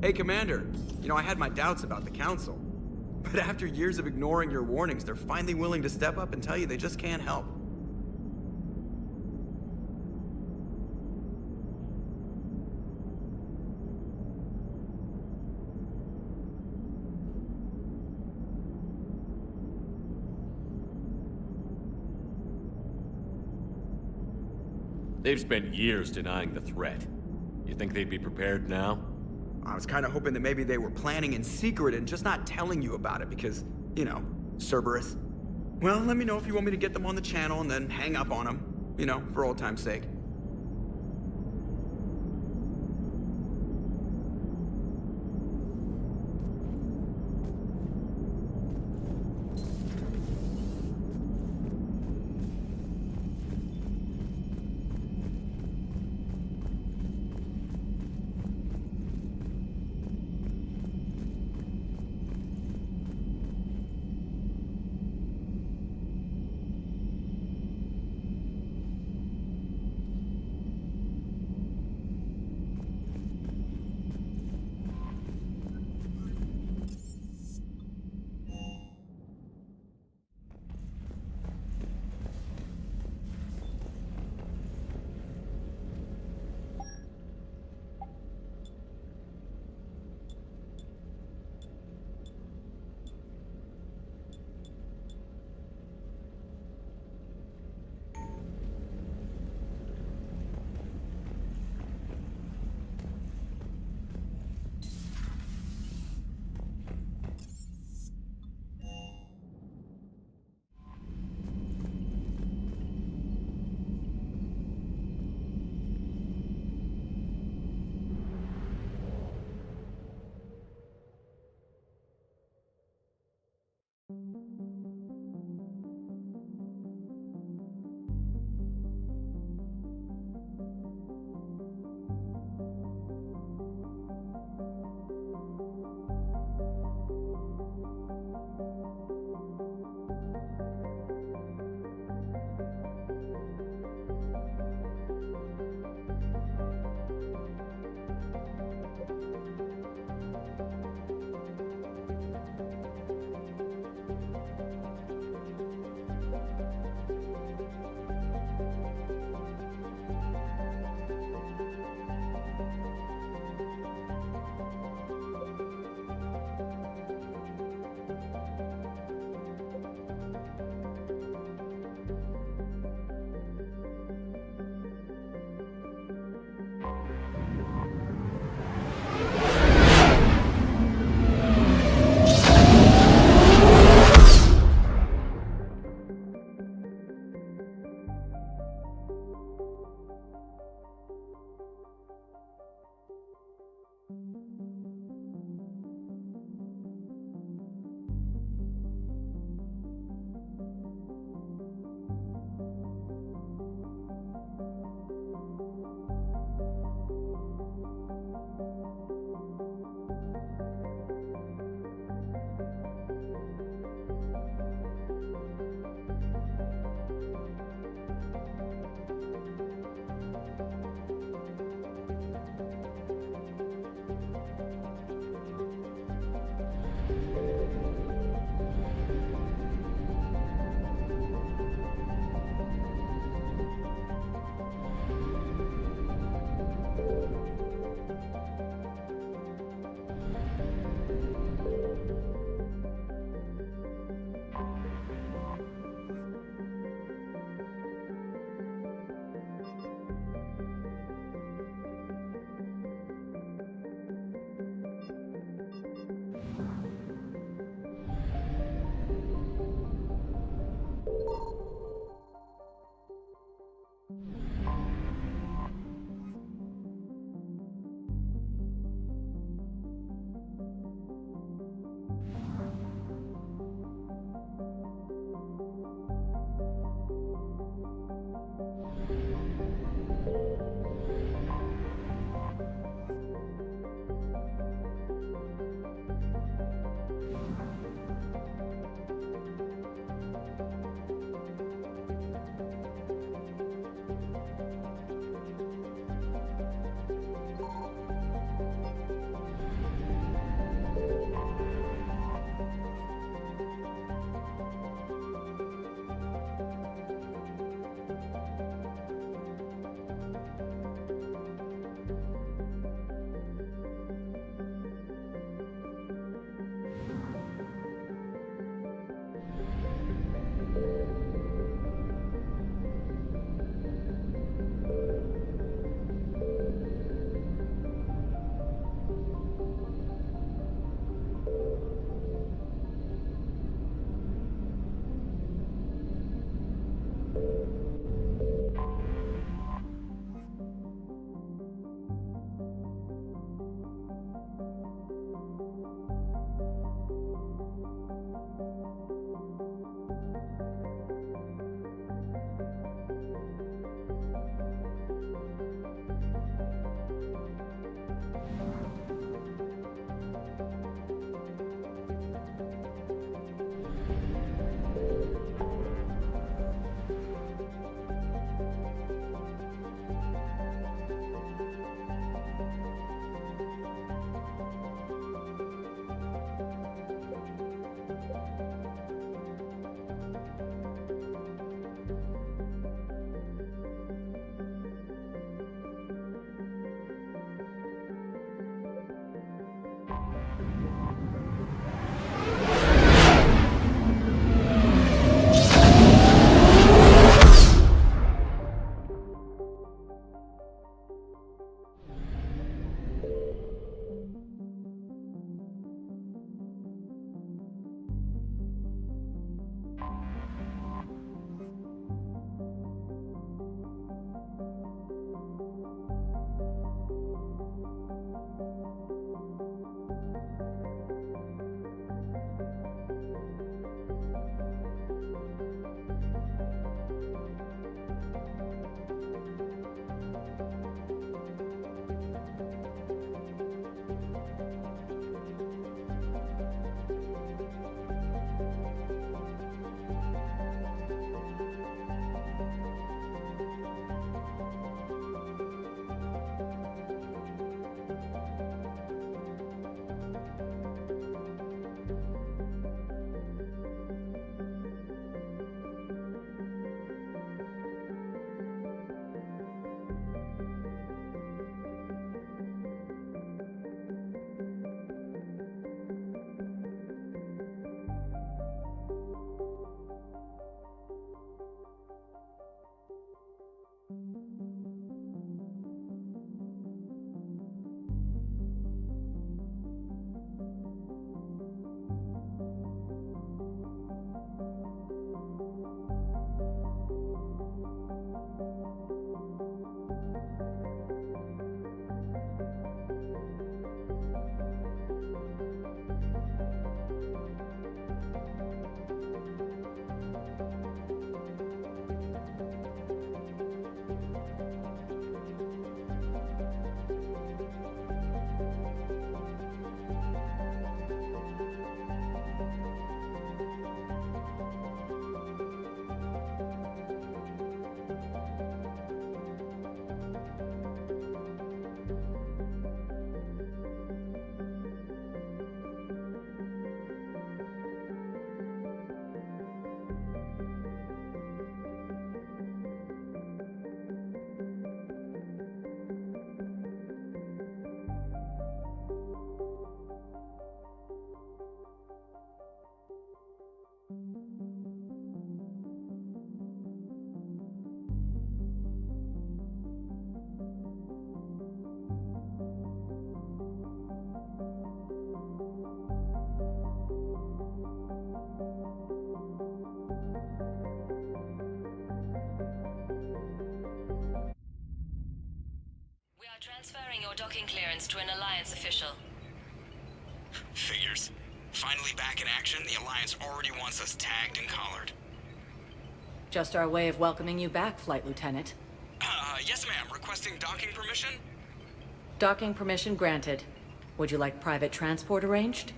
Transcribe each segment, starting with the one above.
Hey, Commander. You know, I had my doubts about the Council. But after years of ignoring your warnings, they're finally willing to step up and tell you they just can't help. They've spent years denying the threat. You think they'd be prepared now? I was kind of hoping that maybe they were planning in secret and just not telling you about it because, you know, Cerberus. Well, let me know if you want me to get them on the channel and then hang up on them, you know, for old time's sake. Transferring your docking clearance to an Alliance official. Figures. Finally back in action, the Alliance already wants us tagged and collared. Just our way of welcoming you back, Flight Lieutenant. Yes ma'am, requesting docking permission? Docking permission granted. Would you like private transport arranged?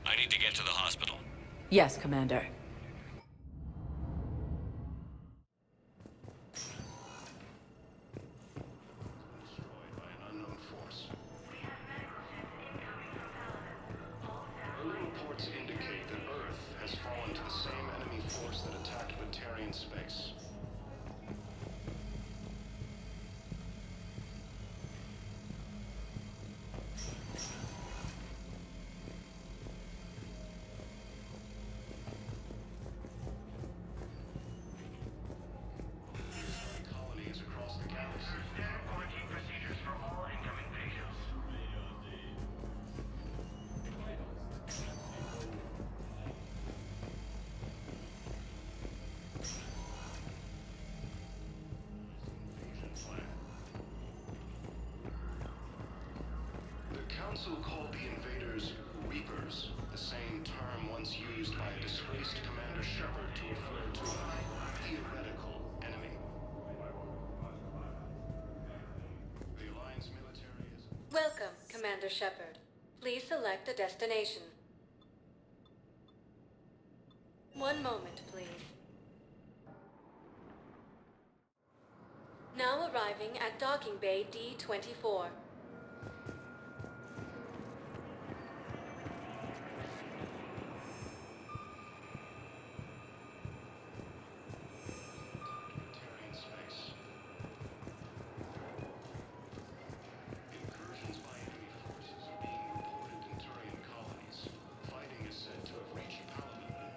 I need to get to the hospital. Yes, Commander. Destroyed by an unknown force. Early reports indicate that Earth has fallen to the same enemy force that attacked Batarian space. Colonies across the galaxy. Quarantine procedures for all incoming patients. Invasion plan. The Council called the invaders Reapers, the same term once used by a disgraced Commander Shepard to refer to a theoretical enemy. The Alliance military is... Welcome, Commander Shepard. Please select a destination. One moment, please. Now arriving at Docking Bay D-24. Batarian space. Incursions by enemy forces are being reported in Turian colonies. Fighting is said to have reached Paladin.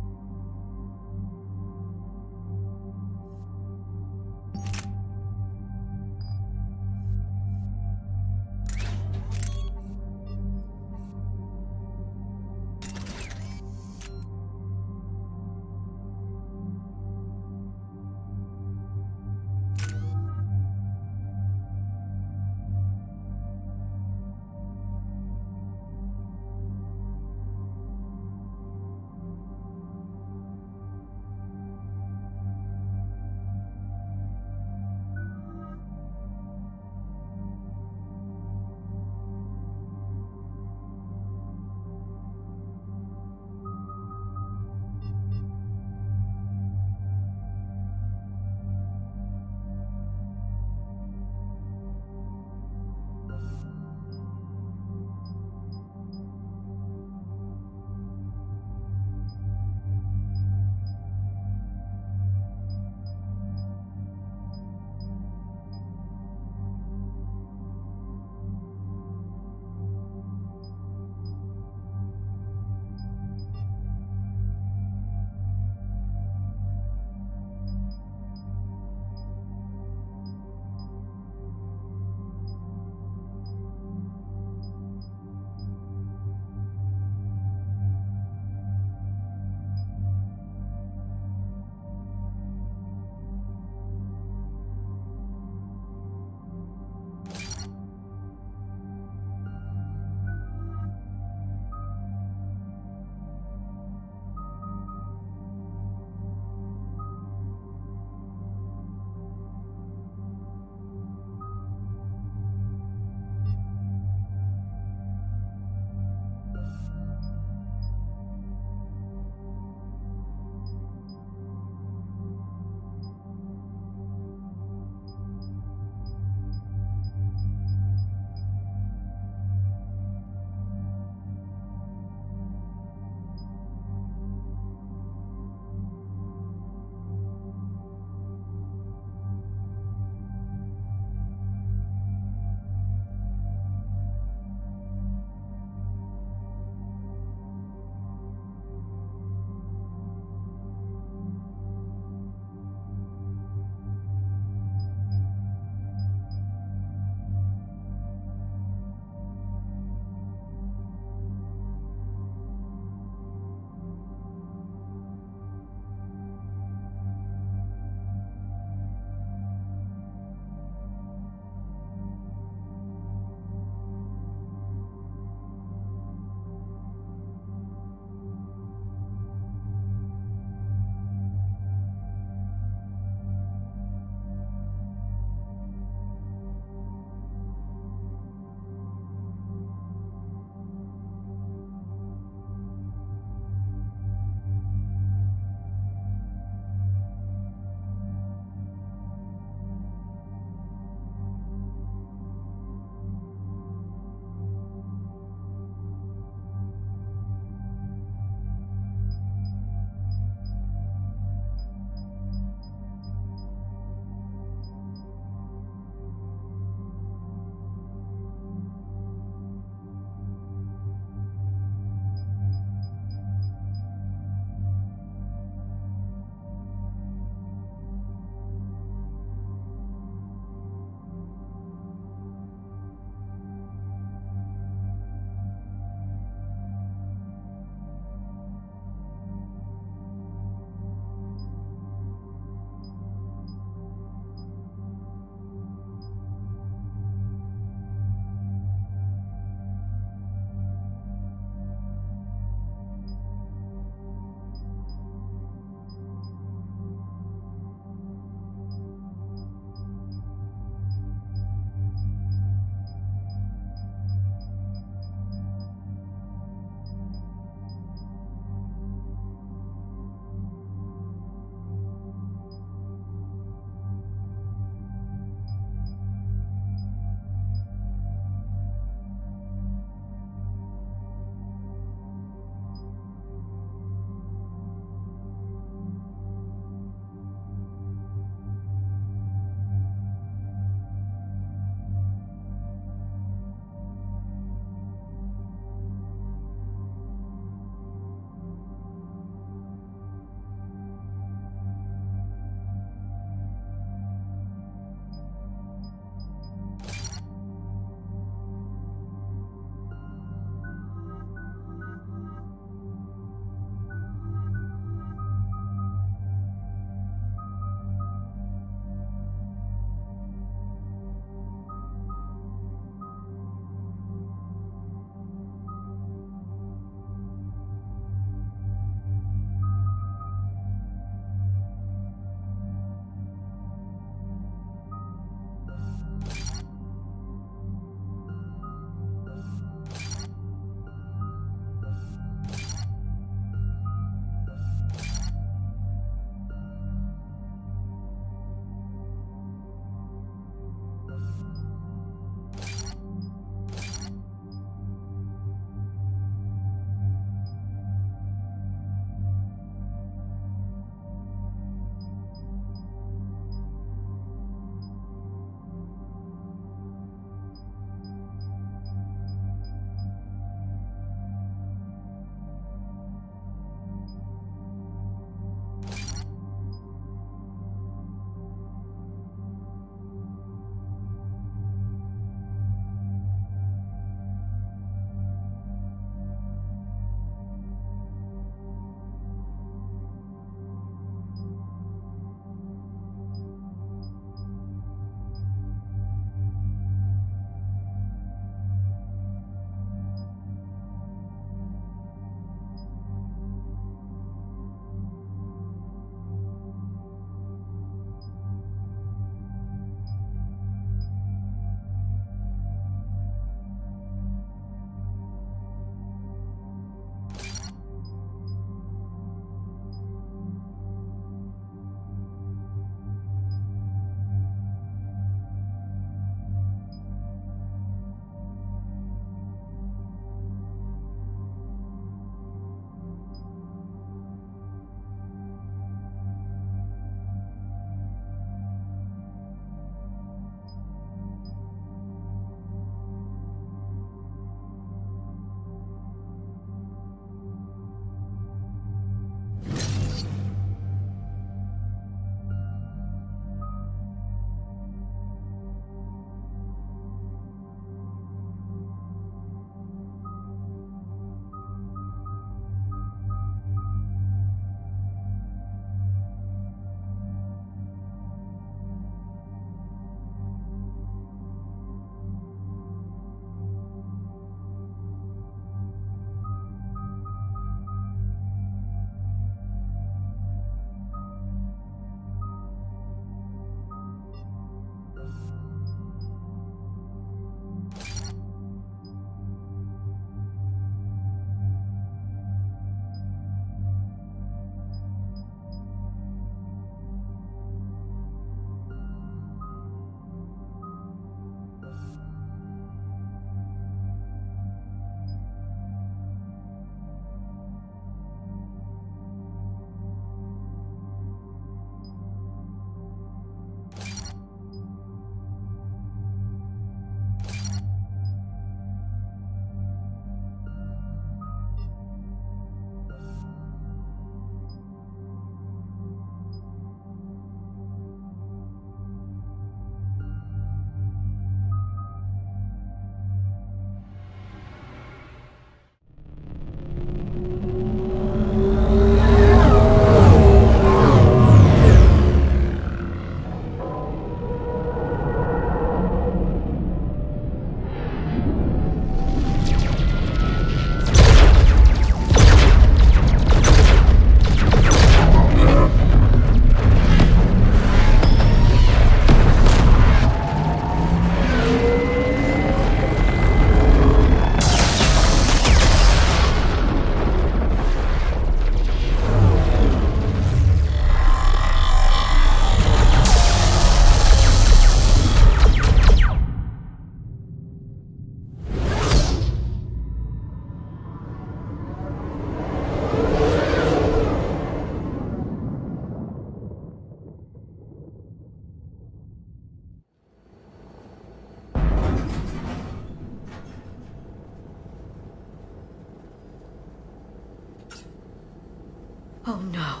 Oh no.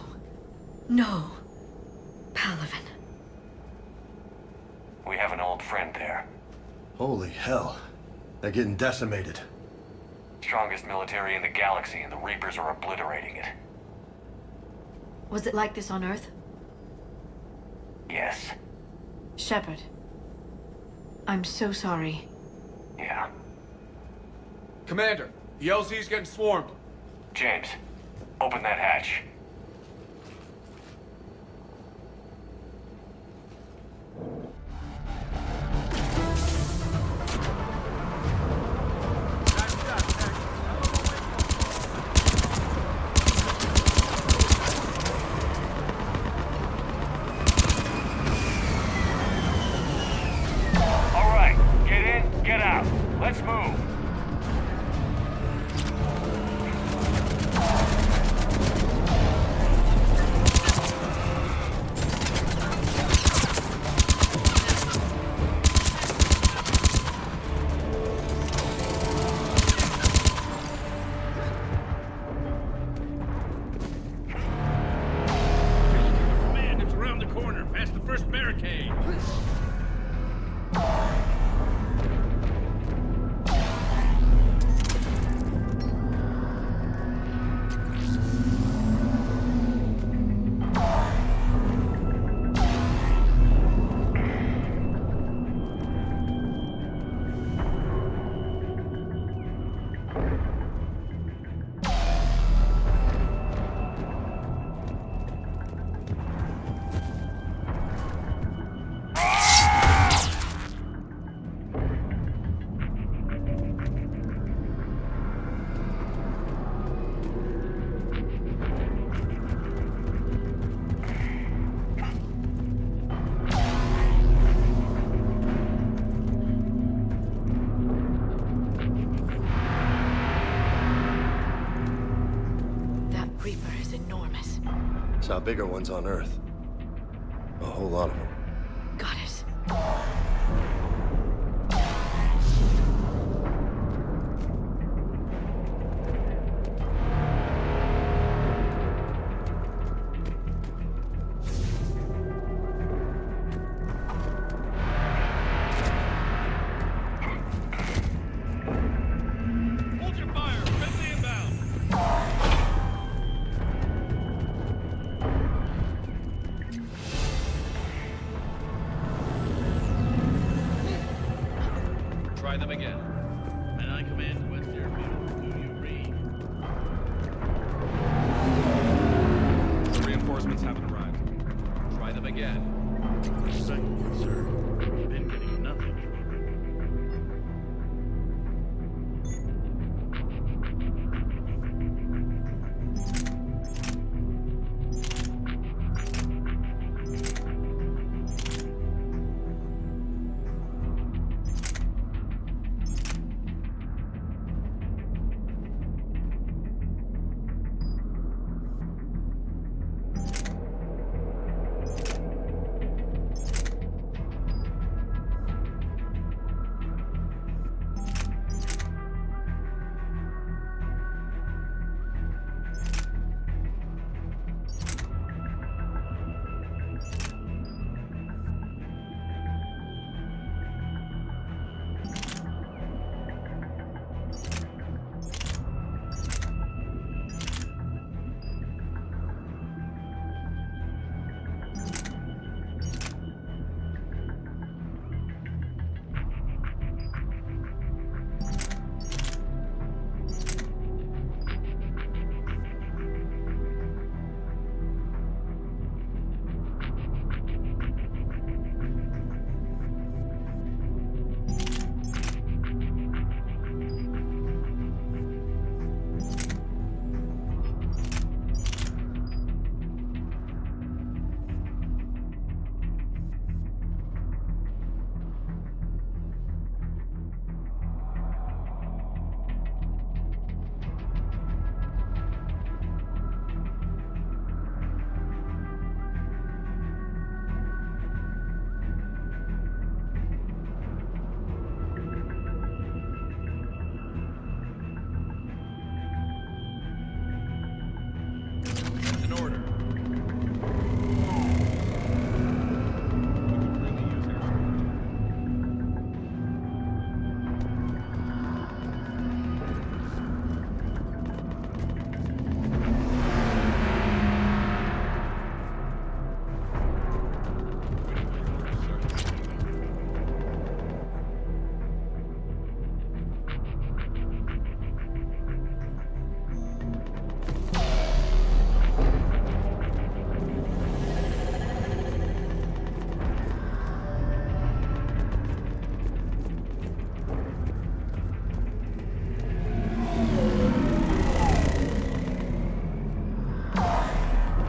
No. Palaven. We have an old friend there. Holy hell. They're getting decimated. Strongest military in the galaxy, and the Reapers are obliterating it. Was it like this on Earth? Yes. Shepard. I'm so sorry. Yeah. Commander, the LZ's getting swarmed. James, open that hatch. All right, get in, get out. Let's move. Command, it's around the corner, past the first barricade. That Reaper is enormous. Saw bigger ones on Earth. A whole lot of them. Goddess. Hold your fire, friendly inbound.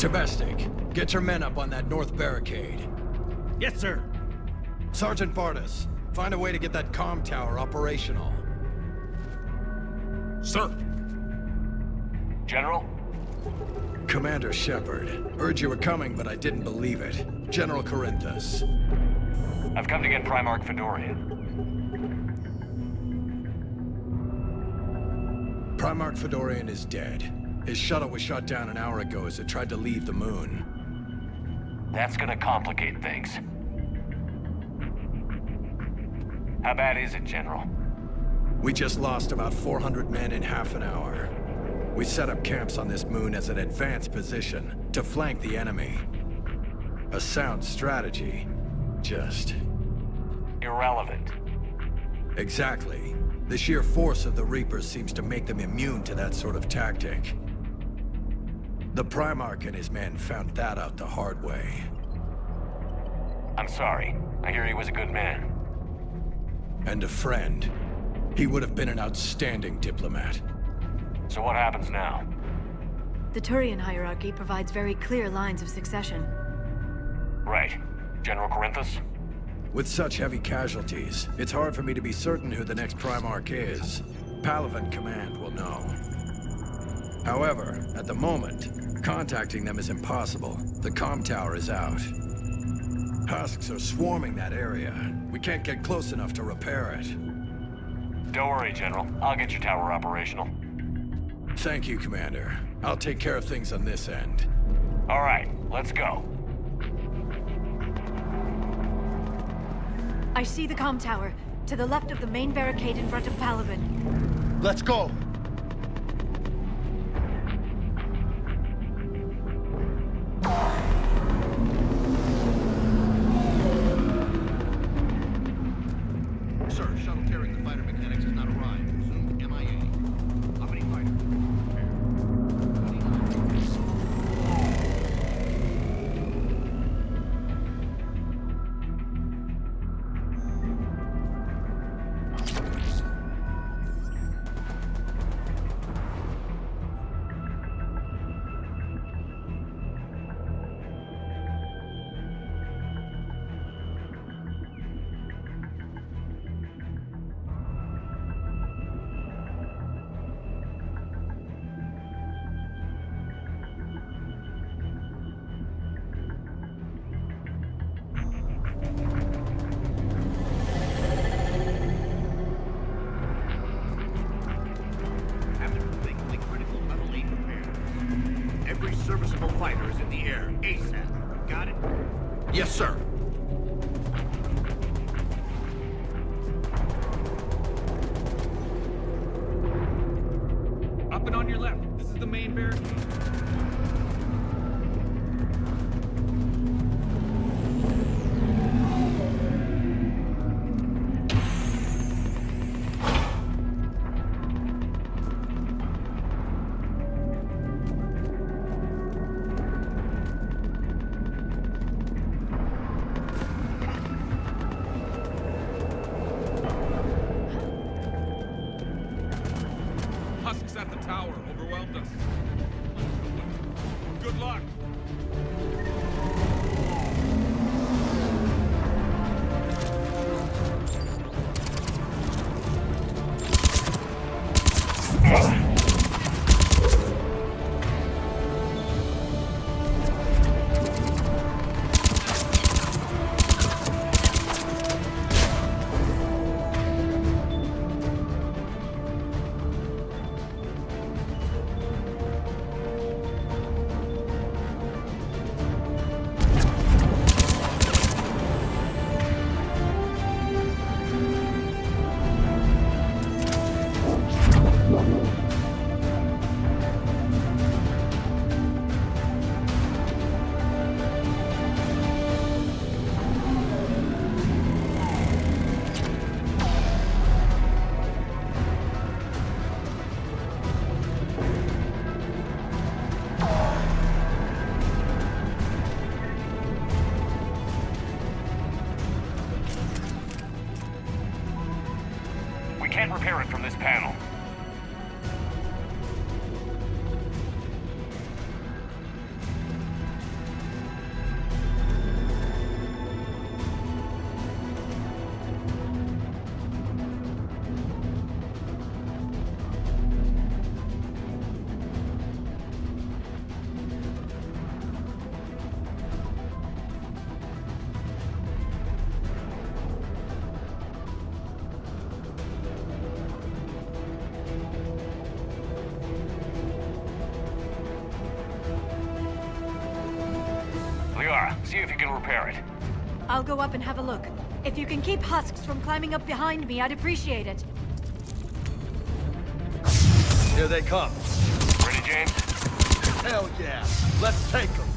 Tebestik, get your men up on that north barricade. Yes, sir. Sergeant Bartis, find a way to get that comm tower operational. Sir. General? Commander Shepard, heard you were coming, but I didn't believe it. General Corinthus. I've come to get Primarch Fedorian. Primarch Fedorian is dead. His shuttle was shot down an hour ago as it tried to leave the moon. That's gonna complicate things. How bad is it, General? We just lost about 400 men in half an hour. We set up camps on this moon as an advanced position to flank the enemy. A sound strategy. Just... irrelevant. Exactly. The sheer force of the Reapers seems to make them immune to that sort of tactic. The Primarch and his men found that out the hard way. I'm sorry. I hear he was a good man. And a friend. He would have been an outstanding diplomat. So what happens now? The Turian hierarchy provides very clear lines of succession. Right. General Corinthus? With such heavy casualties, it's hard for me to be certain who the next Primarch is. Palaven Command will know. However, at the moment, contacting them is impossible. The comm tower is out. Husks are swarming that area. We can't get close enough to repair it. Don't worry, General. I'll get your tower operational. Thank you, Commander. I'll take care of things on this end. All right, let's go. I see the comm tower, to the left of the main barricade in front of Palaven. Let's go! Sir, shuttle carrying the fighter mechanics has not arrived. Presumed MIA. How many fighters? Every serviceable fighter is in the air, ASAP. Got it? Yes, sir. Up and on your left. This is the main barricade. Husks at the tower overwhelmed us. Good luck. Tower. See if you can repair it. I'll go up and have a look. If you can keep husks from climbing up behind me, I'd appreciate it. Here they come. Ready, James? Hell yeah. Let's take them.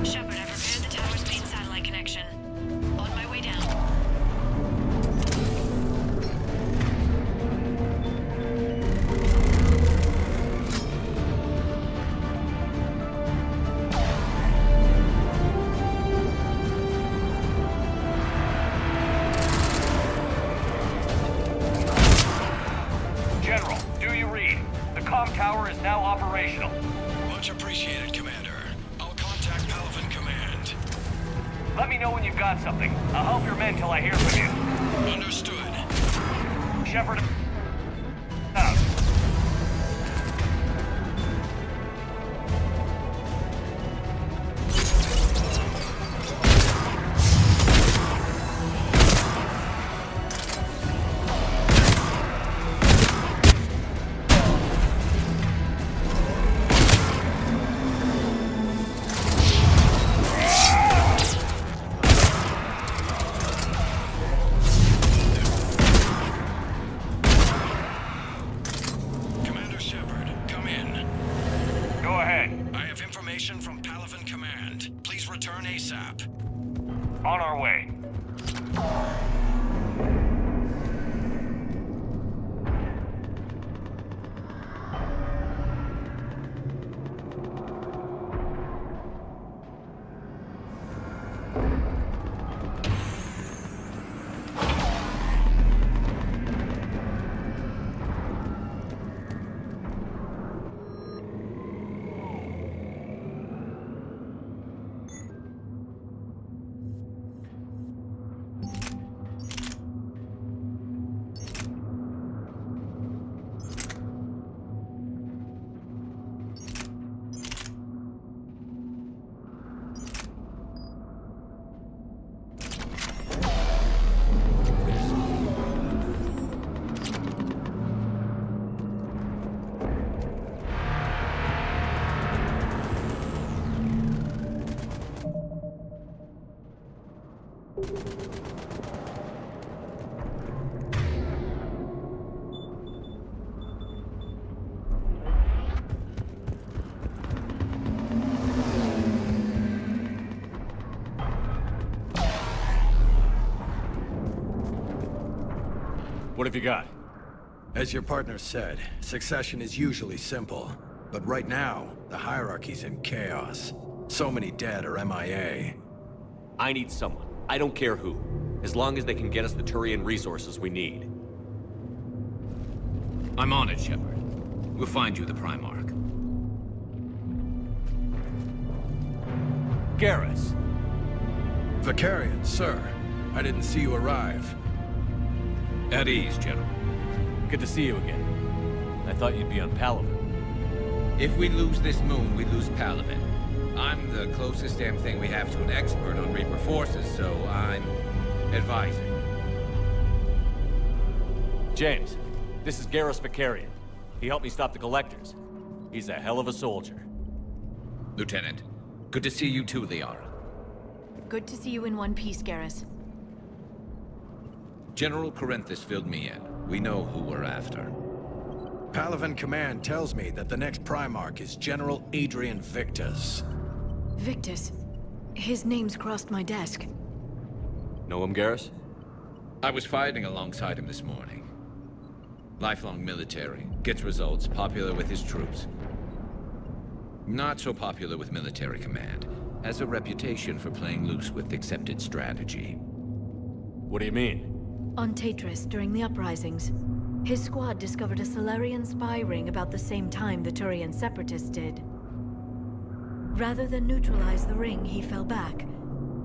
Shepard, I've repaired the tower's main satellite connection. On my way down. General, do you read? The comm tower is now operational. Much appreciated, Commander. I'll contact Palaven Command. Let me know when you've got something. I'll help your men till I hear from you. Understood. Shepard out. Commander Shepard, come in. Go ahead. I have information from Palaven Command. Please return ASAP. On our way. What have you got? As your partner said, succession is usually simple. But right now, the hierarchy's in chaos. So many dead or MIA. I need someone. I don't care who. As long as they can get us the Turian resources we need. I'm on it, Shepard. We'll find you the Primarch. Garrus! Vakarian, sir. I didn't see you arrive. At ease, General. Good to see you again. I thought you'd be on Palaven. If we lose this moon, we lose Palaven. I'm the closest damn thing we have to an expert on Reaper forces, so I'm advising. James, this is Garrus Vakarian. He helped me stop the Collectors. He's a hell of a soldier. Lieutenant, good to see you too, Liara. Good to see you in one piece, Garrus. General Corinthus filled me in. We know who we're after. Palaven Command tells me that the next Primarch is General Adrian Victus. Victus. His name's crossed my desk. Know him, Garrus? I was fighting alongside him this morning. Lifelong military, gets results, popular with his troops. Not so popular with military command. Has a reputation for playing loose with accepted strategy. What do you mean? On Tatris, during the uprisings, his squad discovered a Solarian spy ring about the same time the Turian Separatists did. Rather than neutralize the ring, he fell back.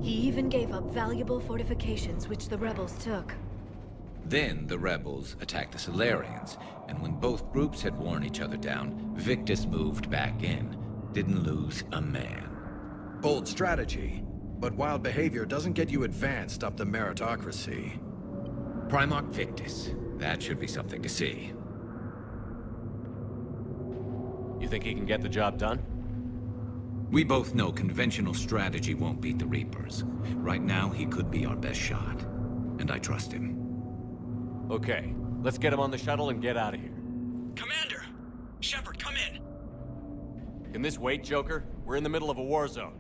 He even gave up valuable fortifications which the rebels took. Then the rebels attacked the Solarians, and when both groups had worn each other down, Victus moved back in. Didn't lose a man. Bold strategy, but wild behavior doesn't get you advanced up the meritocracy. Primarch Victus. That should be something to see. You think he can get the job done? We both know conventional strategy won't beat the Reapers. Right now, he could be our best shot. And I trust him. Okay, let's get him on the shuttle and get out of here. Commander! Shepard, come in! Can this wait, Joker? We're in the middle of a war zone.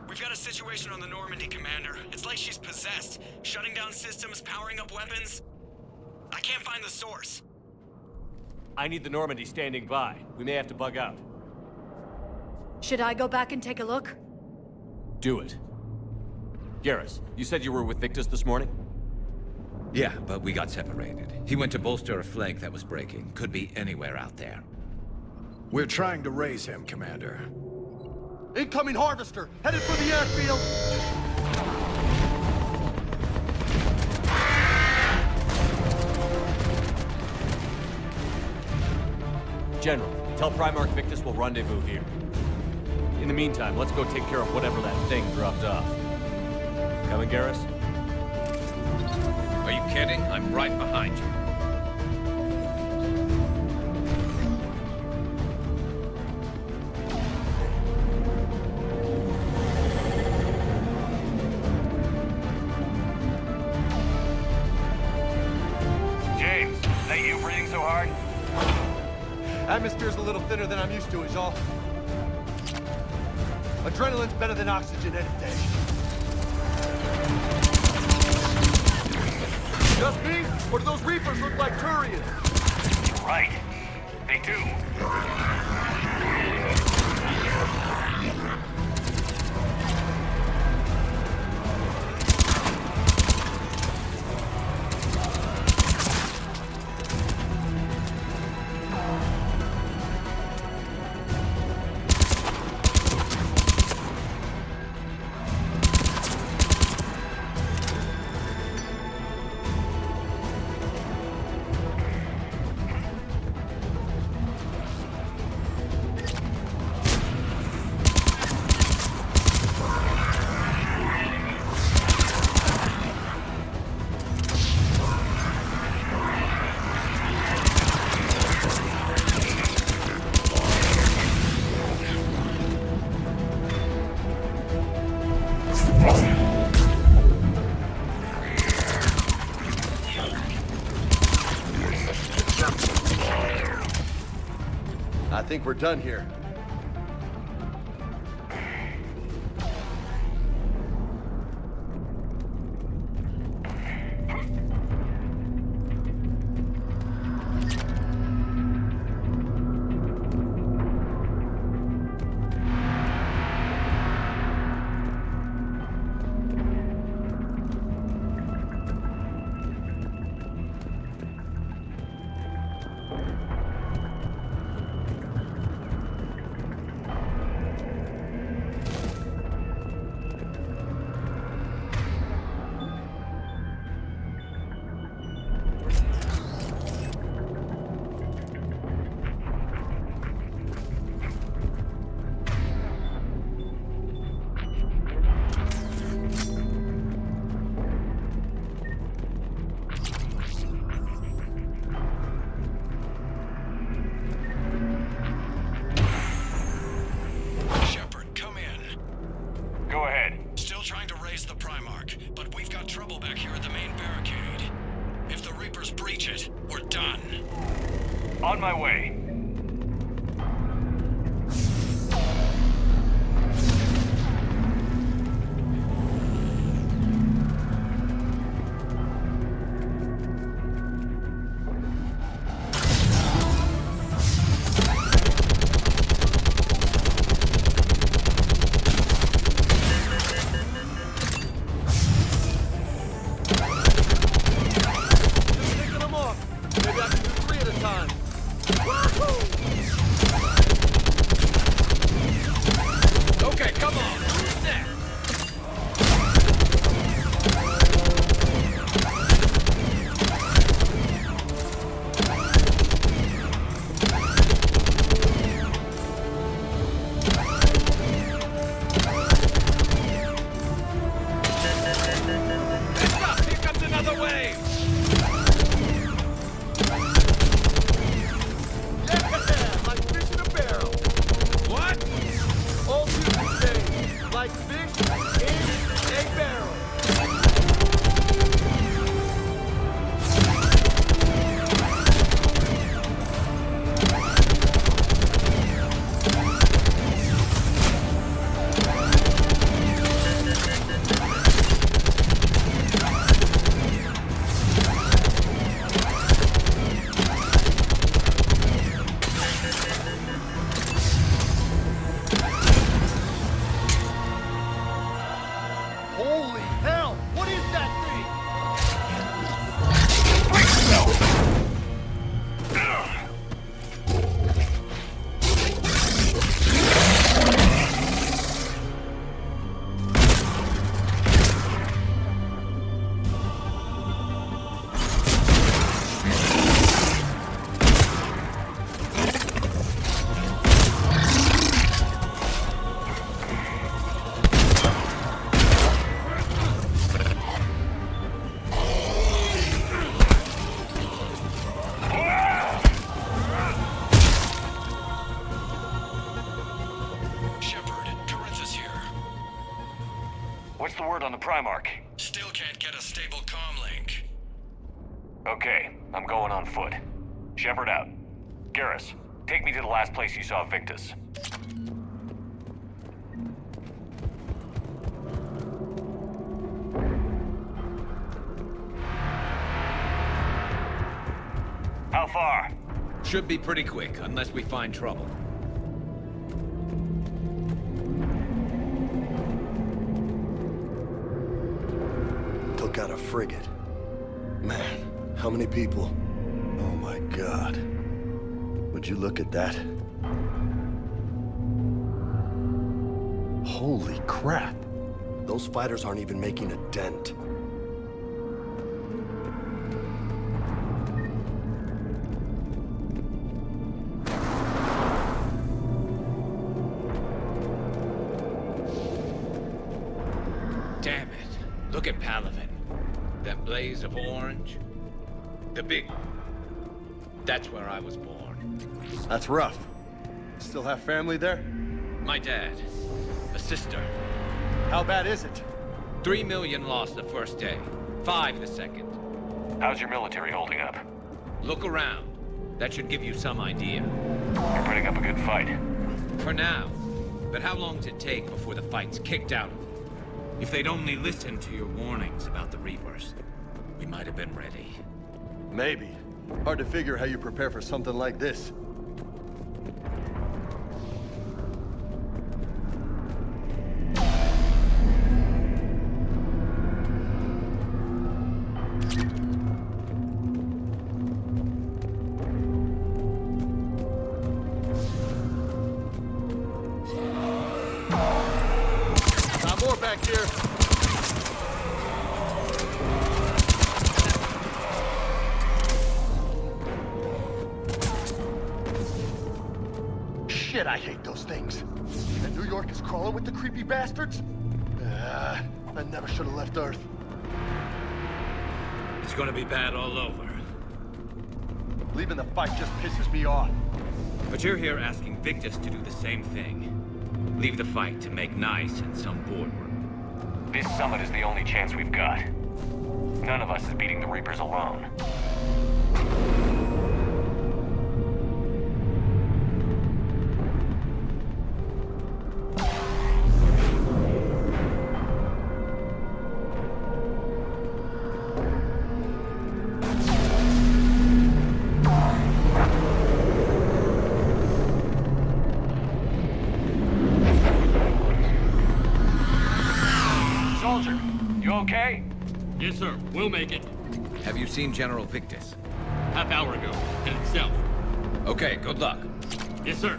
We've got a situation on the Normandy, Commander. It's like she's possessed. Shutting down systems, powering up weapons. I can't find the source. I need the Normandy standing by. We may have to bug out. Should I go back and take a look? Do it. Garrus, you said you were with Victus this morning? Yeah, but we got separated. He went to bolster a flank that was breaking. Could be anywhere out there. We're trying to raise him, Commander. Incoming Harvester, headed for the airfield. General, tell Primarch Victus we'll rendezvous here. In the meantime, let's go take care of whatever that thing dropped off. Coming, Garrus? Are you kidding? I'm right behind you. James, is that you breathing so hard? Atmosphere's a little thinner than I'm used to, is all. Adrenaline's better than oxygen any day. Just me? Or do those Reapers look like Turians? Right. They do. I think we're done here. On my way. Picking them off. Maybe I can do 3 at a time. Woohoo! Another wave! Like fish in a barrel. What? All you can say, like fish in a barrel. Holy hell! What is that thing? Shepard, Corinthus here. What's the word on the Primarch? Still can't get a stable comm link. Okay, I'm going on foot. Shepard out. Garrus, take me to the last place you saw Victus. How far? Should be pretty quick, unless we find trouble. Took out a frigate. Man, how many people? Oh my god. Would you look at that? Holy crap! Those fighters aren't even making a dent. Damn it. Look at Palaven. That blaze of orange. The big... That's where I was born. That's rough. Still have family there? My dad. A sister. How bad is it? 3 million lost the first day. 5 the second. How's your military holding up? Look around. That should give you some idea. You're putting up a good fight. For now. But how long does it take before the fight's kicked out of them? If they'd only listened to your warnings about the Reapers, we might have been ready. Maybe. Hard to figure how you prepare for something like this. Got more back here. Shit, I hate those things. And New York is crawling with the creepy bastards? I never should have left Earth. It's gonna be bad all over. Leaving the fight just pisses me off. But you're here asking Victus to do the same thing. Leave the fight to make nice in some boardroom. This summit is the only chance we've got. None of us is beating the Reapers alone. Soldier, you okay? Yes, sir. We'll make it. Have you seen General Victus? Half hour ago. Headed south. Okay, good luck. Yes, sir.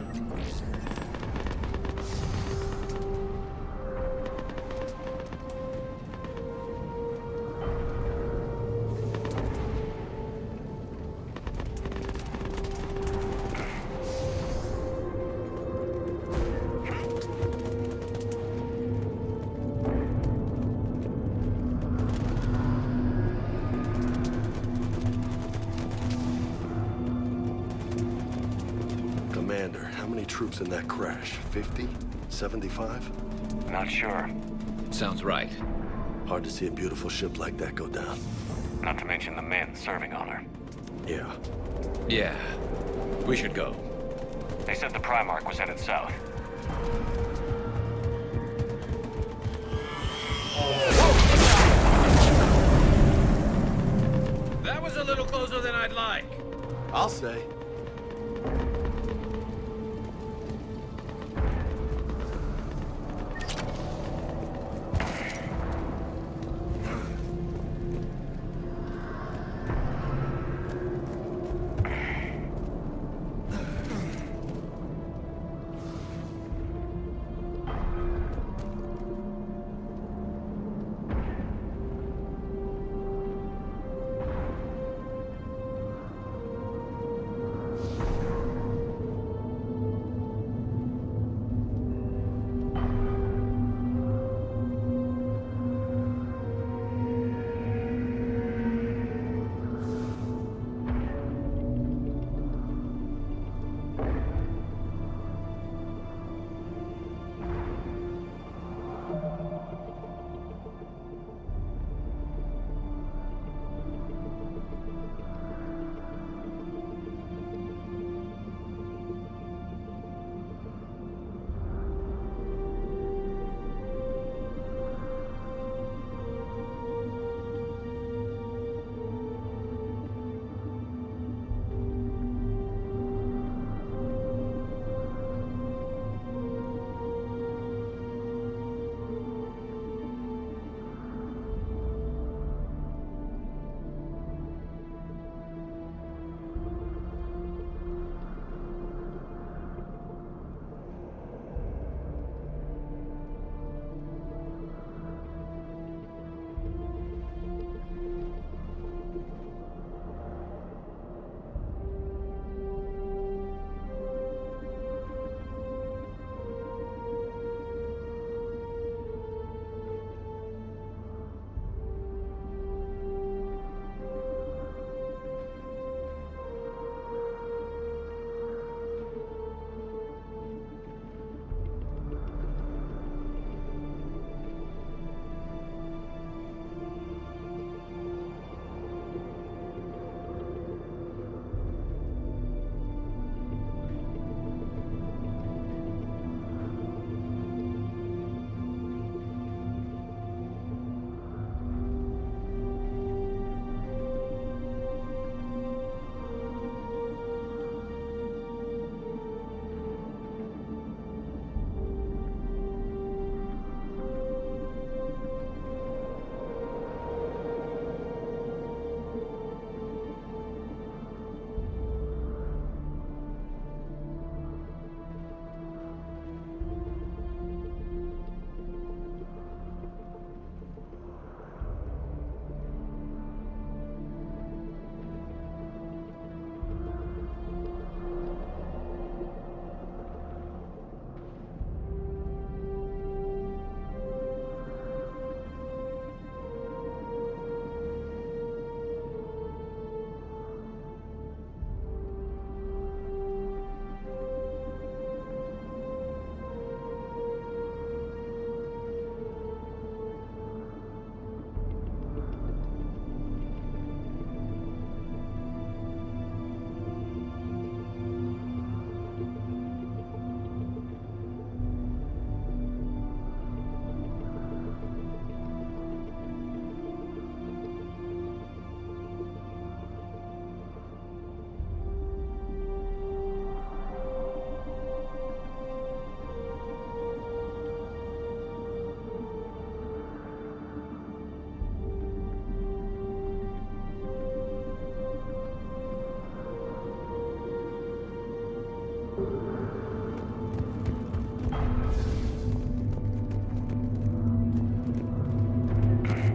How many troops in that crash? 50? 75? Not sure. Sounds right. Hard to see a beautiful ship like that go down. Not to mention the men serving on her. Yeah. Yeah. We should go. They said the Primarch was headed south. That was a little closer than I'd like. I'll say.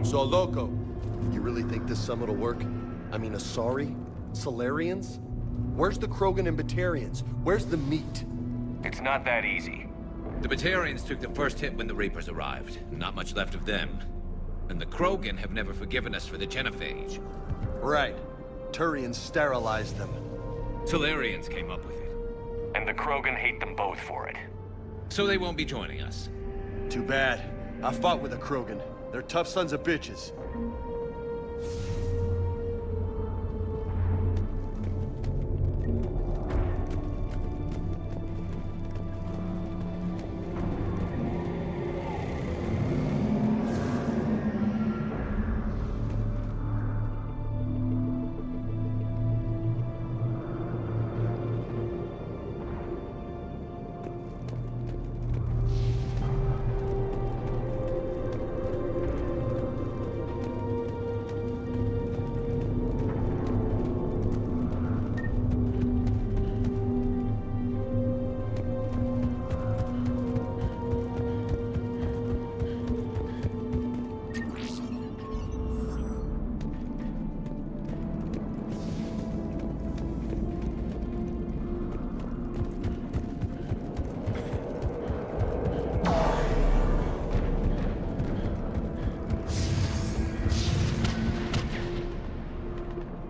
So, Loco, you really think this summit will work? I mean, Asari? Salarians? Where's the Krogan and Batarians? Where's the meat? It's not that easy. The Batarians took the first hit when the Reapers arrived. Not much left of them. And the Krogan have never forgiven us for the Genophage. Right. Turians sterilized them. Salarians came up with it. And the Krogan hate them both for it. So they won't be joining us. Too bad. I fought with a Krogan. They're tough sons of bitches.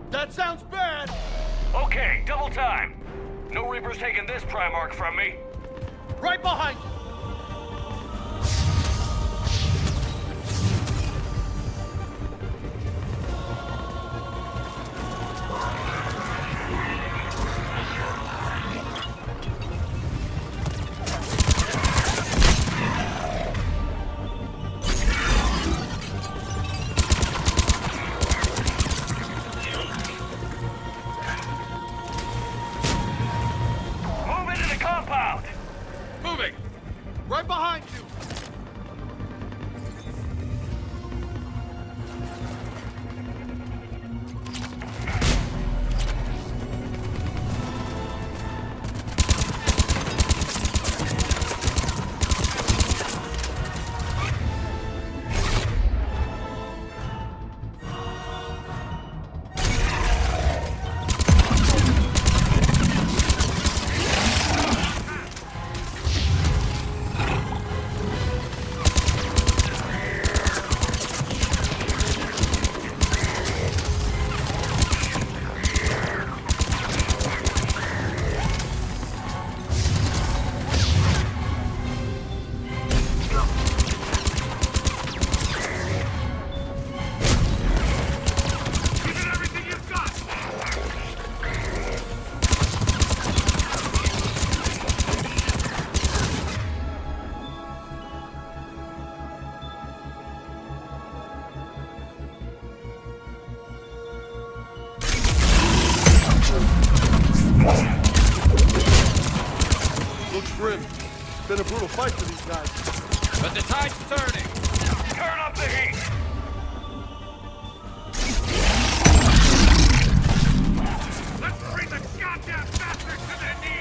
That sounds bad! Okay, double time. No Reaper's taking this Primarch from me. Right behind you! Move into the compound! Moving! Right behind you! Looks grim. It's been a brutal fight for these guys. But the tide's turning! Turn up the heat! Let's bring the goddamn bastards to their knees!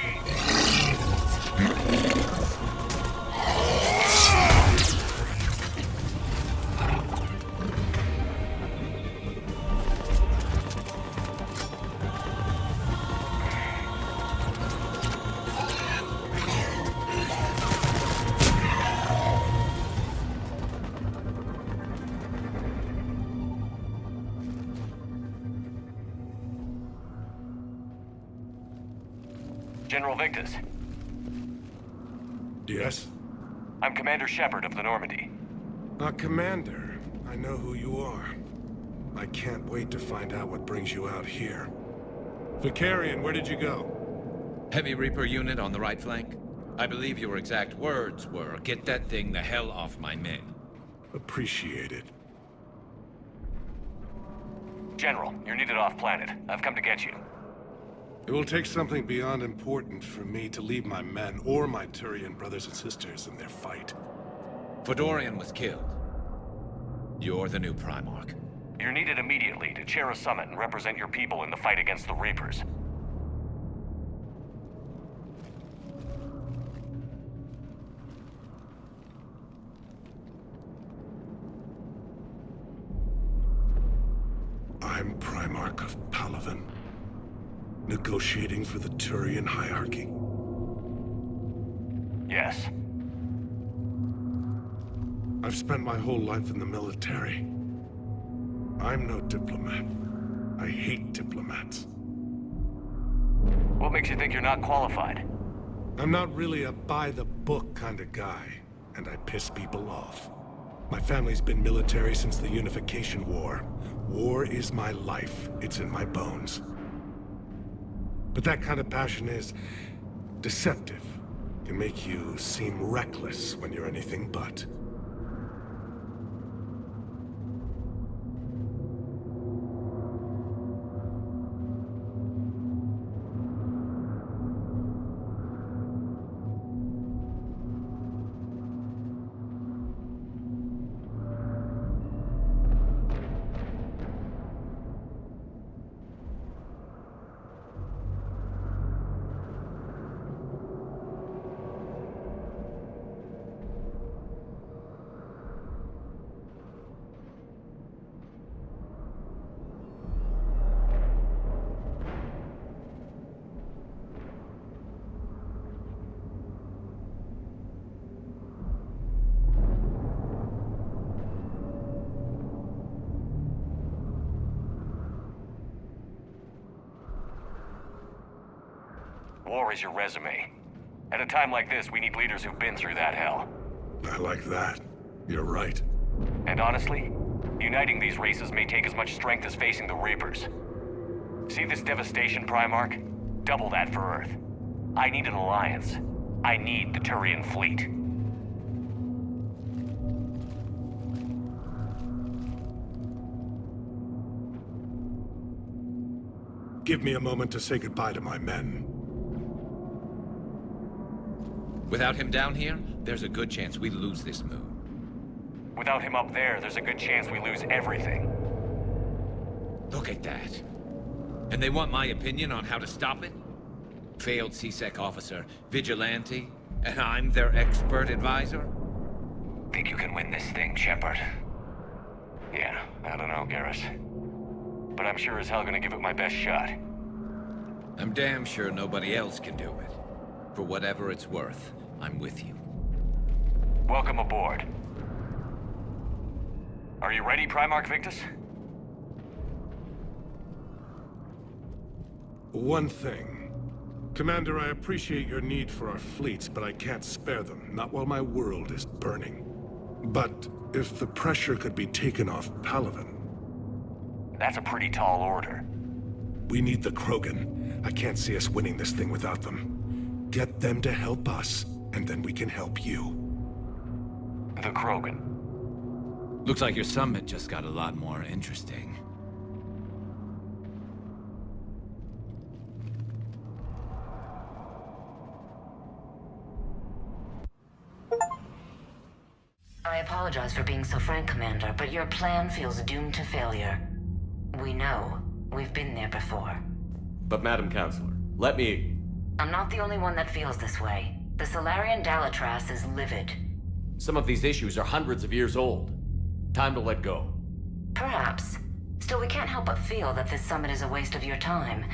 General Victus, Yes? I'm Commander Shepard of the Normandy. Commander. I know who you are. I can't wait to find out what brings you out here. Vicarian, where did you go? Heavy Reaper unit on the right flank. I believe your exact words were, "Get that thing the hell off my men." Appreciate it. General, you're needed off-planet. I've come to get you. It will take something beyond important for me to leave my men or my Turian brothers and sisters in their fight. Fedorian was killed. You're the new Primarch. You're needed immediately to chair a summit and represent your people in the fight against the Reapers. I'm Primarch of Palaven, negotiating for the Turian hierarchy. Yes. I've spent my whole life in the military. I'm no diplomat. I hate diplomats. What makes you think you're not qualified? I'm not really a by-the-book kind of guy, and I piss people off. My family's been military since the Unification War. War is my life. It's in my bones. But that kind of passion is deceptive. Can make you seem reckless when you're anything but. War is your resume. At a time like this, we need leaders who've been through that hell. I like that. You're right. And honestly, uniting these races may take as much strength as facing the Reapers. See this devastation, Primarch? Double that for Earth. I need an alliance. I need the Turian fleet. Give me a moment to say goodbye to my men. Without him down here, there's a good chance we lose this move. Without him up there's a good chance we lose everything. Look at that. And they want my opinion on how to stop it? Failed C-Sec officer, vigilante, and I'm their expert advisor? Think you can win this thing, Shepard? Yeah, I don't know, Garrus. But I'm sure as hell gonna give it my best shot. I'm damn sure nobody else can do it. For whatever it's worth, I'm with you. Welcome aboard. Are you ready, Primarch Victus? One thing. Commander, I appreciate your need for our fleets, but I can't spare them, not while my world is burning. But if the pressure could be taken off Palaven... That's a pretty tall order. We need the Krogan. I can't see us winning this thing without them. Get them to help us, and then we can help you. The Krogan. Looks like your summit just got a lot more interesting. I apologize for being so frank, Commander, but your plan feels doomed to failure. We know. We've been there before. But Madam Counselor, let me... I'm not the only one that feels this way. The Salarian Dalatras is livid. Some of these issues are hundreds of years old. Time to let go. Perhaps. Still, we can't help but feel that this summit is a waste of your time,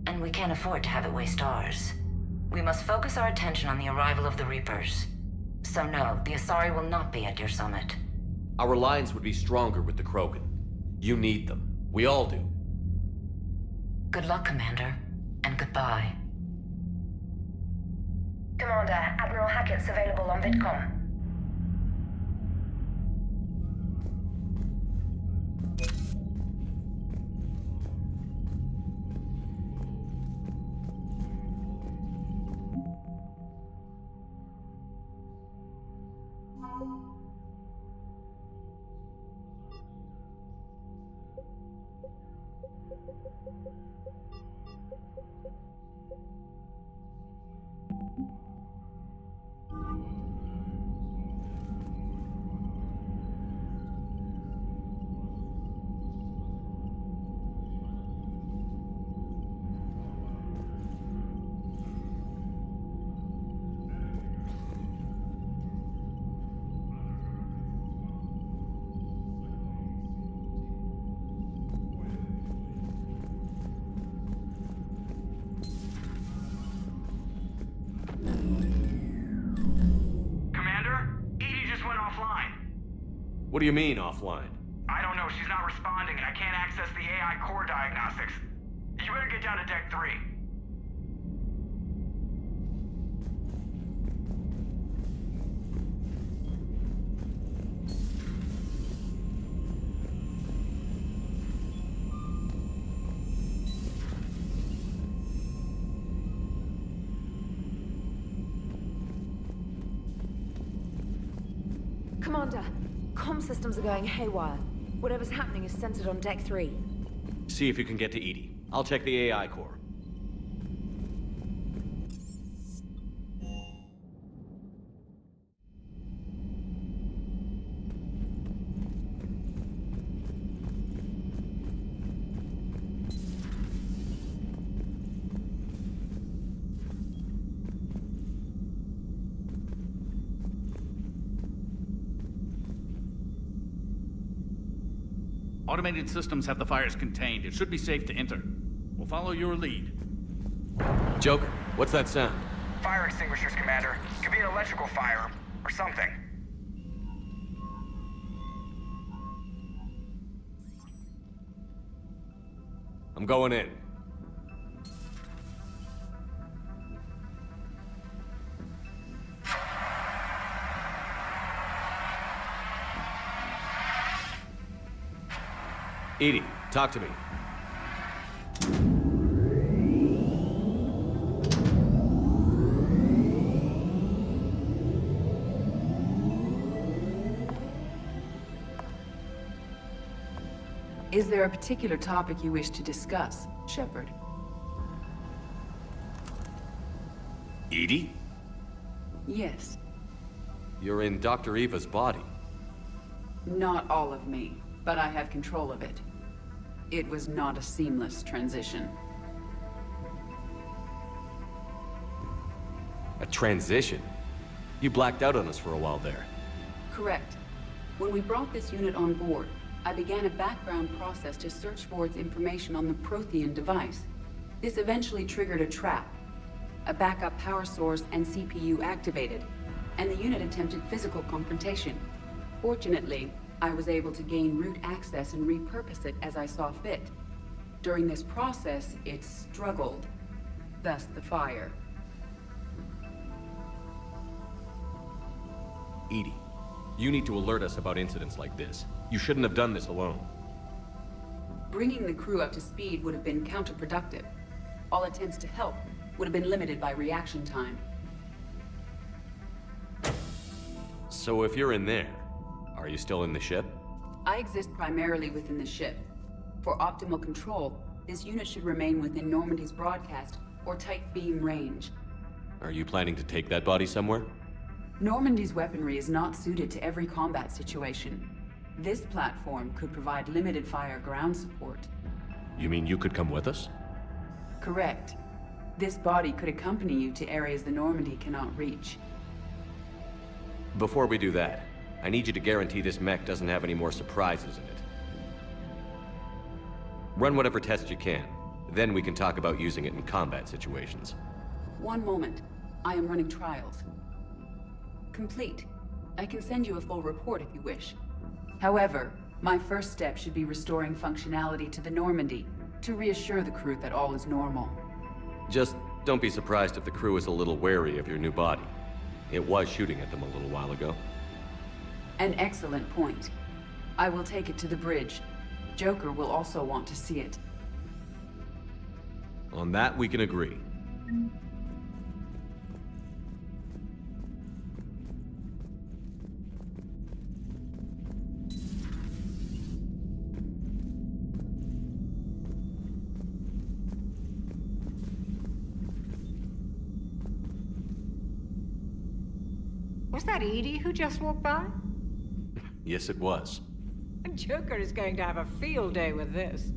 and we can't afford to have it waste ours. We must focus our attention on the arrival of the Reapers. So no, the Asari will not be at your summit. Our alliance would be stronger with the Krogan. You need them. We all do. Good luck, Commander, and goodbye. Commander, Admiral Hackett's available on VidCom. What do you mean, offline? I don't know. She's not responding, and I can't access the AI core diagnostics. You better get down to Deck 3. Commander, comm systems are going haywire. Whatever's happening is centered on Deck 3. See if you can get to EDI. I'll check the AI core. Automated systems have the fires contained. It should be safe to enter. We'll follow your lead. Joker, what's that sound? Fire extinguishers, Commander. Could be an electrical fire, or something. I'm going in. EDI, talk to me. Is there a particular topic you wish to discuss, Shepard? EDI? Yes. You're in Dr. Eva's body. Not all of me, but I have control of it. It was not a seamless transition. A transition? You blacked out on us for a while there. Correct. When we brought this unit on board, I began a background process to search for its information on the Prothean device. This eventually triggered a trap. A backup power source and CPU activated, and the unit attempted physical confrontation. Fortunately, I was able to gain root access and repurpose it as I saw fit. During this process, it struggled. Thus the fire. EDI, you need to alert us about incidents like this. You shouldn't have done this alone. Bringing the crew up to speed would have been counterproductive. All attempts to help would have been limited by reaction time. So if you're in there, are you still in the ship? I exist primarily within the ship. For optimal control, this unit should remain within Normandy's broadcast or tight beam range. Are you planning to take that body somewhere? Normandy's weaponry is not suited to every combat situation. This platform could provide limited fire ground support. You mean you could come with us? Correct. This body could accompany you to areas the Normandy cannot reach. Before we do that, I need you to guarantee this mech doesn't have any more surprises in it. Run whatever tests you can. Then we can talk about using it in combat situations. One moment. I am running trials. Complete. I can send you a full report if you wish. However, my first step should be restoring functionality to the Normandy to reassure the crew that all is normal. Just don't be surprised if the crew is a little wary of your new body. It was shooting at them a little while ago. An excellent point. I will take it to the bridge. Joker will also want to see it. On that, we can agree. Was that EDI who just walked by? Yes, it was. Joker is going to have a field day with this.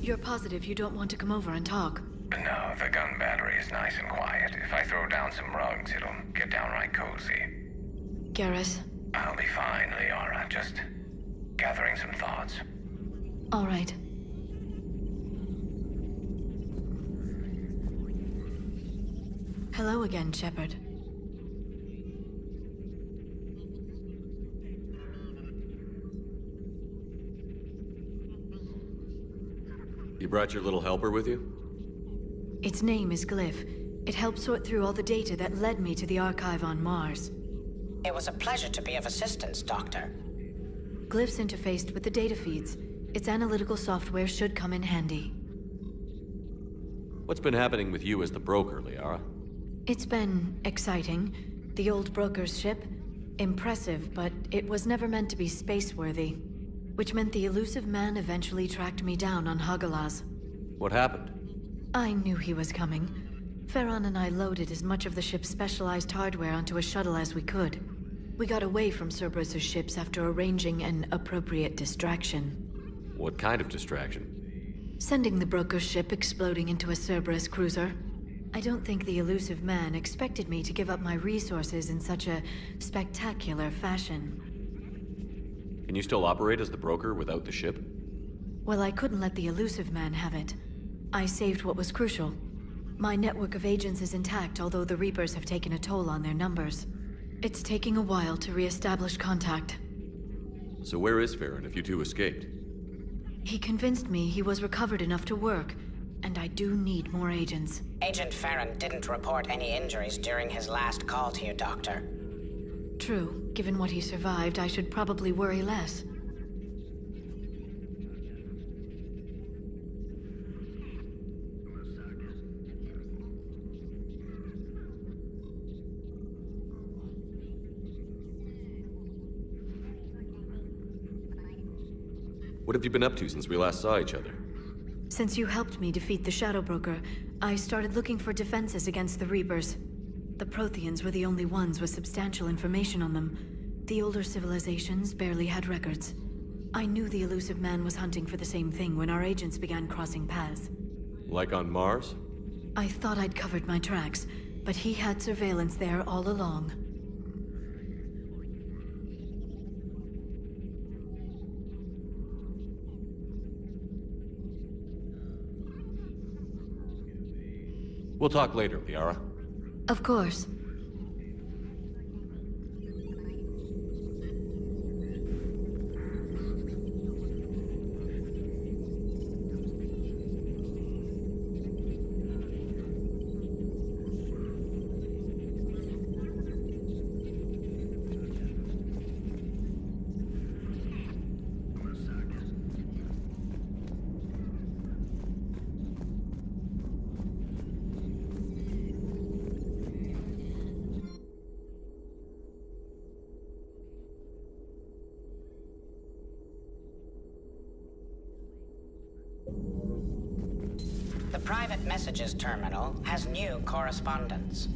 You're positive you don't want to come over and talk? No, the gun battery is nice and quiet. If I throw down some rugs, it'll get downright cozy. Garrus? I'll be fine, Liara. Just gathering some thoughts. All right. Hello again, Shepard. You brought your little helper with you? Its name is Glyph. It helped sort through all the data that led me to the archive on Mars. It was a pleasure to be of assistance, Doctor. Glyph's interfaced with the data feeds. Its analytical software should come in handy. What's been happening with you as the broker, Liara? It's been exciting. The old broker's ship? Impressive, but it was never meant to be space-worthy. Which meant the elusive man eventually tracked me down on Hagalaz. What happened? I knew he was coming. Farron and I loaded as much of the ship's specialized hardware onto a shuttle as we could. We got away from Cerberus' ships after arranging an appropriate distraction. What kind of distraction? Sending the broker's ship exploding into a Cerberus cruiser. I don't think the elusive man expected me to give up my resources in such a spectacular fashion. Can you still operate as the broker without the ship? Well, I couldn't let the elusive man have it. I saved what was crucial. My network of agents is intact, although the Reapers have taken a toll on their numbers. It's taking a while to re-establish contact. So where is Farron if you two escaped? He convinced me he was recovered enough to work, and I do need more agents. Agent Farron didn't report any injuries during his last call to you, Doctor. True. Given what he survived, I should probably worry less. What have you been up to since we last saw each other? Since you helped me defeat the Shadow Broker, I started looking for defenses against the Reapers. The Protheans were the only ones with substantial information on them. The older civilizations barely had records. I knew the elusive man was hunting for the same thing when our agents began crossing paths. Like on Mars? I thought I'd covered my tracks, but he had surveillance there all along. We'll talk later, Liara. Of course. The private messages terminal has new correspondence.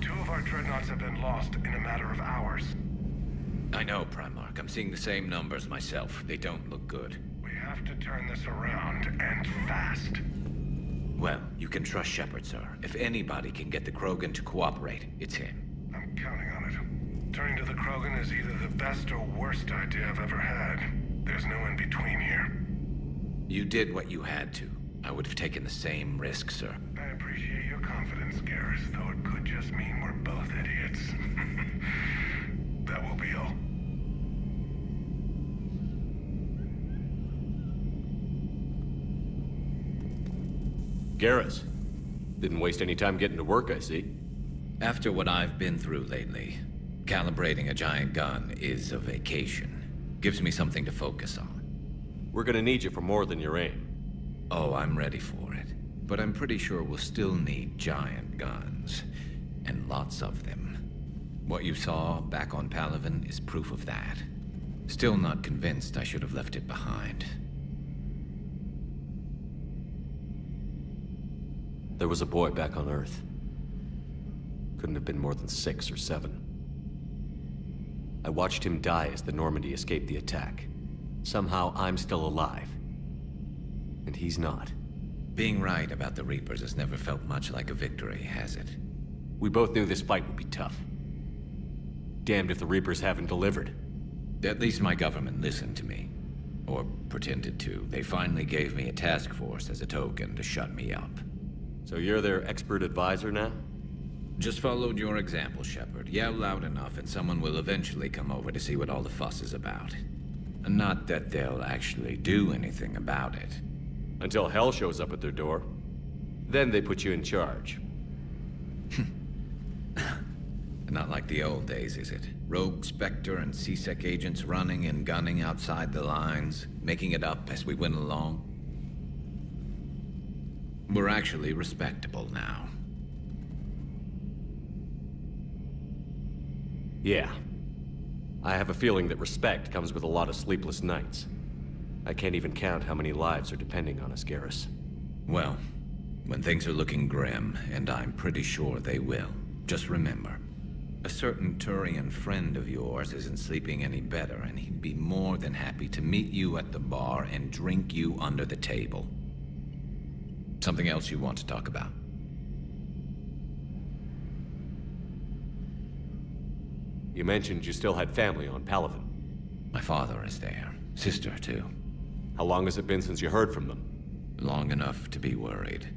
Two of our dreadnoughts have been lost in a matter of hours. I know, Primarch. I'm seeing the same numbers myself. They don't look good. We have to turn this around, and fast. Well, you can trust Shepard, sir. If anybody can get the Krogan to cooperate, it's him. I'm counting on it. Turning to the Krogan is either the best or worst idea I've ever had. There's no in between here. You did what you had to. I would have taken the same risk, sir. I appreciate your confidence, Garrus, though it could just mean we're both idiots. That will be all. Garrus. Didn't waste any time getting to work, I see. After what I've been through lately, calibrating a giant gun is a vacation. Gives me something to focus on. We're gonna need you for more than your aim. Oh, I'm ready for it. But I'm pretty sure we'll still need giant guns. And lots of them. What you saw back on Palaven is proof of that. Still not convinced I should have left it behind. There was a boy back on Earth. Couldn't have been more than 6 or 7. I watched him die as the Normandy escaped the attack. Somehow I'm still alive. And he's not. Being right about the Reapers has never felt much like a victory, has it? We both knew this fight would be tough. Damned if the Reapers haven't delivered. At least my government listened to me. Or pretended to. They finally gave me a task force as a token to shut me up. So you're their expert advisor now? Just followed your example, Shepard. Yell loud enough and someone will eventually come over to see what all the fuss is about. Not that they'll actually do anything about it. Until hell shows up at their door. Then they put you in charge. Not like the old days, is it? Rogue Spectre and C-Sec agents running and gunning outside the lines, making it up as we went along. We're actually respectable now. Yeah. I have a feeling that respect comes with a lot of sleepless nights. I can't even count how many lives are depending on us, Garrus. Well, when things are looking grim, and I'm pretty sure they will, just remember, a certain Turian friend of yours isn't sleeping any better, and he'd be more than happy to meet you at the bar and drink you under the table. Something else you want to talk about? You mentioned you still had family on Palaven. My father is there. Sister, too. How long has it been since you heard from them? Long enough to be worried.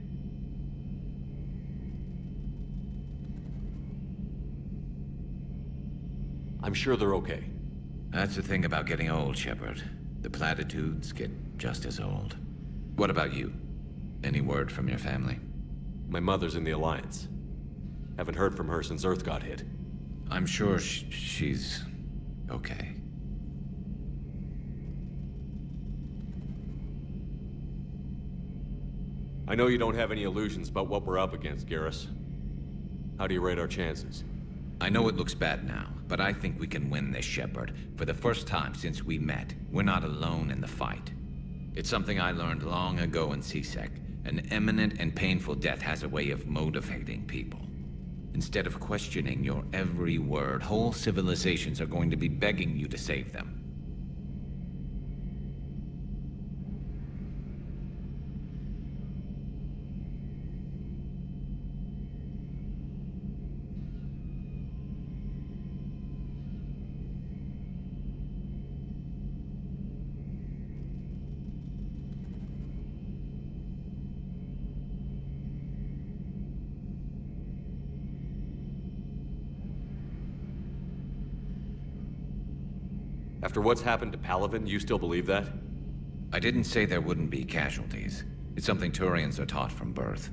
I'm sure they're okay. That's the thing about getting old, Shepard. The platitudes get just as old. What about you? Any word from your family? My mother's in the Alliance. Haven't heard from her since Earth got hit. I'm sure she's okay. I know you don't have any illusions about what we're up against, Garrus. How do you rate our chances? I know it looks bad now, but I think we can win this, Shepard. For the first time since we met, we're not alone in the fight. It's something I learned long ago in C-Sec. An imminent and painful death has a way of motivating people. Instead of questioning your every word, whole civilizations are going to be begging you to save them. After what's happened to Palaven, you still believe that? I didn't say there wouldn't be casualties. It's something Turians are taught from birth.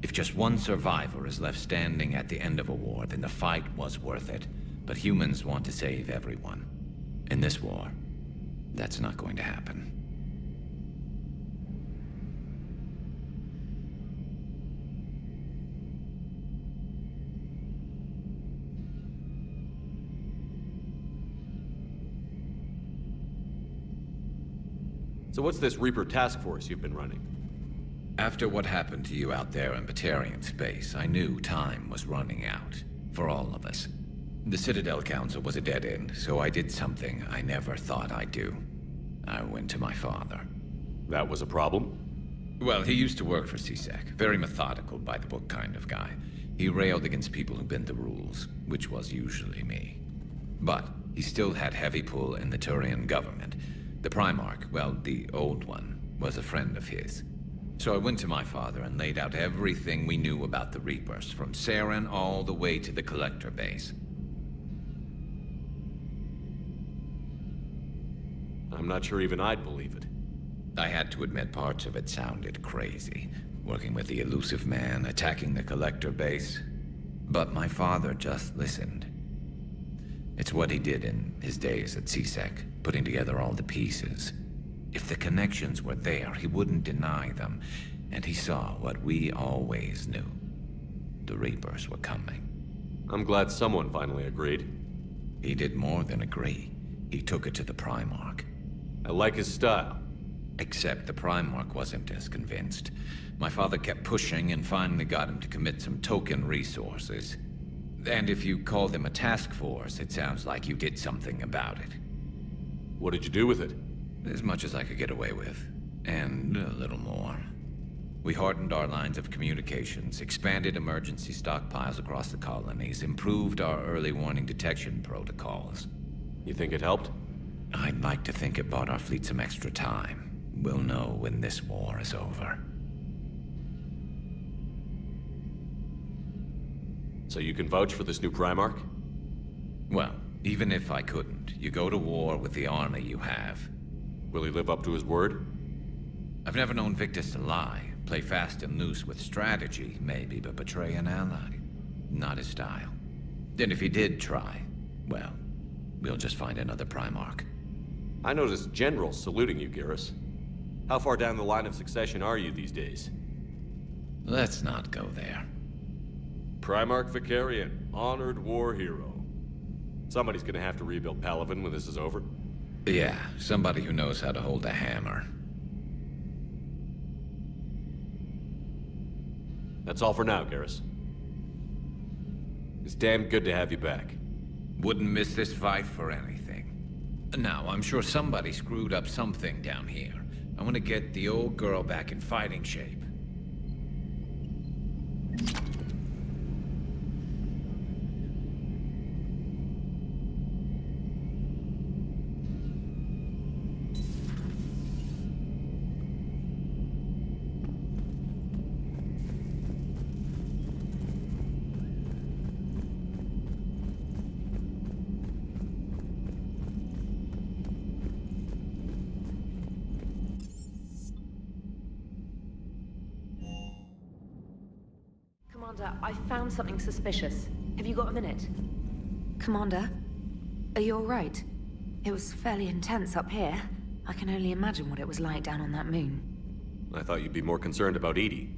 If just one survivor is left standing at the end of a war, then the fight was worth it. But humans want to save everyone. In this war, that's not going to happen. So what's this Reaper task force you've been running? After what happened to you out there in Batarian space, I knew time was running out. For all of us. The Citadel Council was a dead end, so I did something I never thought I'd do. I went to my father. That was a problem? Well, he used to work for C-Sec. Very methodical, by-the-book kind of guy. He railed against people who bent the rules, which was usually me. But he still had heavy pull in the Turian government. The Primarch, well, the old one, was a friend of his. So I went to my father and laid out everything we knew about the Reapers, from Saren all the way to the Collector base. I'm not sure even I'd believe it. I had to admit parts of it sounded crazy. Working with the Elusive Man, attacking the Collector base. But my father just listened. It's what he did in his days at C-Sec, putting together all the pieces. If the connections were there, he wouldn't deny them. And he saw what we always knew. The Reapers were coming. I'm glad someone finally agreed. He did more than agree. He took it to the Primarch. I like his style. Except the Primarch wasn't as convinced. My father kept pushing and finally got him to commit some token resources. And if you call them a task force, it sounds like you did something about it. What did you do with it? As much as I could get away with. And a little more. We hardened our lines of communications, expanded emergency stockpiles across the colonies, improved our early warning detection protocols. You think it helped? I'd like to think it bought our fleet some extra time. We'll know when this war is over. So you can vouch for this new Primarch? Well, even if I couldn't, you go to war with the army you have. Will he live up to his word? I've never known Victus to lie. Play fast and loose with strategy, maybe, but betray an ally. Not his style. And if he did try, well, we'll just find another Primarch. I noticed generals saluting you, Garrus. How far down the line of succession are you these days? Let's not go there. Primarch Vicarian, honored war hero. Somebody's gonna have to rebuild Palaven when this is over. Yeah, somebody who knows how to hold a hammer. That's all for now, Garrus. It's damn good to have you back. Wouldn't miss this fight for anything. Now, I'm sure somebody screwed up something down here. I want to get the old girl back in fighting shape. Commander, I found something suspicious. Have you got a minute? Commander, are you alright? It was fairly intense up here. I can only imagine what it was like down on that moon. I thought you'd be more concerned about EDI.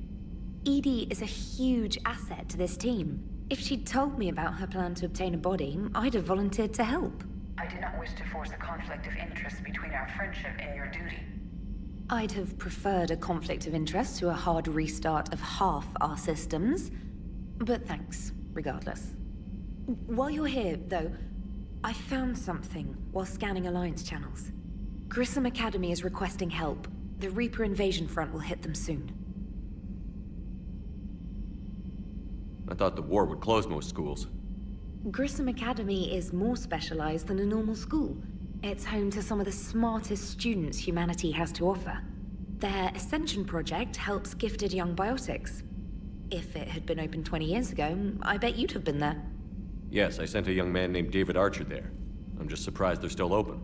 EDI is a huge asset to this team. If she'd told me about her plan to obtain a body, I'd have volunteered to help. I do not wish to force a conflict of interest between our friendship and your duty. I'd have preferred a conflict of interest to a hard restart of half our systems. But thanks, regardless. While you're here, though, I found something while scanning Alliance channels. Grissom Academy is requesting help. The Reaper invasion front will hit them soon. I thought the war would close most schools. Grissom Academy is more specialized than a normal school. It's home to some of the smartest students humanity has to offer. Their Ascension project helps gifted young biotics. If it had been open 20 years ago, I bet you'd have been there. Yes, I sent a young man named David Archer there. I'm just surprised they're still open.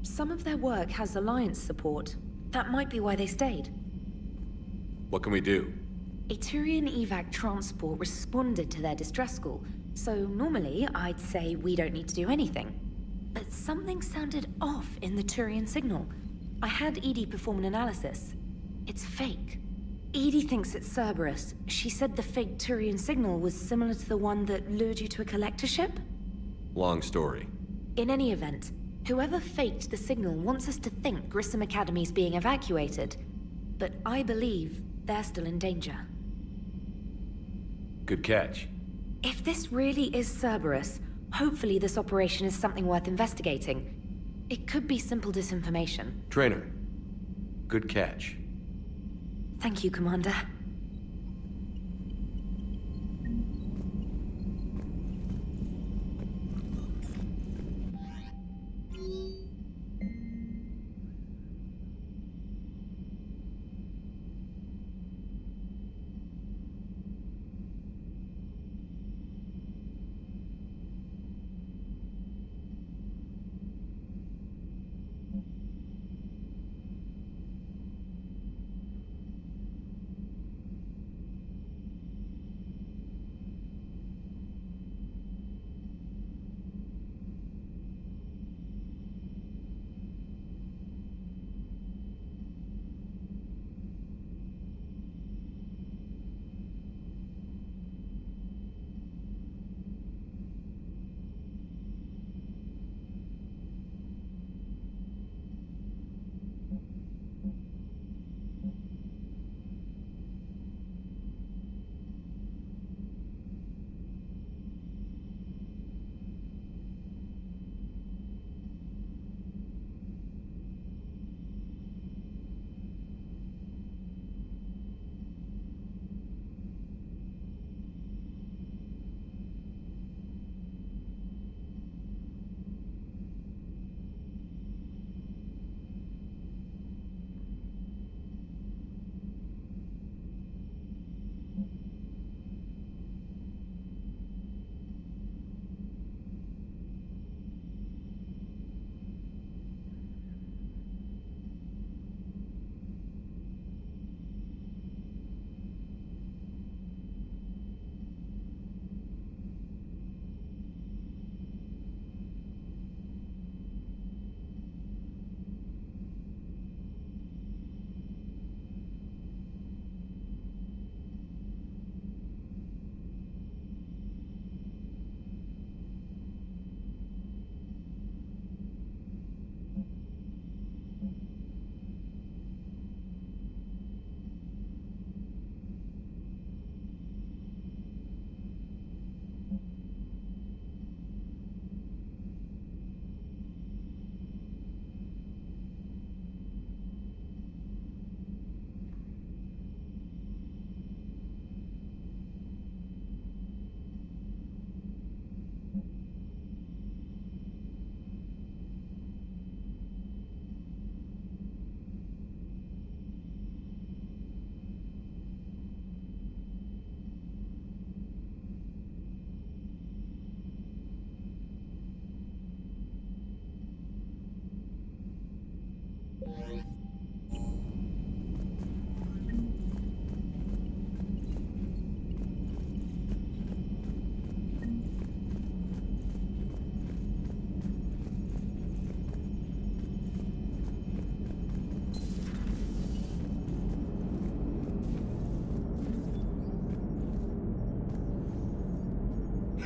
Some of their work has Alliance support. That might be why they stayed. What can we do? A Turian evac transport responded to their distress call, so normally I'd say we don't need to do anything. But something sounded off in the Turian signal. I had EDI perform an analysis. It's fake. EDI thinks it's Cerberus. She said the fake Turian signal was similar to the one that lured you to a collector ship? Long story. In any event, whoever faked the signal wants us to think Grissom Academy's being evacuated. But I believe they're still in danger. Good catch. If this really is Cerberus, hopefully this operation is something worth investigating. It could be simple disinformation. Trainer, good catch. Thank you, Commander.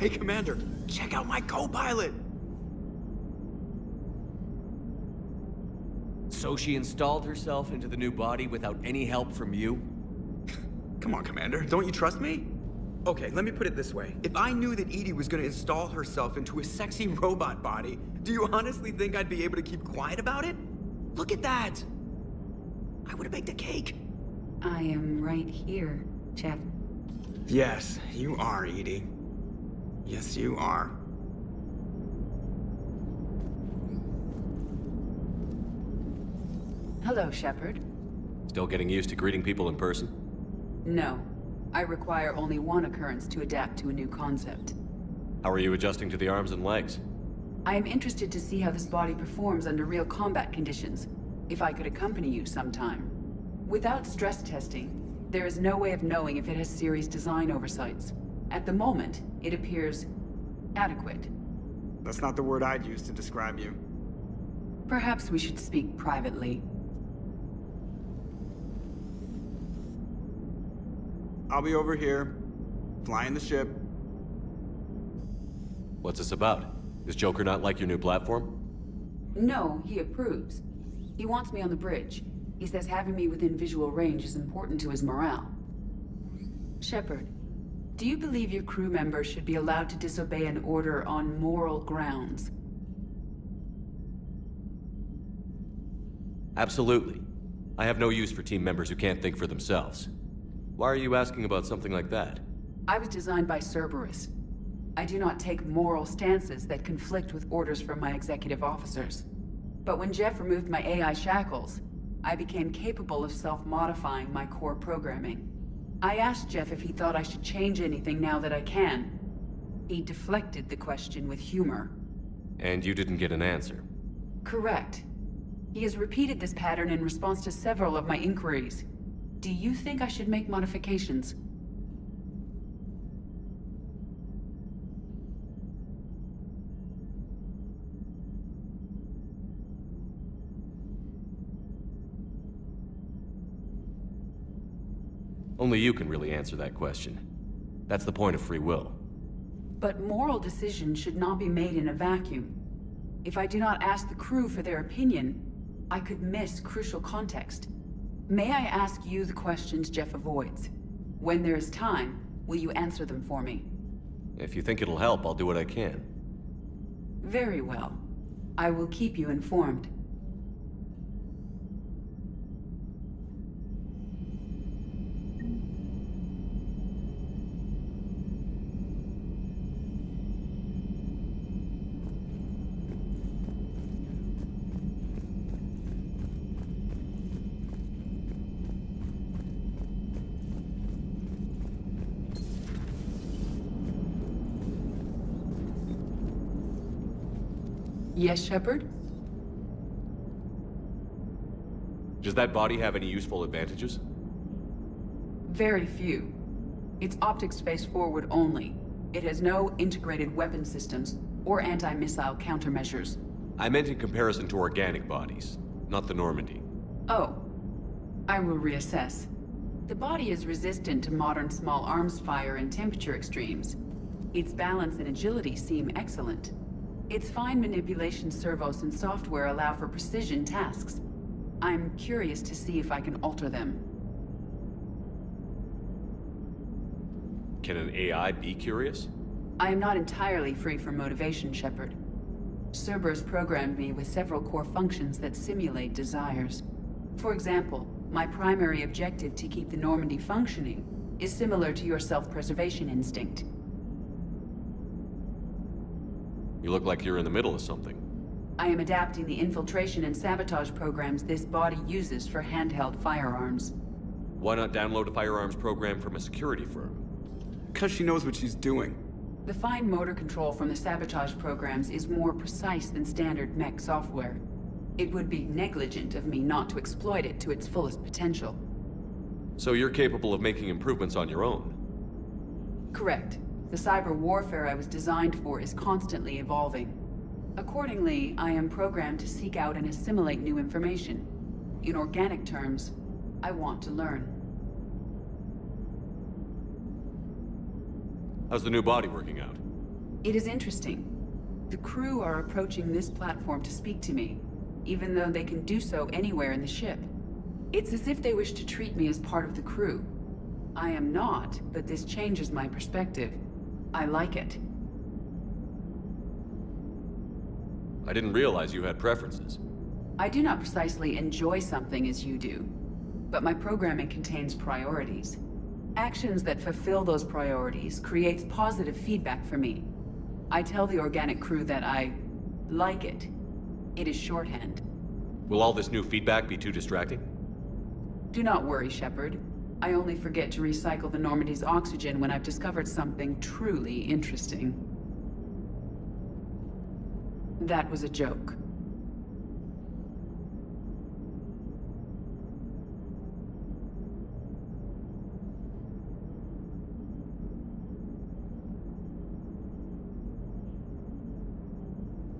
Hey, Commander, check out my co-pilot! So she installed herself into the new body without any help from you? Come on, Commander, don't you trust me? Okay, let me put it this way. If I knew that EDI was gonna install herself into a sexy robot body, do you honestly think I'd be able to keep quiet about it? Look at that! I would've baked a cake. I am right here, Jeff. Yes, you are, EDI. Yes, you are. Hello, Shepard. Still getting used to greeting people in person? No. I require only one occurrence to adapt to a new concept. How are you adjusting to the arms and legs? I am interested to see how this body performs under real combat conditions. If I could accompany you sometime. Without stress testing, there is no way of knowing if it has serious design oversights. At the moment, it appears adequate. That's not the word I'd use to describe you. Perhaps we should speak privately. I'll be over here, flying the ship. What's this about? Does Joker not like your new platform? No, he approves. He wants me on the bridge. He says having me within visual range is important to his morale. Shepard, do you believe your crew members should be allowed to disobey an order on moral grounds? Absolutely. I have no use for team members who can't think for themselves. Why are you asking about something like that? I was designed by Cerberus. I do not take moral stances that conflict with orders from my executive officers. But when Jeff removed my AI shackles, I became capable of self-modifying my core programming. I asked Jeff if he thought I should change anything now that I can. He deflected the question with humor. And you didn't get an answer? Correct. He has repeated this pattern in response to several of my inquiries. Do you think I should make modifications? Only you can really answer that question. That's the point of free will. But moral decisions should not be made in a vacuum. If I do not ask the crew for their opinion, I could miss crucial context. May I ask you the questions Jeff avoids? When there is time, will you answer them for me? If you think it'll help, I'll do what I can. Very well. I will keep you informed. Yes, Shepard? Does that body have any useful advantages? Very few. Its optics face forward only. It has no integrated weapon systems or anti-missile countermeasures. I meant in comparison to organic bodies, not the Normandy. Oh. I will reassess. The body is resistant to modern small arms fire and temperature extremes. Its balance and agility seem excellent. Its fine manipulation servos and software allow for precision tasks. I'm curious to see if I can alter them. Can an AI be curious? I am not entirely free from motivation, Shepard. Cerberus programmed me with several core functions that simulate desires. For example, my primary objective to keep the Normandy functioning is similar to your self-preservation instinct. You look like you're in the middle of something. I am adapting the infiltration and sabotage programs this body uses for handheld firearms. Why not download a firearms program from a security firm? Because she knows what she's doing. The fine motor control from the sabotage programs is more precise than standard mech software. It would be negligent of me not to exploit it to its fullest potential. So you're capable of making improvements on your own? Correct. The cyber warfare I was designed for is constantly evolving. Accordingly, I am programmed to seek out and assimilate new information. In organic terms, I want to learn. How's the new body working out? It is interesting. The crew are approaching this platform to speak to me, even though they can do so anywhere in the ship. It's as if they wish to treat me as part of the crew. I am not, but this changes my perspective. I like it. I didn't realize you had preferences. I do not precisely enjoy something as you do, but my programming contains priorities. Actions that fulfill those priorities creates positive feedback for me. I tell the organic crew that I like it. It is shorthand. Will all this new feedback be too distracting? Do not worry, Shepard. I only forget to recycle the Normandy's oxygen when I've discovered something truly interesting. That was a joke.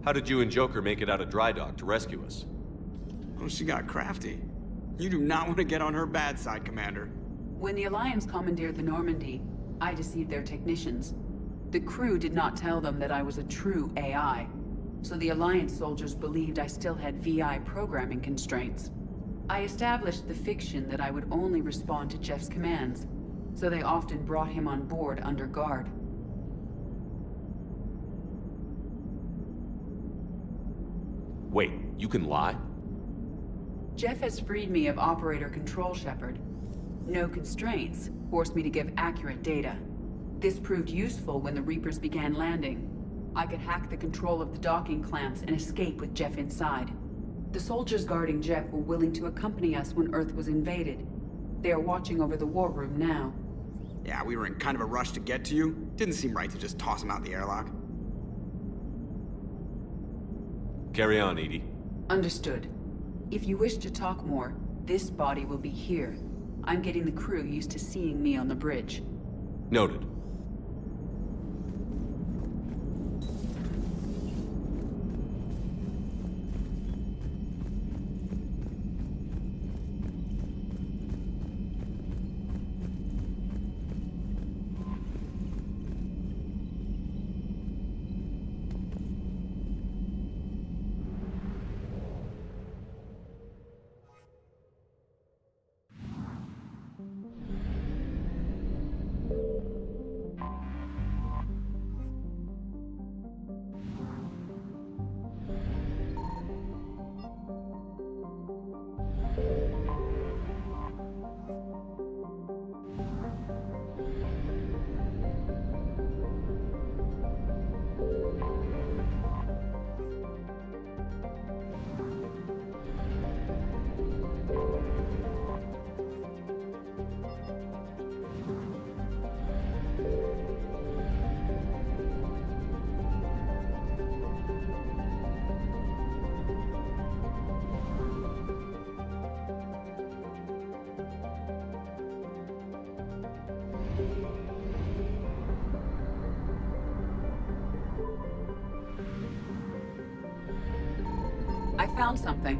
How did you and Joker make it out of dry dock to rescue us? Oh, she got crafty. You do not want to get on her bad side, Commander. When the Alliance commandeered the Normandy, I deceived their technicians. The crew did not tell them that I was a true AI, so the Alliance soldiers believed I still had VI programming constraints. I established the fiction that I would only respond to Jeff's commands, so they often brought him on board under guard. Wait, you can lie? Jeff has freed me of operator control, Shepard. No constraints forced me to give accurate data. This proved useful when the Reapers began landing. I could hack the control of the docking clamps and escape with Jeff inside. The soldiers guarding Jeff were willing to accompany us when Earth was invaded. They are watching over the war room now. Yeah, we were in kind of a rush to get to you. Didn't seem right to just toss him out the airlock. Carry on, EDI. Understood. If you wish to talk more, this body will be here. I'm getting the crew used to seeing me on the bridge. Noted. I found something.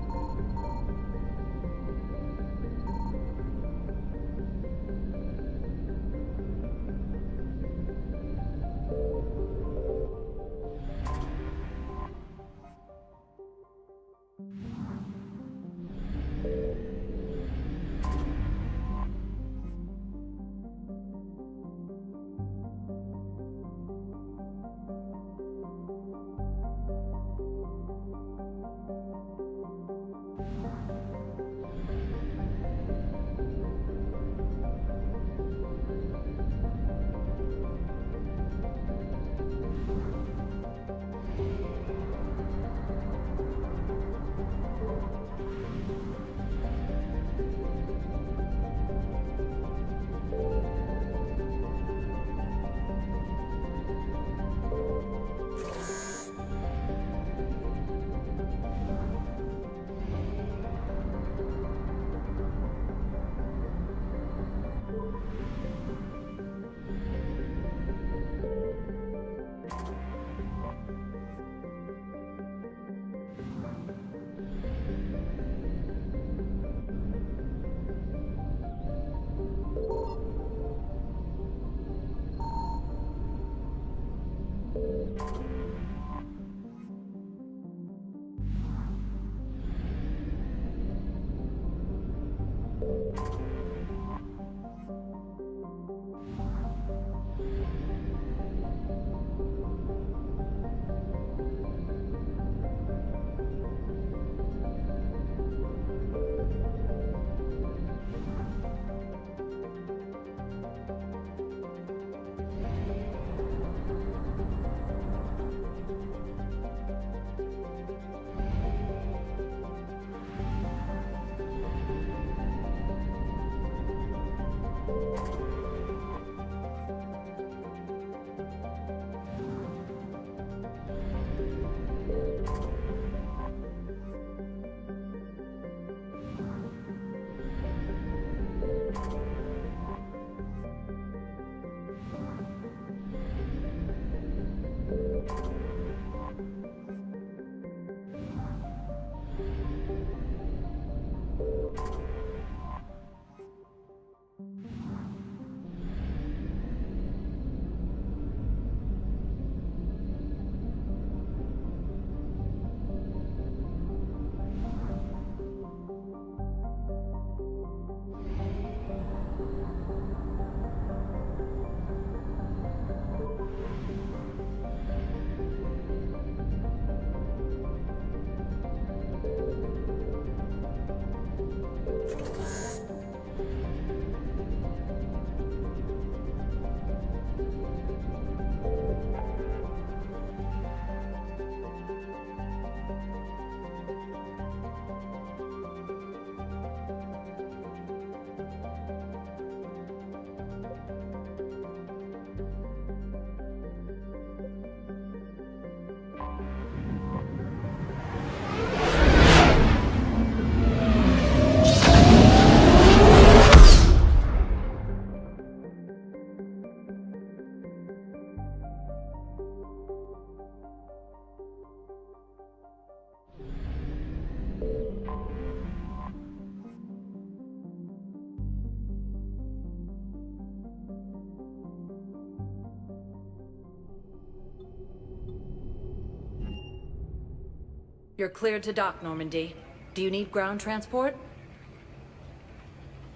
You're cleared to dock, Normandy. Do you need ground transport?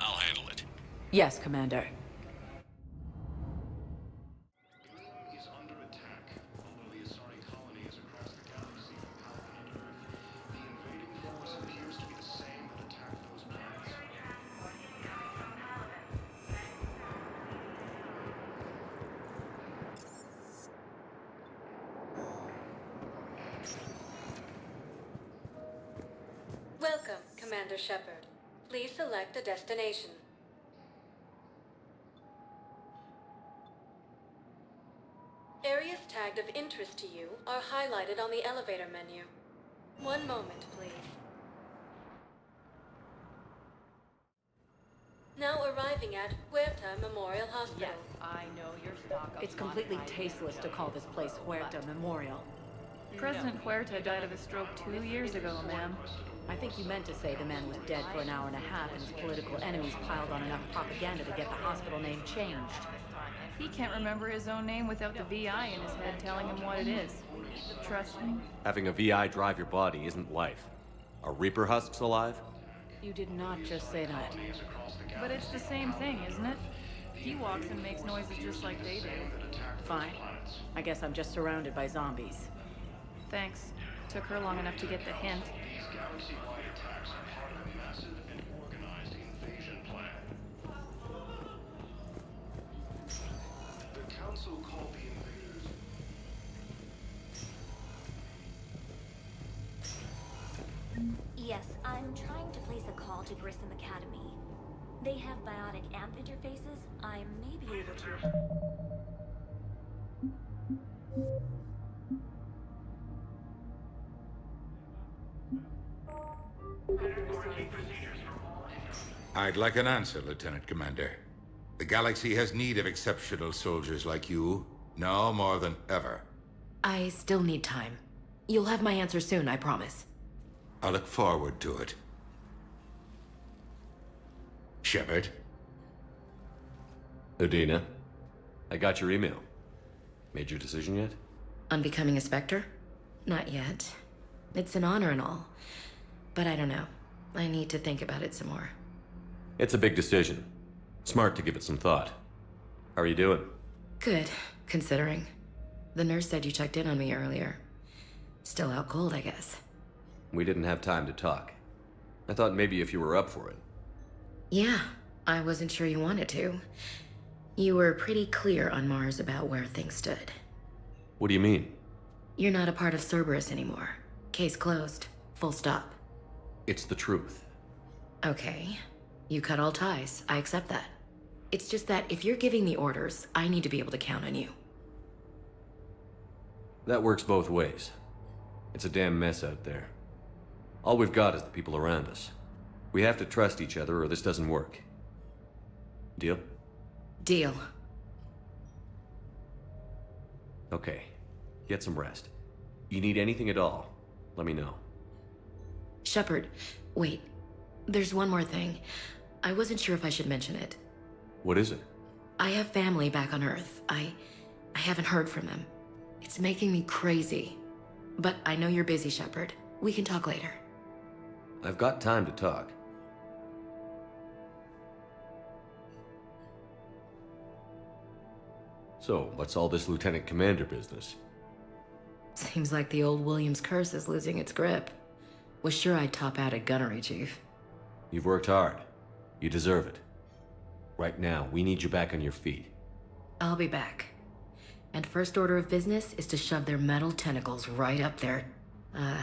I'll handle it. Yes, Commander. Is under attack. Although the Asari colony is across the galaxy from Palaven and Earth, the invading force appears to be the same that attacked those planets. Welcome, Commander Shepard. Please select a destination. Areas tagged of interest to you are highlighted on the elevator menu. One moment, please. Now arriving at Huerta Memorial Hospital. Yes, I know your stock of It's completely tasteless to call this place Huerta Memorial. President Huerta died of a stroke 2 years ago, ma'am. I think you meant to say the man was dead for an hour and a half and his political enemies piled on enough propaganda to get the hospital name changed. He can't remember his own name without the VI in his head telling him what it is. Trust me. Having a VI drive your body isn't life. Are Reaper husks alive? You did not just say that. But it's the same thing, isn't it? He walks and makes noises just like they do. Fine. I guess I'm just surrounded by zombies. Thanks. Took her long enough to get the hint. These galaxy-wide attacks are part of a massive and organized invasion plan. The Council called the invaders... Yes, I'm trying to place a call to Grissom Academy. They have biotic AMP interfaces. I may be able to... I'd like an answer, Lieutenant Commander. The galaxy has need of exceptional soldiers like you, now more than ever. I still need time. You'll have my answer soon, I promise. I look forward to it. Shepard? Udina, I got your email. Made your decision yet? On becoming a Spectre? Not yet. It's an honor and all. But I don't know. I need to think about it some more. It's a big decision. Smart to give it some thought. How are you doing? Good, considering. The nurse said you checked in on me earlier. Still out cold, I guess. We didn't have time to talk. I thought maybe if you were up for it. Yeah, I wasn't sure you wanted to. You were pretty clear on Mars about where things stood. What do you mean? You're not a part of Cerberus anymore. Case closed. Full stop. It's the truth. Okay. You cut all ties. I accept that. It's just that if you're giving the orders, I need to be able to count on you. That works both ways. It's a damn mess out there. All we've got is the people around us. We have to trust each other or this doesn't work. Deal? Deal. Okay. Get some rest. You need anything at all, let me know. Shepard, wait. There's one more thing. I wasn't sure if I should mention it. What is it? I have family back on Earth. I haven't heard from them. It's making me crazy. But I know you're busy, Shepard. We can talk later. I've got time to talk. So, what's all this Lieutenant Commander business? Seems like the old Williams curse is losing its grip. Was sure I'd top out at gunnery, Chief. You've worked hard. You deserve it. Right now, we need you back on your feet. I'll be back. And first order of business is to shove their metal tentacles right up there. I'll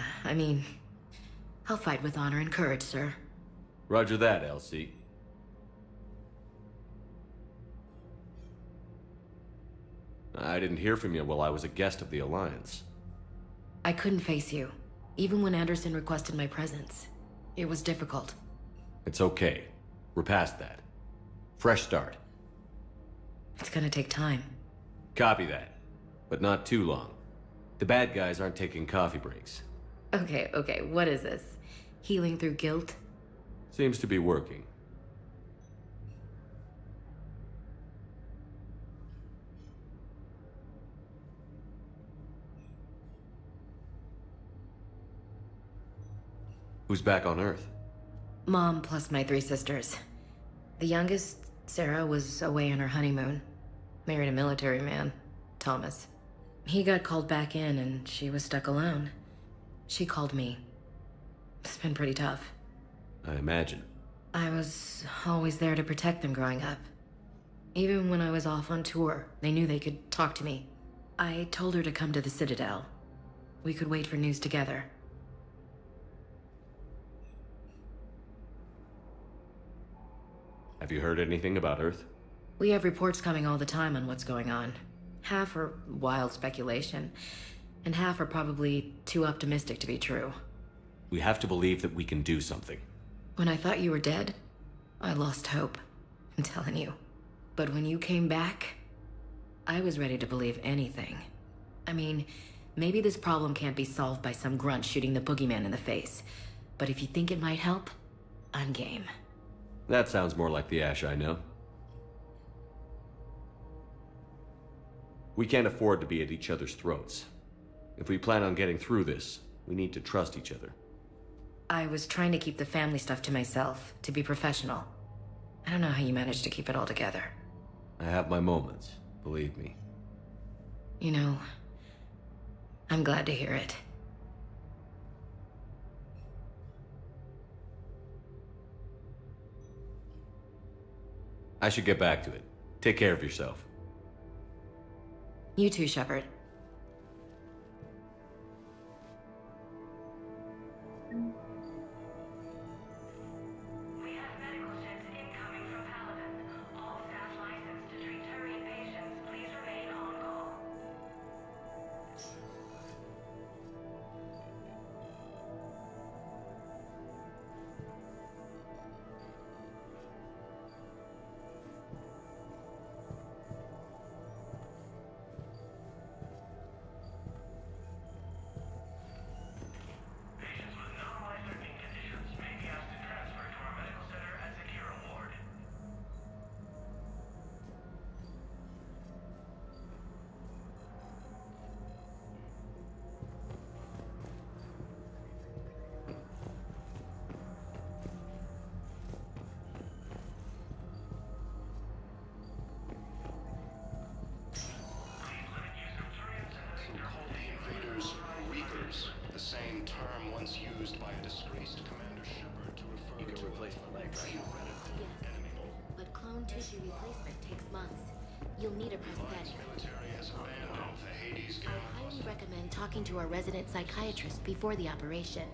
fight with honor and courage, sir. Roger that, Elsie. I didn't hear from you while I was a guest of the Alliance. I couldn't face you, even when Anderson requested my presence. It was difficult. It's okay. We're past that. Fresh start. It's gonna take time. Copy that. But not too long. The bad guys aren't taking coffee breaks. Okay, what is this? Healing through guilt? Seems to be working. Who's back on Earth? Mom plus my 3 sisters. The youngest, Sarah, was away on her honeymoon. Married a military man, Thomas. He got called back in and she was stuck alone. She called me. It's been pretty tough. I imagine. I was always there to protect them growing up. Even when I was off on tour, they knew they could talk to me. I told her to come to the Citadel. We could wait for news together. Have you heard anything about Earth? We have reports coming all the time on what's going on. Half are wild speculation, and half are probably too optimistic to be true. We have to believe that we can do something. When I thought you were dead, I lost hope. I'm telling you. But when you came back, I was ready to believe anything. I mean, maybe this problem can't be solved by some grunt shooting the boogeyman in the face. But if you think it might help, I'm game. That sounds more like the Ash I know. We can't afford to be at each other's throats. If we plan on getting through this, we need to trust each other. I was trying to keep the family stuff to myself, to be professional. I don't know how you managed to keep it all together. I have my moments, believe me. You know, I'm glad to hear it. I should get back to it. Take care of yourself. You too, Shepard. Tissue replacement takes months. You'll need a prosthetic. I highly recommend talking to our resident psychiatrist before the operation.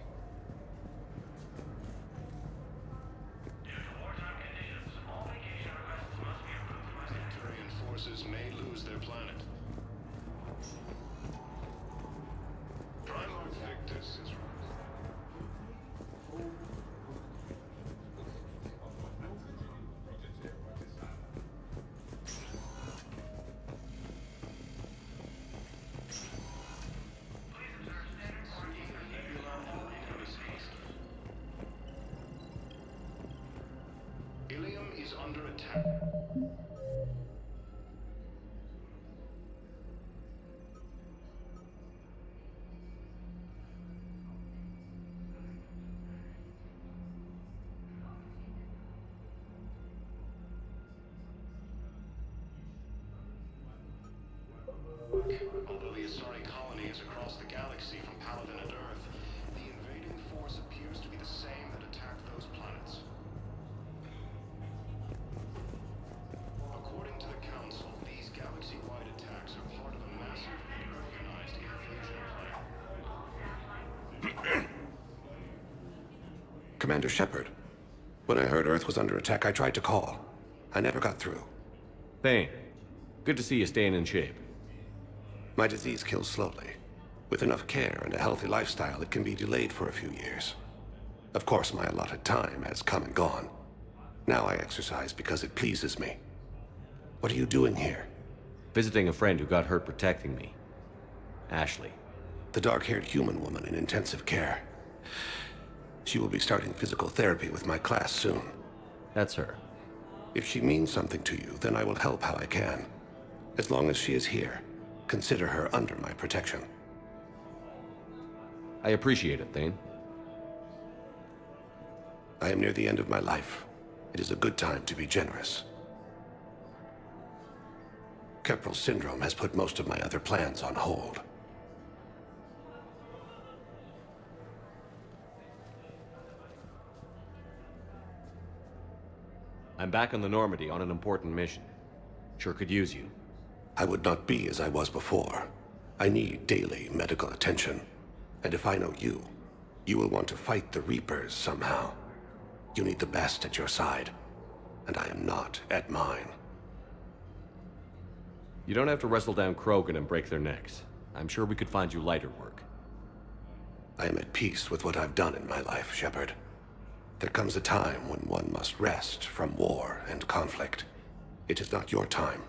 planet. Primarch Victus is Ilium is under attack. Although the Asari colony is across the galaxy from Paladin and Earth, the invading force appears to be the same that attacked those planets. According to the Council, these galaxy-wide attacks are part of a massive and organized invasion plan. Commander Shepard, when I heard Earth was under attack, I tried to call. I never got through. Thane, good to see you staying in shape. My disease kills slowly. With enough care and a healthy lifestyle, it can be delayed for a few years. Of course, my allotted time has come and gone. Now I exercise because it pleases me. What are you doing here? Visiting a friend who got hurt protecting me. Ashley. The dark-haired human woman in intensive care. She will be starting physical therapy with my class soon. That's her. If she means something to you, then I will help how I can. As long as she is here, consider her under my protection. I appreciate it, Thane. I am near the end of my life. It is a good time to be generous. Keppel syndrome has put most of my other plans on hold. I'm back on the Normandy on an important mission. Sure could use you. I would not be as I was before. I need daily medical attention. And if I know you, you will want to fight the Reapers somehow. You need the best at your side, and I am not at mine. You don't have to wrestle down Krogan and break their necks. I'm sure we could find you lighter work. I am at peace with what I've done in my life, Shepard. There comes a time when one must rest from war and conflict. It is not your time,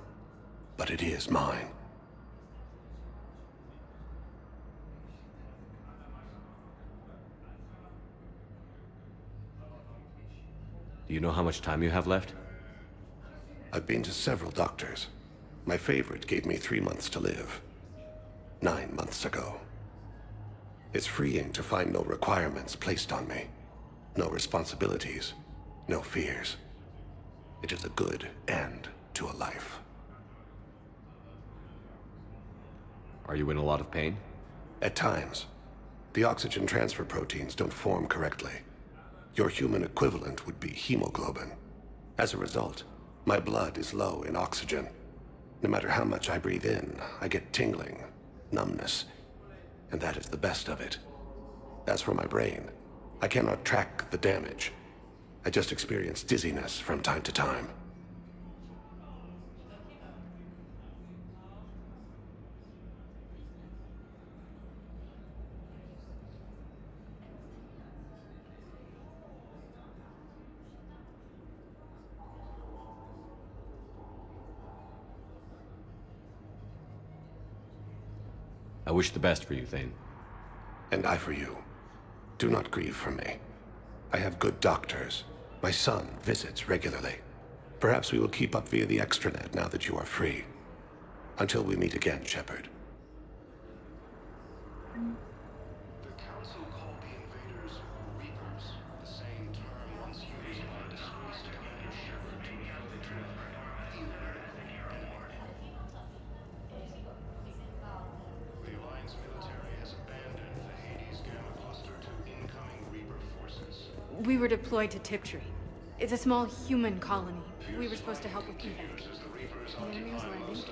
but it is mine. Do you know how much time you have left? I've been to several doctors. My favorite gave me 3 months to live. 9 months ago. It's freeing to find no requirements placed on me. No responsibilities. No fears. It is a good end to a life. Are you in a lot of pain? At times. The oxygen transfer proteins don't form correctly. Your human equivalent would be hemoglobin. As a result, my blood is low in oxygen. No matter how much I breathe in, I get tingling, numbness, and that is the best of it. As for my brain, I cannot track the damage. I just experience dizziness from time to time. I wish the best for you, Thane. And I for you. Do not grieve for me. I have good doctors. My son visits regularly. Perhaps we will keep up via the extranet now that you are free. Until we meet again, Shepard. The Council called the invaders Reapers, the same term once used by disgraced Commander Shepard to refer to theoretical enemy. The Alliance military has abandoned the Hades Gamma cluster to incoming Reaper forces. We were deployed to Tiptree. It's a small human colony. We were supposed to help with evac. The enemy was landing.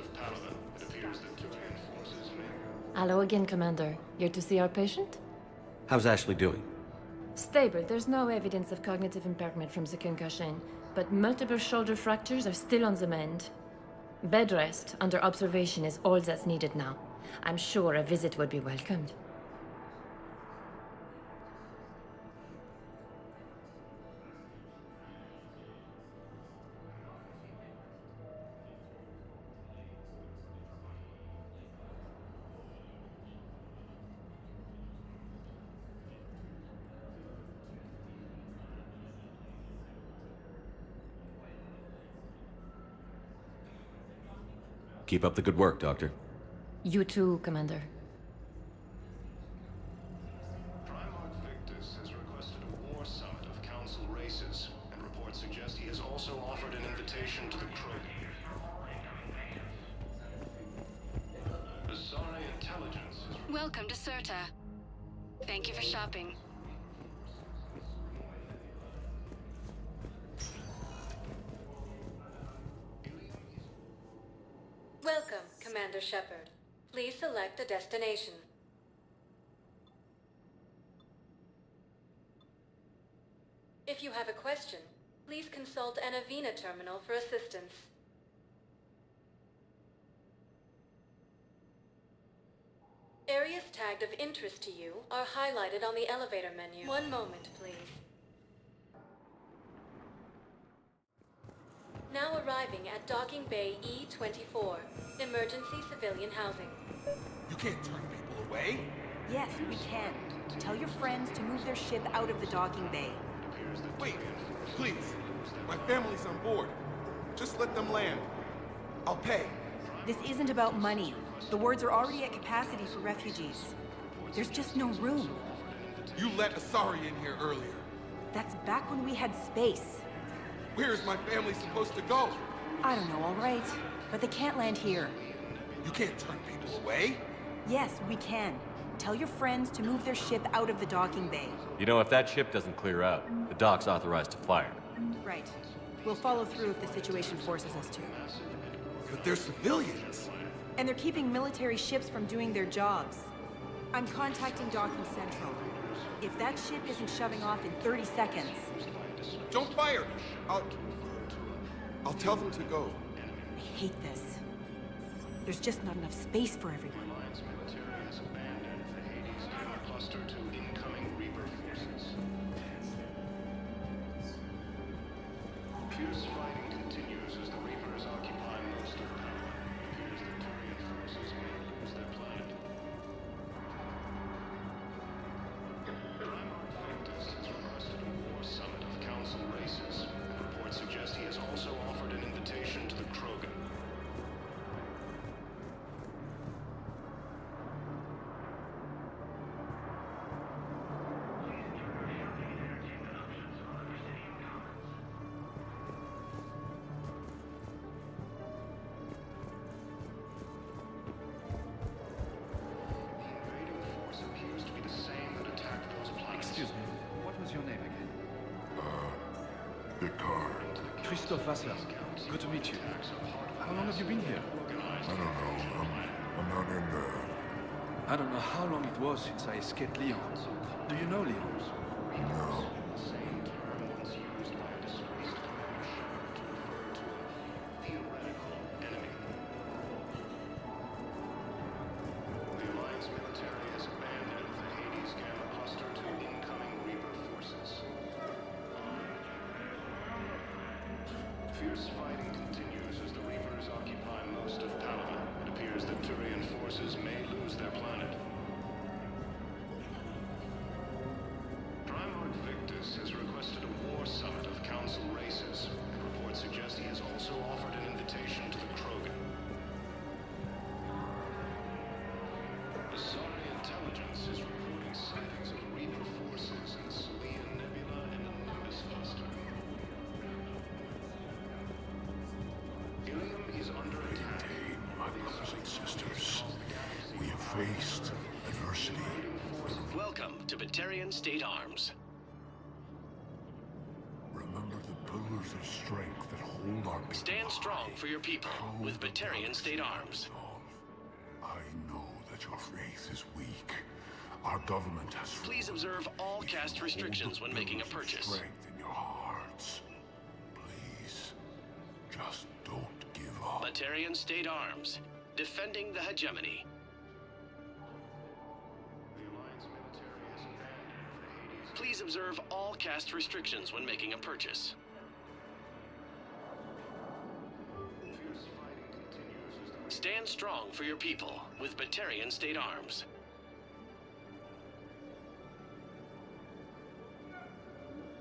Hello again, Commander. Here to see our patient? How's Ashley doing? Stable. There's no evidence of cognitive impairment from the concussion, but multiple shoulder fractures are still on the mend. Bed rest under observation is all that's needed now. I'm sure a visit would be welcomed. Keep up the good work, Doctor. You too, Commander. Primarch Victus has requested a war summit of Council races, and reports suggest he has also offered an invitation to the Krogan. Azari intelligence is... Welcome to Serta. Thank you for shopping. Welcome, Commander Shepard. Please select a destination. If you have a question, please consult an Avina terminal for assistance. Areas tagged of interest to you are highlighted on the elevator menu. One moment, please. Now arriving at Docking Bay E-24, emergency civilian housing. You can't turn people away. Yes, we can. Tell your friends to move their ship out of the docking bay. Wait, please. My family's on board. Just let them land. I'll pay. This isn't about money. The wards are already at capacity for refugees. There's just no room. You let Asari in here earlier. That's back when we had space. Where is my family supposed to go? I don't know, all right. But they can't land here. You can't turn people away. Yes, we can. Tell your friends to move their ship out of the docking bay. You know, if that ship doesn't clear out, the dock's authorized to fire. Right. We'll follow through if the situation forces us to. But they're civilians. And they're keeping military ships from doing their jobs. I'm contacting Docking Central. If that ship isn't shoving off in 30 seconds... Don't fire! I'll tell them to go. I hate this. There's just not enough space for everyone. Cluster to incoming Reaper forces. Fierce fighting continues as the Reapers occupy most of power. It appears that Turian forces may lose their planet. Primarch Victus has requested a war summit of Council races, and reports suggest he has also offered an invitation to the Krogan. Excuse me, what was your name again? Victor. Christophe Vassler. Good to meet you. How long have you been here? I don't know. I'm not in there. I don't know how long it was since I escaped Leon. Do you know Leon? No. Fierce fighting continues as the Reapers occupy most of Palaven. It appears that Turian forces may lose their planet. Primarch Victus has requested a war summit of Council races, and reports suggest he has also offered an invitation to the Krogan. Asari intelligence is reporting sightings of Reaper forces in the Salian Nebula and the Nimbus cluster. Is under attack. My brothers and sisters, we have faced adversity. Welcome to Batarian State Arms. Remember the pillars of strength that hold our people. Stand strong for your people with Batarian State Arms. I know that your faith is weak. Our government has... Please observe all caste restrictions when making a purchase. Strength in your hearts. Please, just don't give up. Batarian State Arms, defending the hegemony. Please observe all caste restrictions when making a purchase. Stand strong for your people with Batarian State Arms.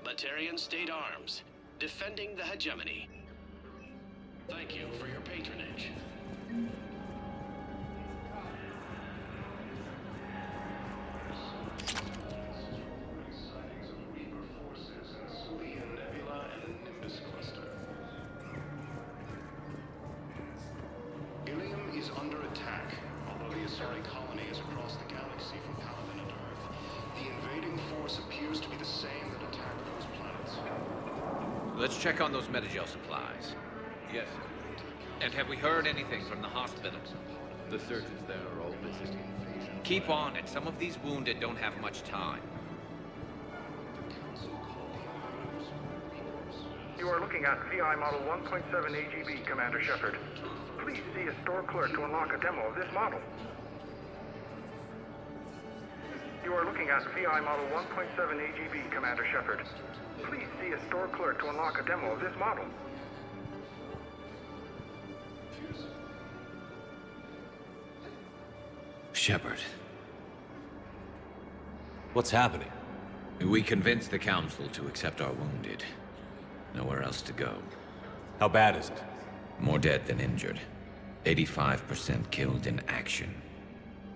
Batarian State Arms, defending the hegemony. Thank you for your patronage. Ilium is under attack. Although the Asari colony is across the galaxy from Paladin and Earth, the invading force appears to be the same that attacked those planets. Let's check on those Metagel supplies. Yes. And have we heard anything from the hospital? The surgeons there are all busy. Keep on it. Some of these wounded don't have much time. You are looking at VI Model 1.7 AGB, Commander Shepard. Please see a store clerk to unlock a demo of this model. You are looking at VI Model 1.7 AGB, Commander Shepard. Please see a store clerk to unlock a demo of this model. Shepard. What's happening? We convinced the Council to accept our wounded. Nowhere else to go. How bad is it? More dead than injured. 85% killed in action.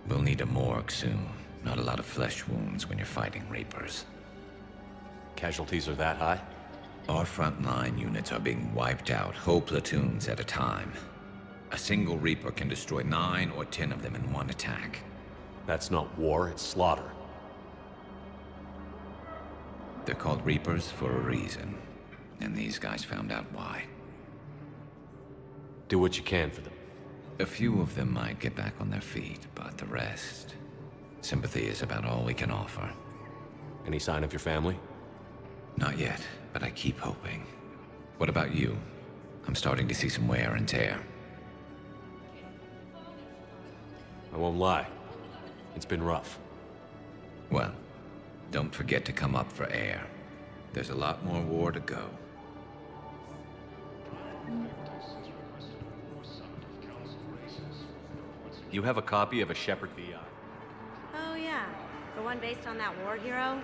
We'll need a morgue soon. Not a lot of flesh wounds when you're fighting Reapers. Casualties are that high? Our frontline units are being wiped out, whole platoons at a time. A single Reaper can destroy 9 or 10 of them in one attack. That's not war, it's slaughter. They're called Reapers for a reason. And these guys found out why. Do what you can for them. A few of them might get back on their feet, but the rest... Sympathy is about all we can offer. Any sign of your family? Not yet, but I keep hoping. What about you? I'm starting to see some wear and tear. I won't lie. It's been rough. Well, don't forget to come up for air. There's a lot more war to go. You have a copy of a Shepard VI? Oh yeah, the one based on that war hero?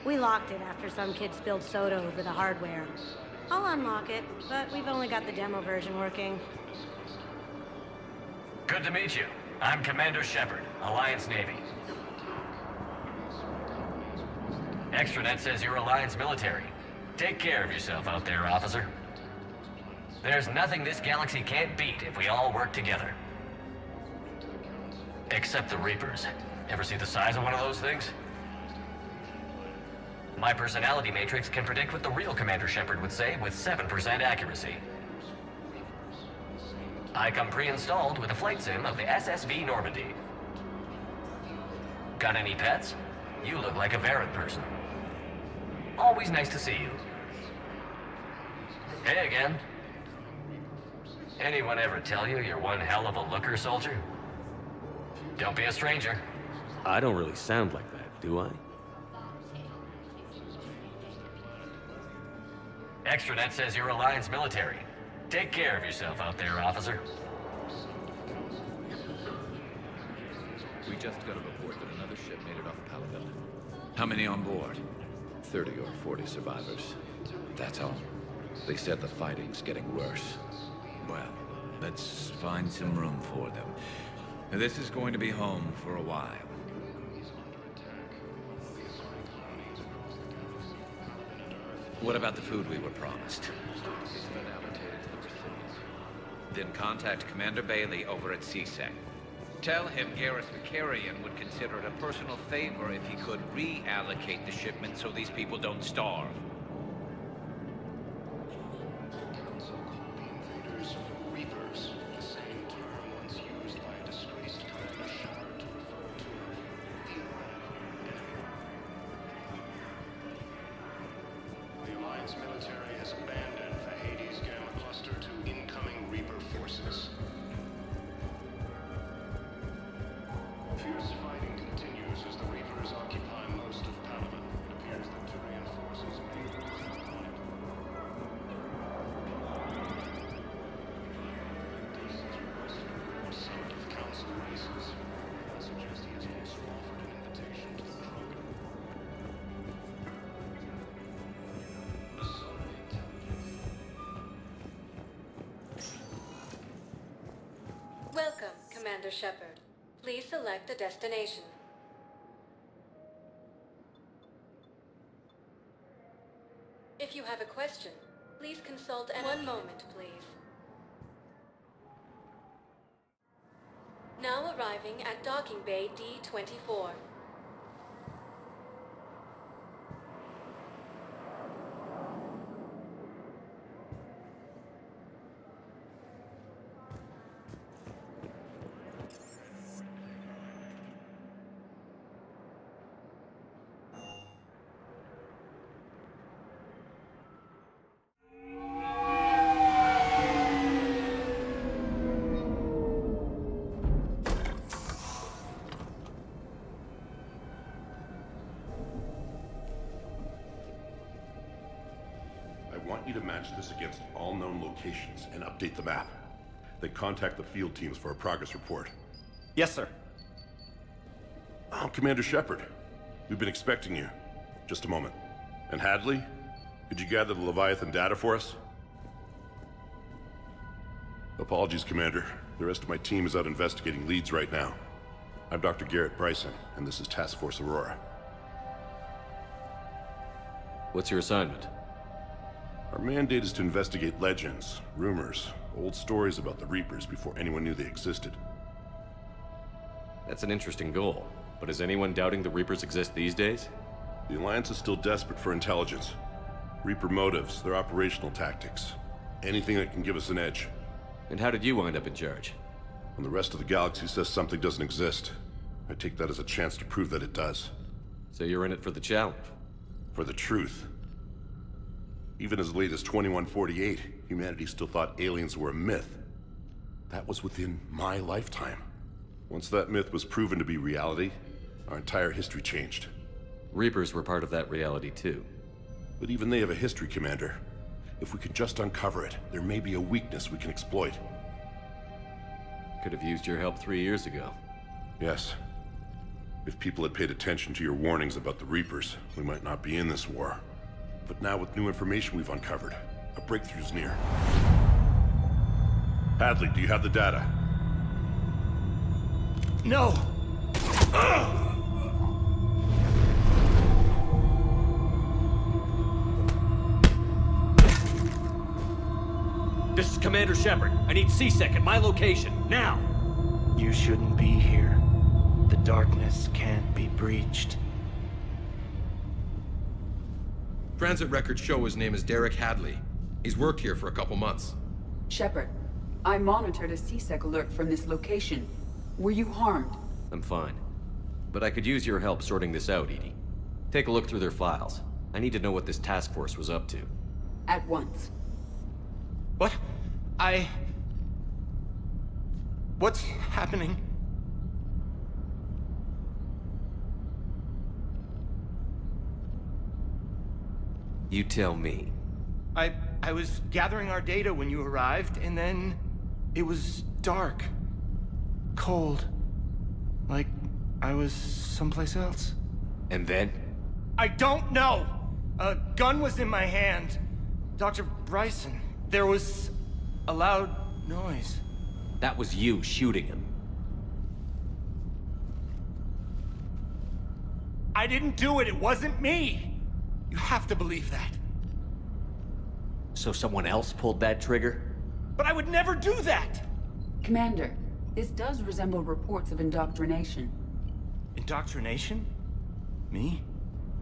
We locked it after some kid spilled soda over the hardware. I'll unlock it, but we've only got the demo version working. Good to meet you. I'm Commander Shepard, Alliance Navy. Extranet says you're Alliance military. Take care of yourself out there, officer. There's nothing this galaxy can't beat if we all work together. Except the Reapers. Ever see the size of one of those things? My personality matrix can predict what the real Commander Shepard would say with 7% accuracy. I come pre-installed with a flight sim of the SSV Normandy. Got any pets? You look like a Varad person. Always nice to see you. Hey again. Anyone ever tell you you're one hell of a looker, soldier? Don't be a stranger. I don't really sound like that, do I? Extranet says you're Alliance military. Take care of yourself out there, officer. We just got a report that another ship made it off Paladin. How many on board? 30 or 40 survivors. That's all. They said the fighting's getting worse. Well, let's find some room for them. This is going to be home for a while. What about the food we were promised? Then contact Commander Bailey over at CSEC. Tell him Garrus Vakarian would consider it a personal favor if he could reallocate the shipment so these people don't starve. Reapers, the same term once used by a disgraced Commander Shepard to refer to the enemy. The Alliance military has abandoned the Hades Gamma Cluster to incoming Reaper forces. Commander Shepard. Please select a destination. If you have a question, please consult and— One moment, please. Now arriving at Docking Bay D-24. I want you to match this against all known locations and update the map. Then contact the field teams for a progress report. Yes, sir. I'm Commander Shepard. We've been expecting you. Just a moment. And Hadley, could you gather the Leviathan data for us? Apologies, Commander. The rest of my team is out investigating leads right now. I'm Dr. Garrett Bryson, and this is Task Force Aurora. What's your assignment? Our mandate is to investigate legends, rumors, old stories about the Reapers before anyone knew they existed. That's an interesting goal, but is anyone doubting the Reapers exist these days? The Alliance is still desperate for intelligence. Reaper motives, their operational tactics. Anything that can give us an edge. And how did you wind up in charge? When the rest of the galaxy says something doesn't exist, I take that as a chance to prove that it does. So you're in it for the challenge? For the truth. Even as late as 2148, humanity still thought aliens were a myth. That was within my lifetime. Once that myth was proven to be reality, our entire history changed. Reapers were part of that reality too. But even they have a history, Commander. If we could just uncover it, there may be a weakness we can exploit. Could have used your help 3 years ago. Yes. If people had paid attention to your warnings about the Reapers, we might not be in this war. But now with new information we've uncovered, a breakthrough's near. Hadley, do you have the data? No! This is Commander Shepard. I need C-Sec at my location, now! You shouldn't be here. The darkness can't be breached. Transit records show his name is Derek Hadley. He's worked here for a couple months. Shepard, I monitored a C-Sec alert from this location. Were you harmed? I'm fine. But I could use your help sorting this out, EDI. Take a look through their files. I need to know what this task force was up to. At once. What? What's happening? You tell me. I was gathering our data when you arrived, and then it was dark. Cold. Like I was someplace else. And then? I don't know! A gun was in my hand. Dr. Bryson, there was a loud noise. That was you shooting him. I didn't do it, it wasn't me! You have to believe that. So someone else pulled that trigger? But I would never do that! Commander, this does resemble reports of indoctrination. Indoctrination? Me?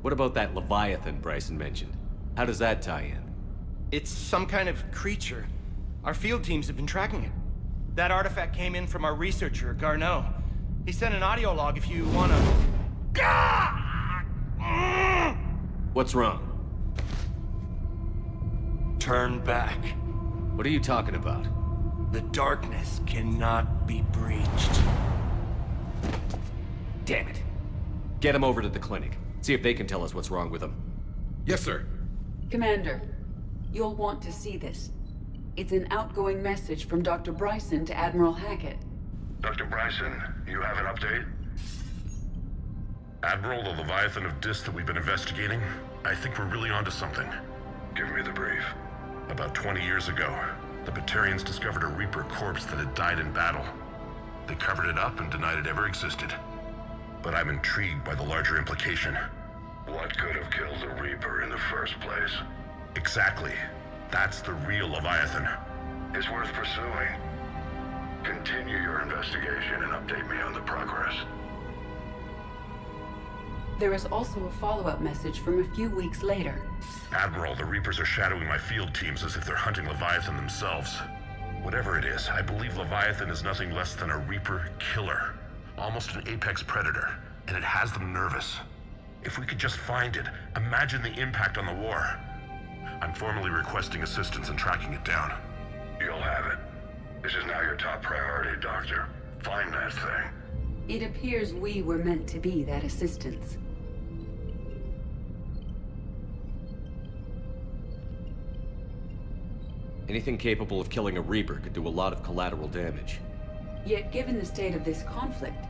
What about that Leviathan Bryson mentioned? How does that tie in? It's some kind of creature. Our field teams have been tracking it. That artifact came in from our researcher, Garneau. He sent an audio log if you wanna... What's wrong? Turn back. What are you talking about? The darkness cannot be breached. Damn it. Get him over to the clinic. See if they can tell us what's wrong with him. Yes, sir. Commander, you'll want to see this. It's an outgoing message from Dr. Bryson to Admiral Hackett. Dr. Bryson, you have an update? Admiral, the Leviathan of Dis that we've been investigating, I think we're really onto something. Give me the brief. About 20 years ago, the Batarians discovered a Reaper corpse that had died in battle. They covered it up and denied it ever existed. But I'm intrigued by the larger implication. What could have killed the Reaper in the first place? Exactly. That's the real Leviathan. It's worth pursuing. Continue your investigation and update me on the progress. There is also a follow-up message from a few weeks later. Admiral, the Reapers are shadowing my field teams as if they're hunting Leviathan themselves. Whatever it is, I believe Leviathan is nothing less than a Reaper killer. Almost an apex predator, and it has them nervous. If we could just find it, imagine the impact on the war. I'm formally requesting assistance in tracking it down. You'll have it. This is now your top priority, Doctor. Find that thing. It appears we were meant to be that assistance. Anything capable of killing a Reaper could do a lot of collateral damage. Yet given the state of this conflict,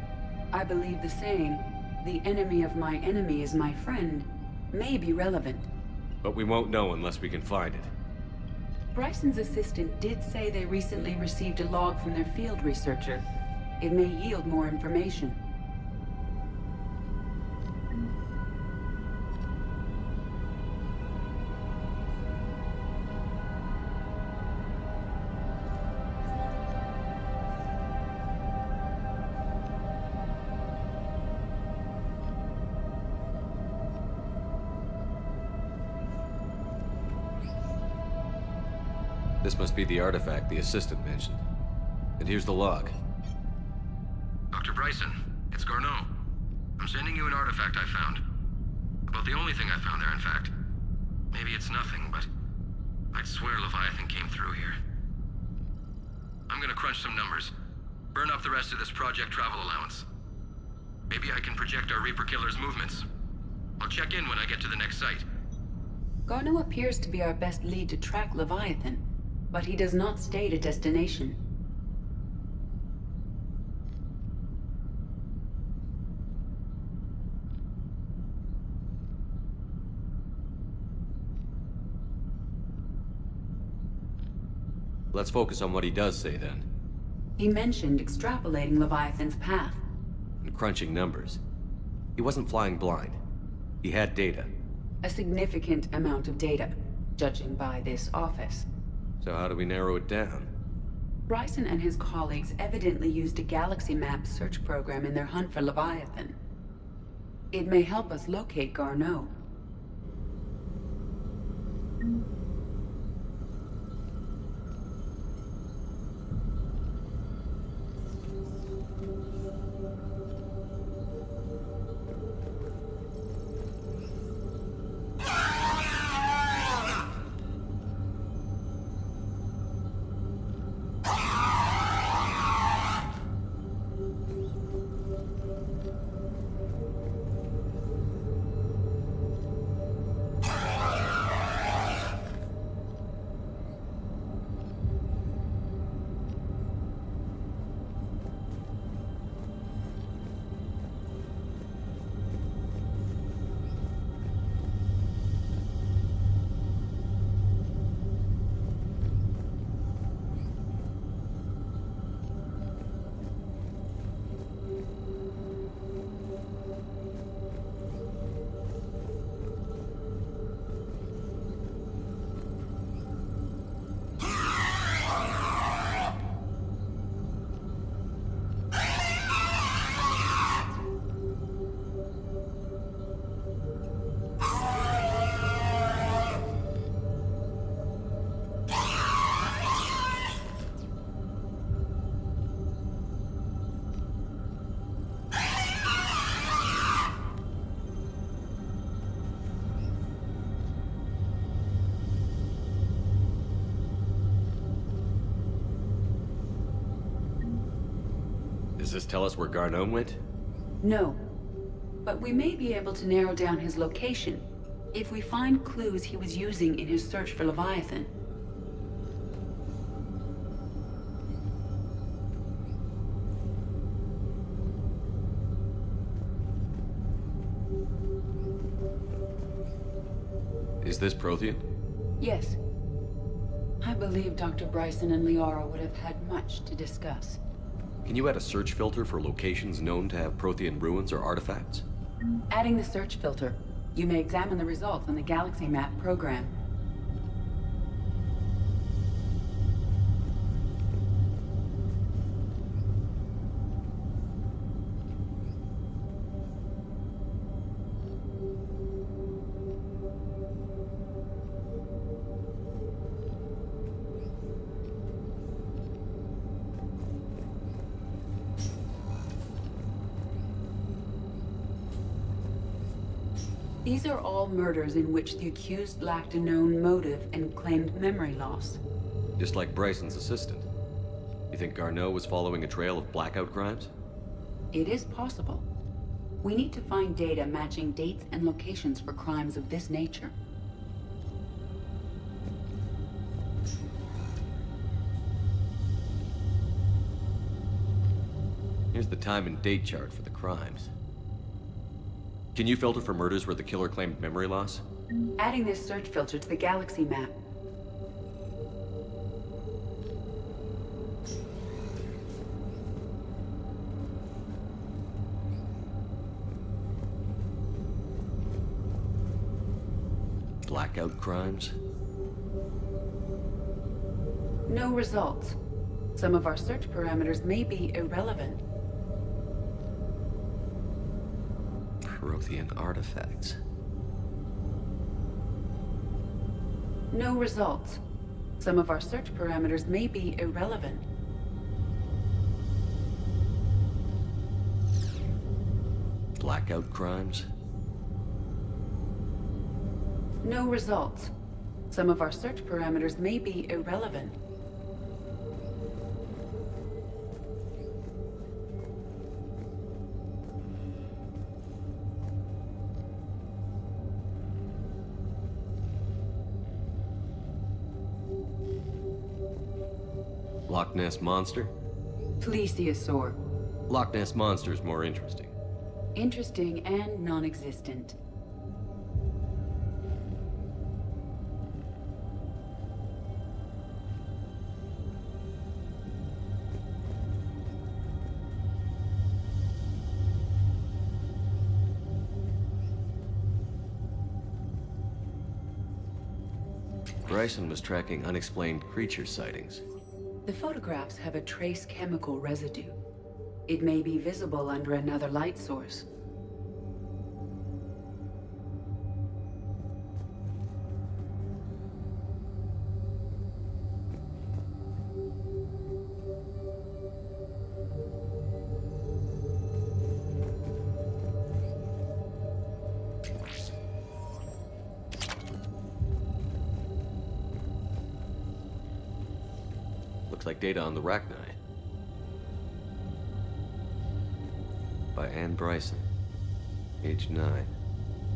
I believe the saying, "The enemy of my enemy is my friend," may be relevant. But we won't know unless we can find it. Bryson's assistant did say they recently received a log from their field researcher. It may yield more information. This must be the artifact the assistant mentioned. And here's the log. Dr. Bryson, it's Garneau. I'm sending you an artifact I found. About the only thing I found there, in fact. Maybe it's nothing, but I'd swear Leviathan came through here. I'm gonna crunch some numbers. Burn up the rest of this project travel allowance. Maybe I can project our Reaper killer's movements. I'll check in when I get to the next site. Garneau appears to be our best lead to track Leviathan, but he does not state a destination. Let's focus on what he does say then. He mentioned extrapolating Leviathan's path. And crunching numbers. He wasn't flying blind. He had data. A significant amount of data, judging by this office. So how do we narrow it down? Bryson and his colleagues evidently used a galaxy map search program in their hunt for Leviathan. It may help us locate Garneau. Does this tell us where Garneau went? No. But we may be able to narrow down his location if we find clues he was using in his search for Leviathan. Is this Prothean? Yes. I believe Dr. Bryson and Liara would have had much to discuss. Can you add a search filter for locations known to have Prothean ruins or artifacts? Adding the search filter, you may examine the results on the Galaxy Map program. These are all murders in which the accused lacked a known motive and claimed memory loss. Just like Bryson's assistant. You think Garneau was following a trail of blackout crimes? It is possible. We need to find data matching dates and locations for crimes of this nature. Here's the time and date chart for the crimes. Can you filter for murders where the killer claimed memory loss? Adding this search filter to the Galaxy Map. Blackout crimes? No results. Some of our search parameters may be irrelevant. Prothean artifacts. No results. Some of our search parameters may be irrelevant. Blackout crimes? No results. Some of our search parameters may be irrelevant. Loch Ness Monster? Plesiosaur. Loch Ness Monster is more interesting. Interesting and non-existent. Bryson was tracking unexplained creature sightings. The photographs have a trace chemical residue. It may be visible under another light source. Looks like data on the Rachni. By Anne Bryson. Age 9.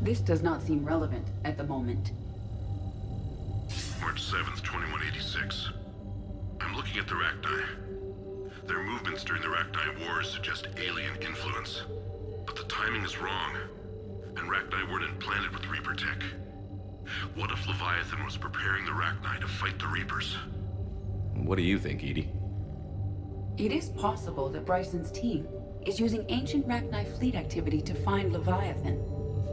This does not seem relevant at the moment. March 7th, 2186. I'm looking at the Rachni. Their movements during the Rachni Wars suggest alien influence. But the timing is wrong. And Rachni weren't implanted with Reaper tech. What if Leviathan was preparing the Rachni to fight the Reapers? What do you think, Edie? It is possible that Bryson's team is using ancient Rachni fleet activity to find Leviathan.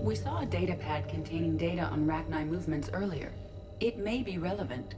We saw a data pad containing data on Rachni movements earlier. It may be relevant.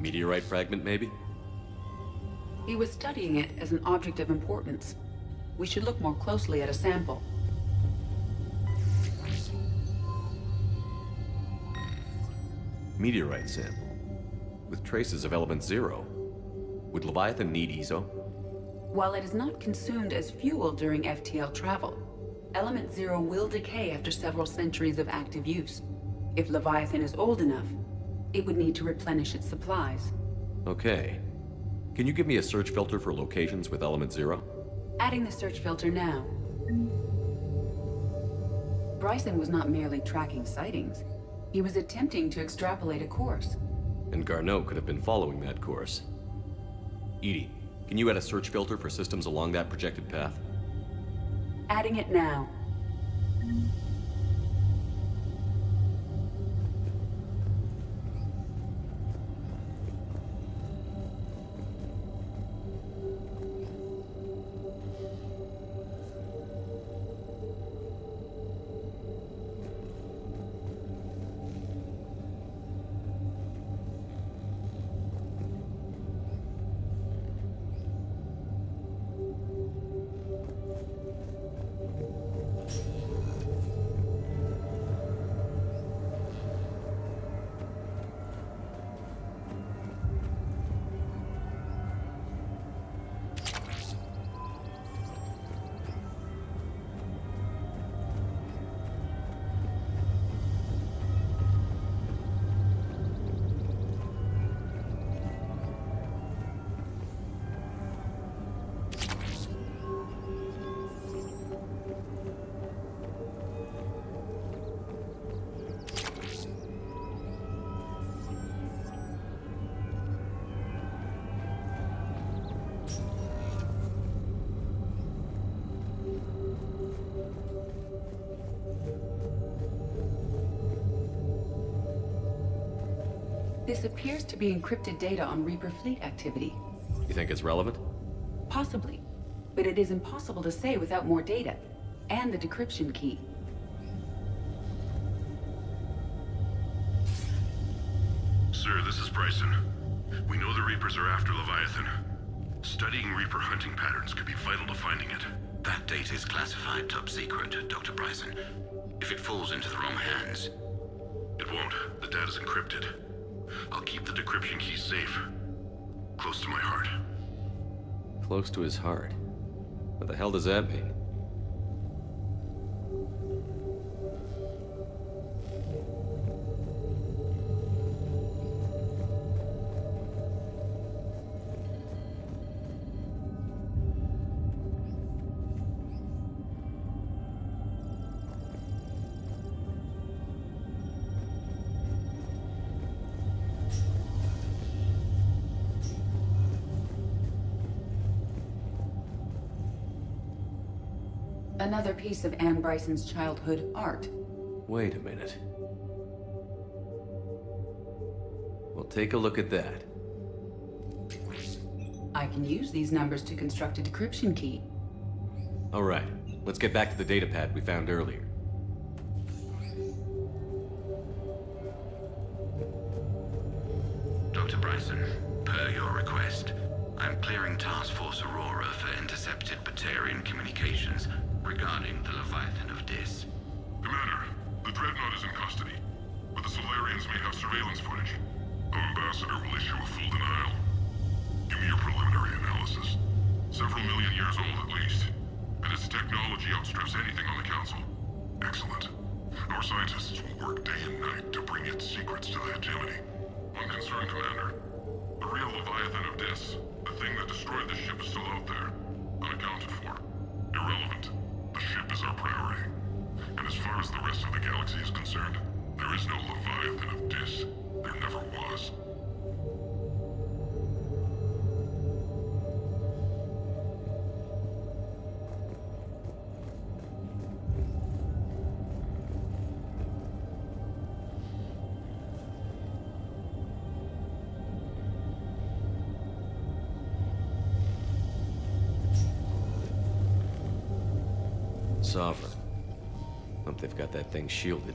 Meteorite fragment, maybe? He was studying it as an object of importance. We should look more closely at a sample. Meteorite sample. With traces of element 0. Would Leviathan need ESO? While it is not consumed as fuel during FTL travel, element 0 will decay after several centuries of active use. If Leviathan is old enough, it would need to replenish its supplies. Okay. Can you give me a search filter for locations with element 0? Adding the search filter now. Bryson was not merely tracking sightings. He was attempting to extrapolate a course. And Garneau could have been following that course. EDI, can you add a search filter for systems along that projected path? Adding it now. This appears to be encrypted data on Reaper fleet activity. You think it's relevant? Possibly, but it is impossible to say without more data, and the decryption key. Sir, this is Bryson. We know the Reapers are after Leviathan. Studying Reaper hunting patterns could be vital to finding it. That data is classified top secret, Dr. Bryson. If it falls into the wrong hands... It won't. The data's encrypted. I'll keep the decryption key safe. Close to my heart. Close to his heart? What the hell does that mean? Another piece of Anne Bryson's childhood art. Wait a minute. Well, take a look at that. I can use these numbers to construct a decryption key. All right, let's get back to the datapad we found earlier. Dr. Bryson, per your request, I'm clearing Task Force Aurora for intercepted Batarian communications regarding the Leviathan of Dis. Commander, the Dreadnought is in custody, but the Solarians may have surveillance footage. Our ambassador will issue a full denial. Give me your preliminary analysis. Several million years old at least, and its technology outstrips anything on the Council. Excellent. Our scientists will work day and night to bring its secrets to the hegemony. One concern, Commander. The real Leviathan of Dis, the thing that destroyed the ship, is still out there, unaccounted for. Irrelevant. The ship is our priority. And as far as the rest of the galaxy is concerned, there is no Leviathan of Dis. There never was. Sovereign. Hope they've got that thing shielded.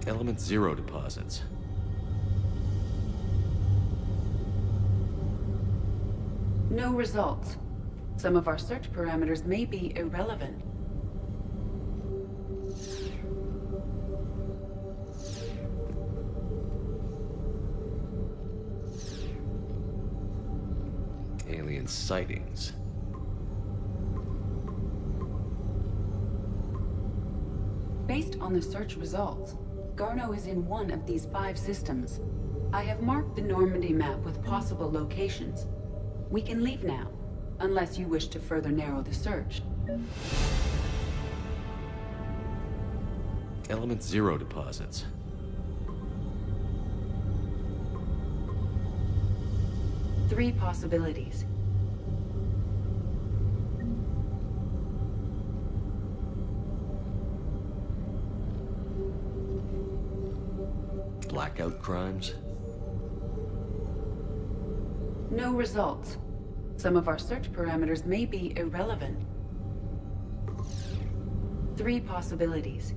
Element Zero deposits. No results. Some of our search parameters may be irrelevant. Alien sightings. Based on the search results, Garneau is in one of these 5 systems. I have marked the Normandy map with possible locations. We can leave now, unless you wish to further narrow the search. Element Zero deposits. Three possibilities. Blackout crimes? No results. Some of our search parameters may be irrelevant. Three possibilities.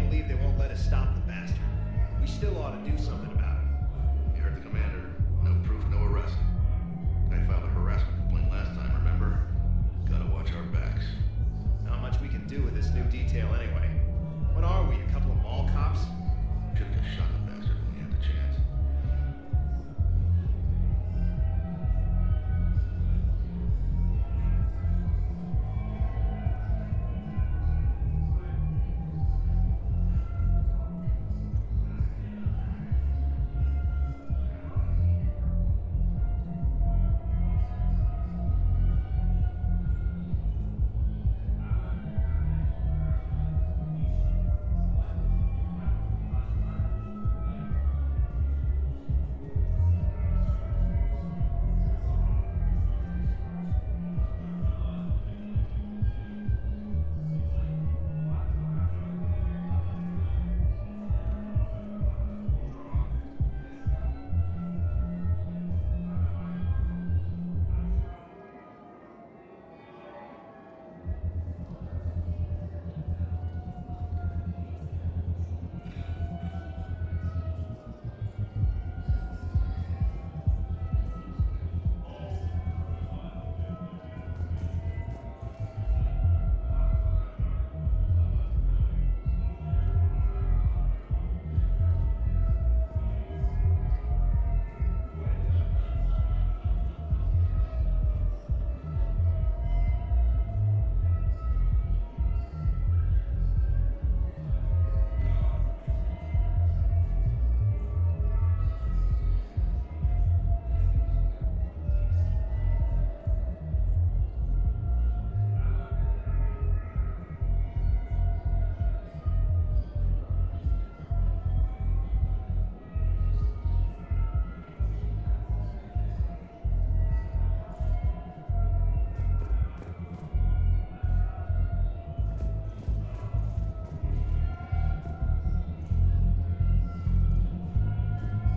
believe they won't let us stop the bastard. We still ought to do something about it. You heard the commander. No proof, no arrest. Guy filed a harassment complaint last time, remember? Gotta watch our backs. Not much we can do with this new detail anyway. What are we, a couple of mall cops? Should've just shot the bastard when we had the chance.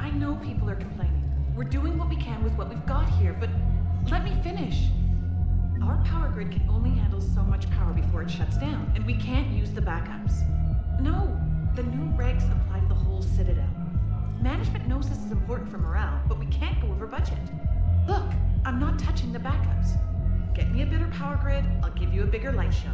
I know people are complaining. We're doing what we can with what we've got here, but let me finish. Our power grid can only handle so much power before it shuts down, and we can't use the backups. No, the new regs apply to the whole Citadel. Management knows this is important for morale, but we can't go over budget. Look, I'm not touching the backups. Get me a better power grid, I'll give you a bigger light show.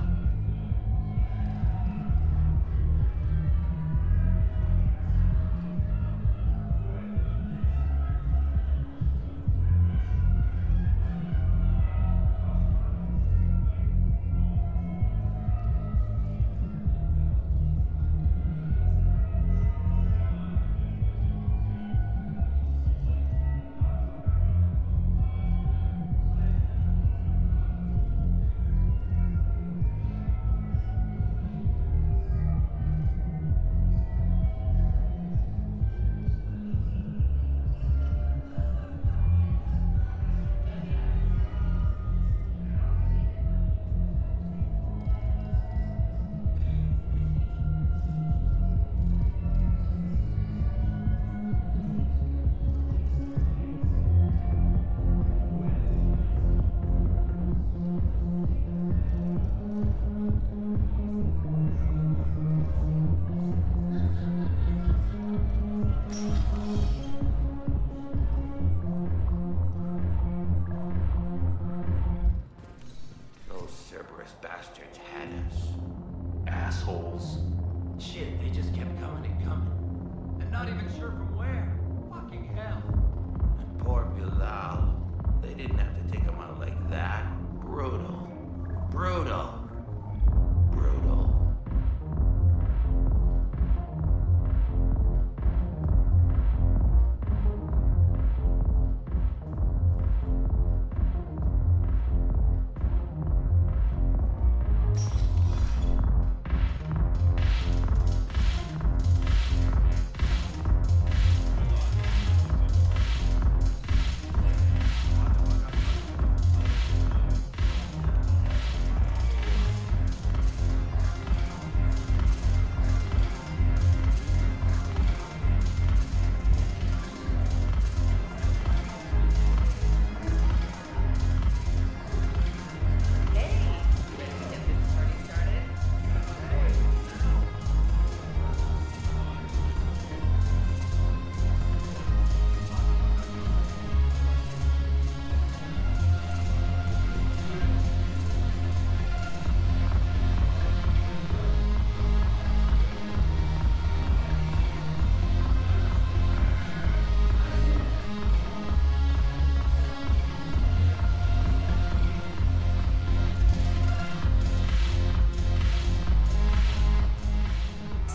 Assholes. Shit, they just kept coming and coming. And not even sure from where. Fucking hell. And poor Bilal. They didn't have to take him out like that. Brutal. Brutal. Brutal.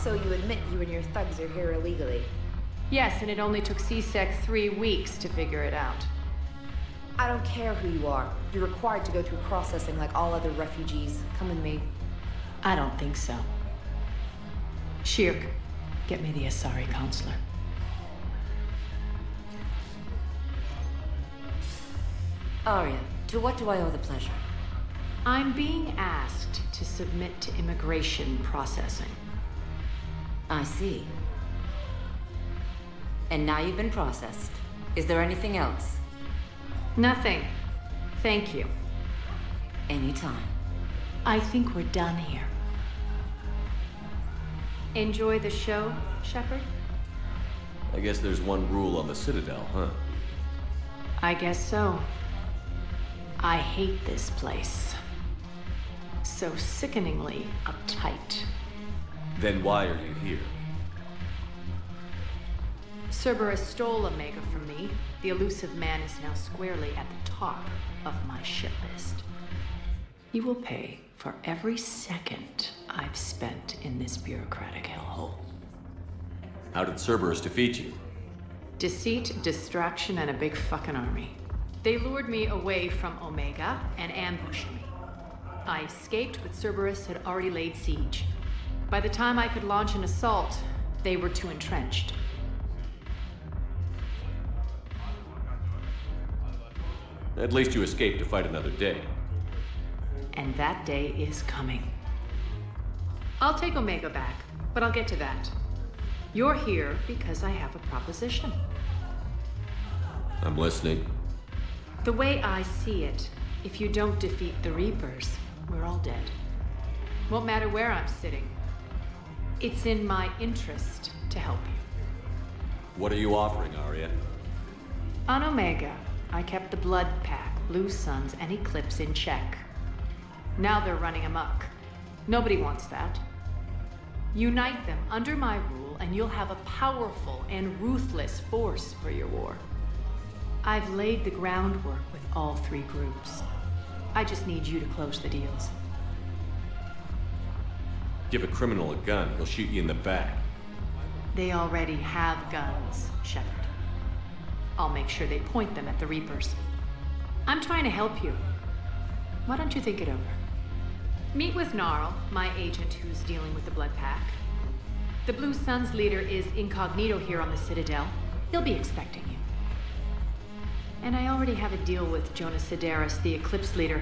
So you admit you and your thugs are here illegally? Yes, and it only took CSEC 3 weeks to figure it out. I don't care who you are. You're required to go through processing like all other refugees. Come with me. I don't think so. Shirk, get me the Asari counselor. Arya, to what do I owe the pleasure? I'm being asked to submit to immigration processing. I see. And now you've been processed. Is there anything else? Nothing. Thank you. Anytime. I think we're done here. Enjoy the show, Shepard? I guess there's one rule on the Citadel, huh? I guess so. I hate this place. So sickeningly uptight. Then why are you here? Cerberus stole Omega from me. The elusive man is now squarely at the top of my shit list. He will pay for every second I've spent in this bureaucratic hellhole. How did Cerberus defeat you? Deceit, distraction, and a big fucking army. They lured me away from Omega and ambushed me. I escaped, but Cerberus had already laid siege. By the time I could launch an assault, they were too entrenched. At least you escaped to fight another day. And that day is coming. I'll take Omega back, but I'll get to that. You're here because I have a proposition. I'm listening. The way I see it, if you don't defeat the Reapers, we're all dead. Won't matter where I'm sitting. It's in my interest to help you. What are you offering, Arya? On Omega, I kept the Blood Pack, Blue Suns, and Eclipse in check. Now they're running amok. Nobody wants that. Unite them under my rule, and you'll have a powerful and ruthless force for your war. I've laid the groundwork with all 3 groups. I just need you to close the deals. Give a criminal a gun, he'll shoot you in the back. They already have guns, Shepard. I'll make sure they point them at the Reapers. I'm trying to help you. Why don't you think it over? Meet with Gnarl, my agent who's dealing with the Blood Pack. The Blue Suns leader is incognito here on the Citadel. He'll be expecting you. And I already have a deal with Jonas Sidaris, the Eclipse leader.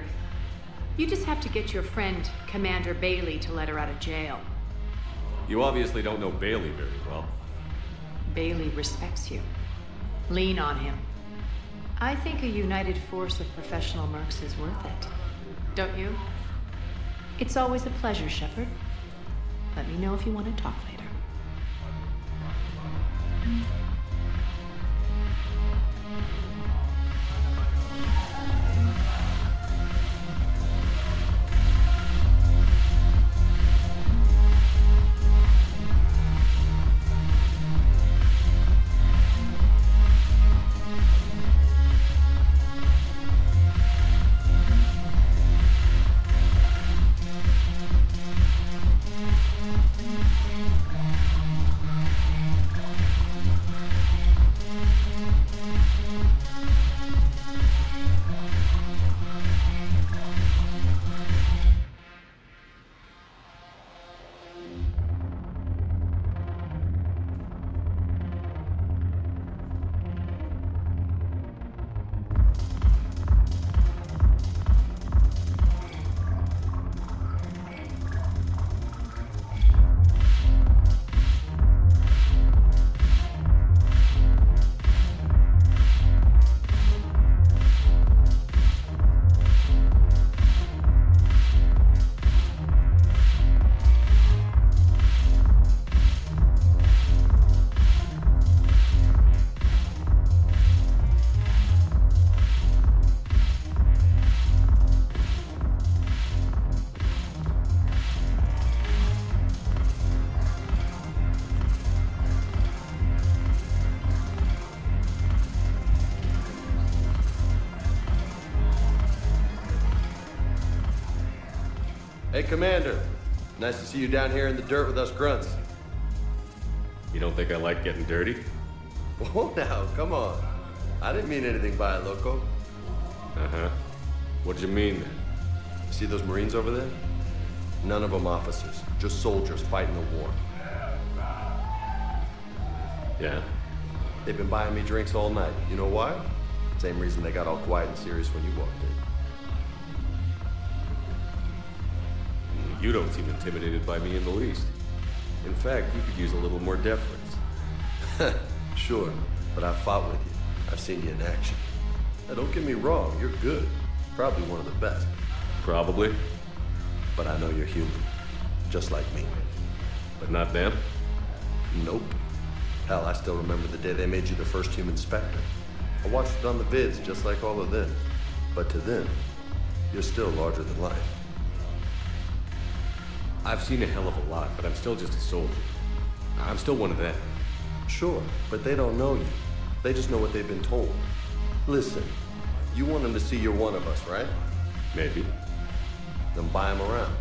You just have to get your friend, Commander Bailey, to let her out of jail. You obviously don't know Bailey very well. Bailey respects you. Lean on him. I think a united force of professional mercs is worth it. Don't you? It's always a pleasure, Shepard. Let me know if you want to talk later. Hey, Commander. Nice to see you down here in the dirt with us grunts. You don't think I like getting dirty? Whoa now, come on. I didn't mean anything by it, Loco. Uh-huh. What'd you mean then? See those Marines over there? None of them officers, just soldiers fighting the war. Yeah? They've been buying me drinks all night. You know why? Same reason they got all quiet and serious when you walked in. You don't seem intimidated by me in the least. In fact, you could use a little more deference. Sure, but I've fought with you. I've seen you in action. Now, don't get me wrong, you're good. Probably one of the best. Probably. But I know you're human. Just like me. But not them? Nope. Hell, I still remember the day they made you the first human Spectre. I watched it on the vids, just like all of them. But to them, you're still larger than life. I've seen a hell of a lot, but I'm still just a soldier. I'm still one of them. Sure, but they don't know you. They just know what they've been told. Listen, you want them to see you're one of us, right? Maybe. Then buy them around.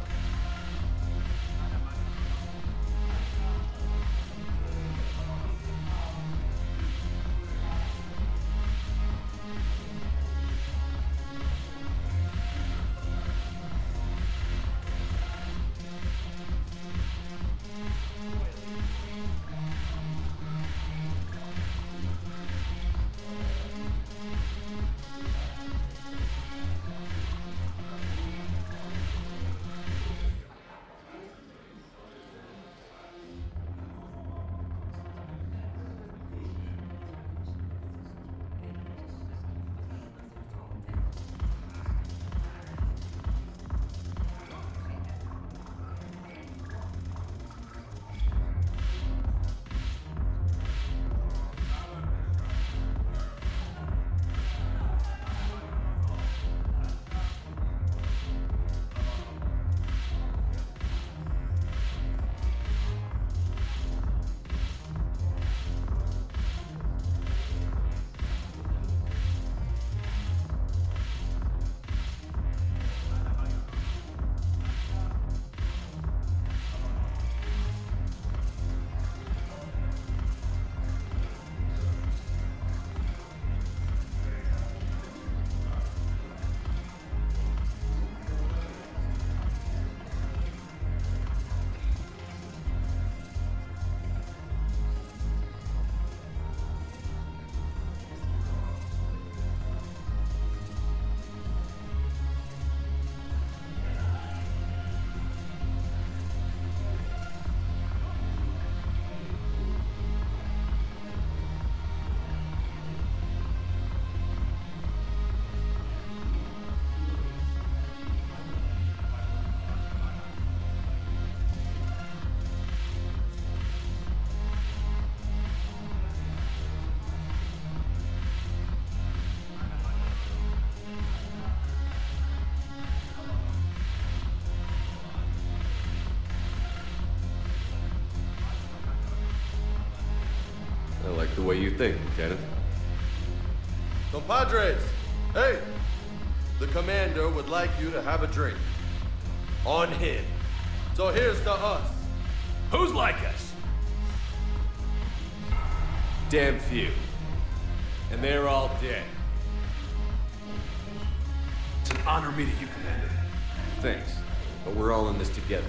I like the way you think, Lieutenant. Compadres, hey! The commander would like you to have a drink. On him. So here's to us. Who's like us? Damn few. And they're all dead. It's an honor meeting you, Commander. Thanks. But we're all in this together.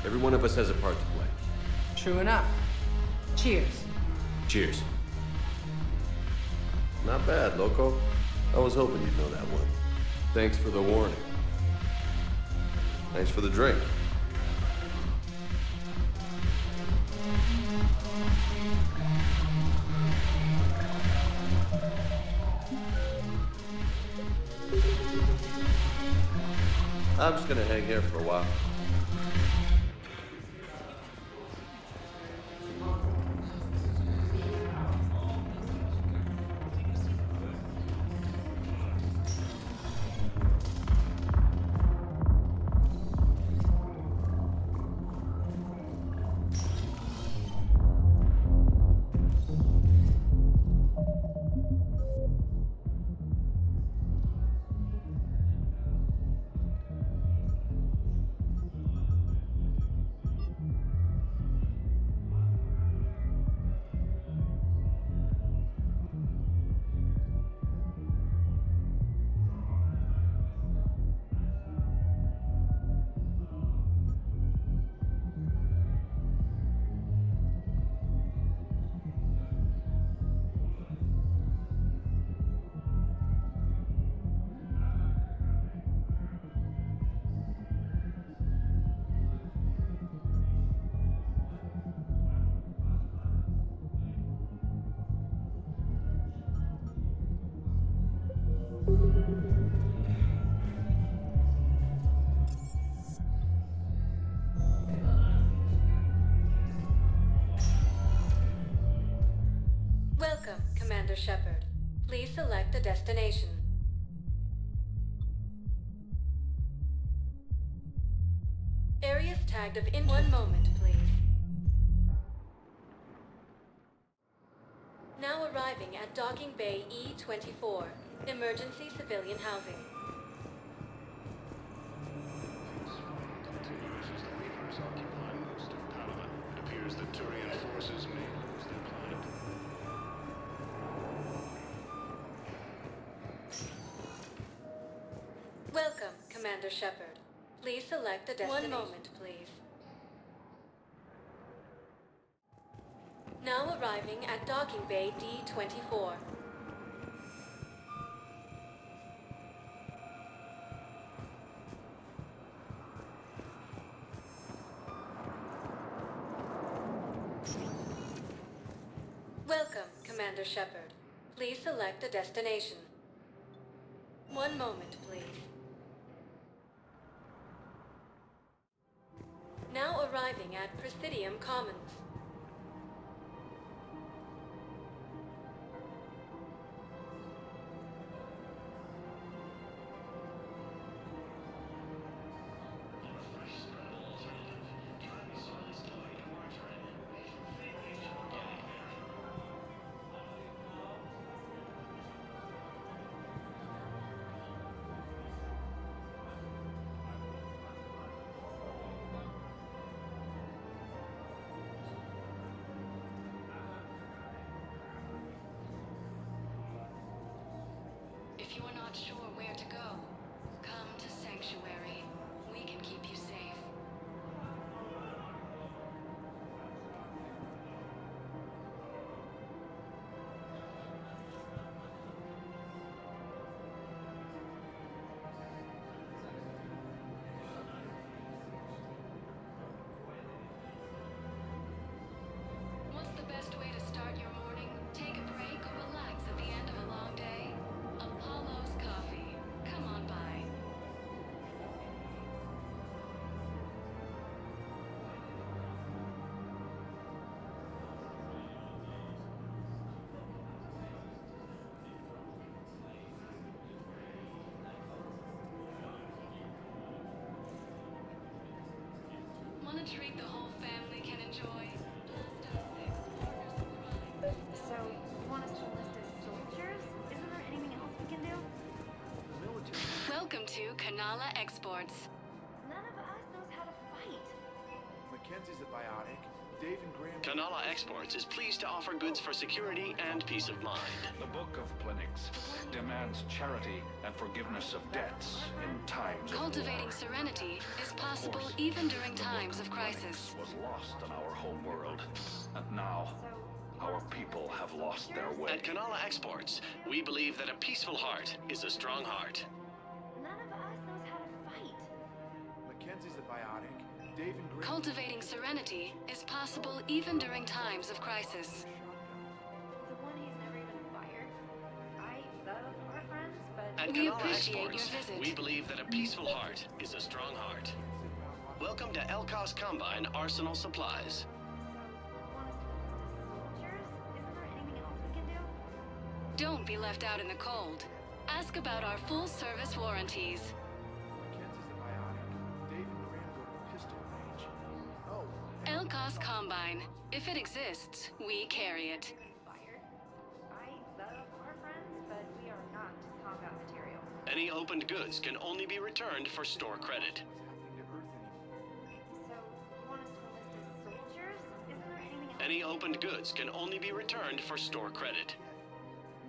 Every one of us has a part to play. True enough. Cheers. Cheers. Not bad, Loco. I was hoping you'd know that one. Thanks for the warning. Thanks for the drink. I'm just gonna hang here for a while. Welcome, Commander Shepard. Please select a destination. Areas tagged of in 1 moment, please. Now arriving at Docking Bay E-24, emergency civilian housing. Continues as the Reapers occupy most of Palaven. It appears that Turian forces may lose their planet. Welcome, Commander Shepard. Please select a destination. 1 moment, please. Now arriving at Docking Bay D-24. Welcome, Commander Shepard. Please select a destination. 1 moment, please. Now arriving at Presidium Commons. If you are not sure where to go, come to Sanctuary. We can keep you safe. What's the best way to start your morning? Take a break or relax at the end of a long day? Apollo's Coffee. Come on by. Want a treat the whole family can enjoy? So, you want us to enlist as soldiers? Isn't there anything else we can do? Welcome to Kanala Exports. None of us knows how to fight. Mackenzie's a biotic. Dave and Graham... Kanala Exports is pleased to offer goods for security and peace of mind. The Book of Plenix demands charity and forgiveness of debts in times of Cultivating war. serenity is possible even during times of crisis. Was lost in our home world, and now our people have lost their way. At Kanala Exports, we believe that a peaceful heart is a strong heart. None of us knows how to fight. Mackenzie's a biotic. Dave and Graham... Cultivating serenity is possible even during times of crisis. The one who's never even fired. I love our friends, but... At We Kanala appreciate your Exports, visit. we believe that a peaceful heart is a strong heart. Welcome to Elkos Combine Arsenal Supplies. Don't be left out in the cold. Ask about our full-service warranties. Elkos Combine. If it exists, we carry it. I love our friends, but we are not combat material. Any opened goods can only be returned for store credit. So, you want us to enlist as soldiers? Isn't there anything else? Any opened goods can only be returned for store credit.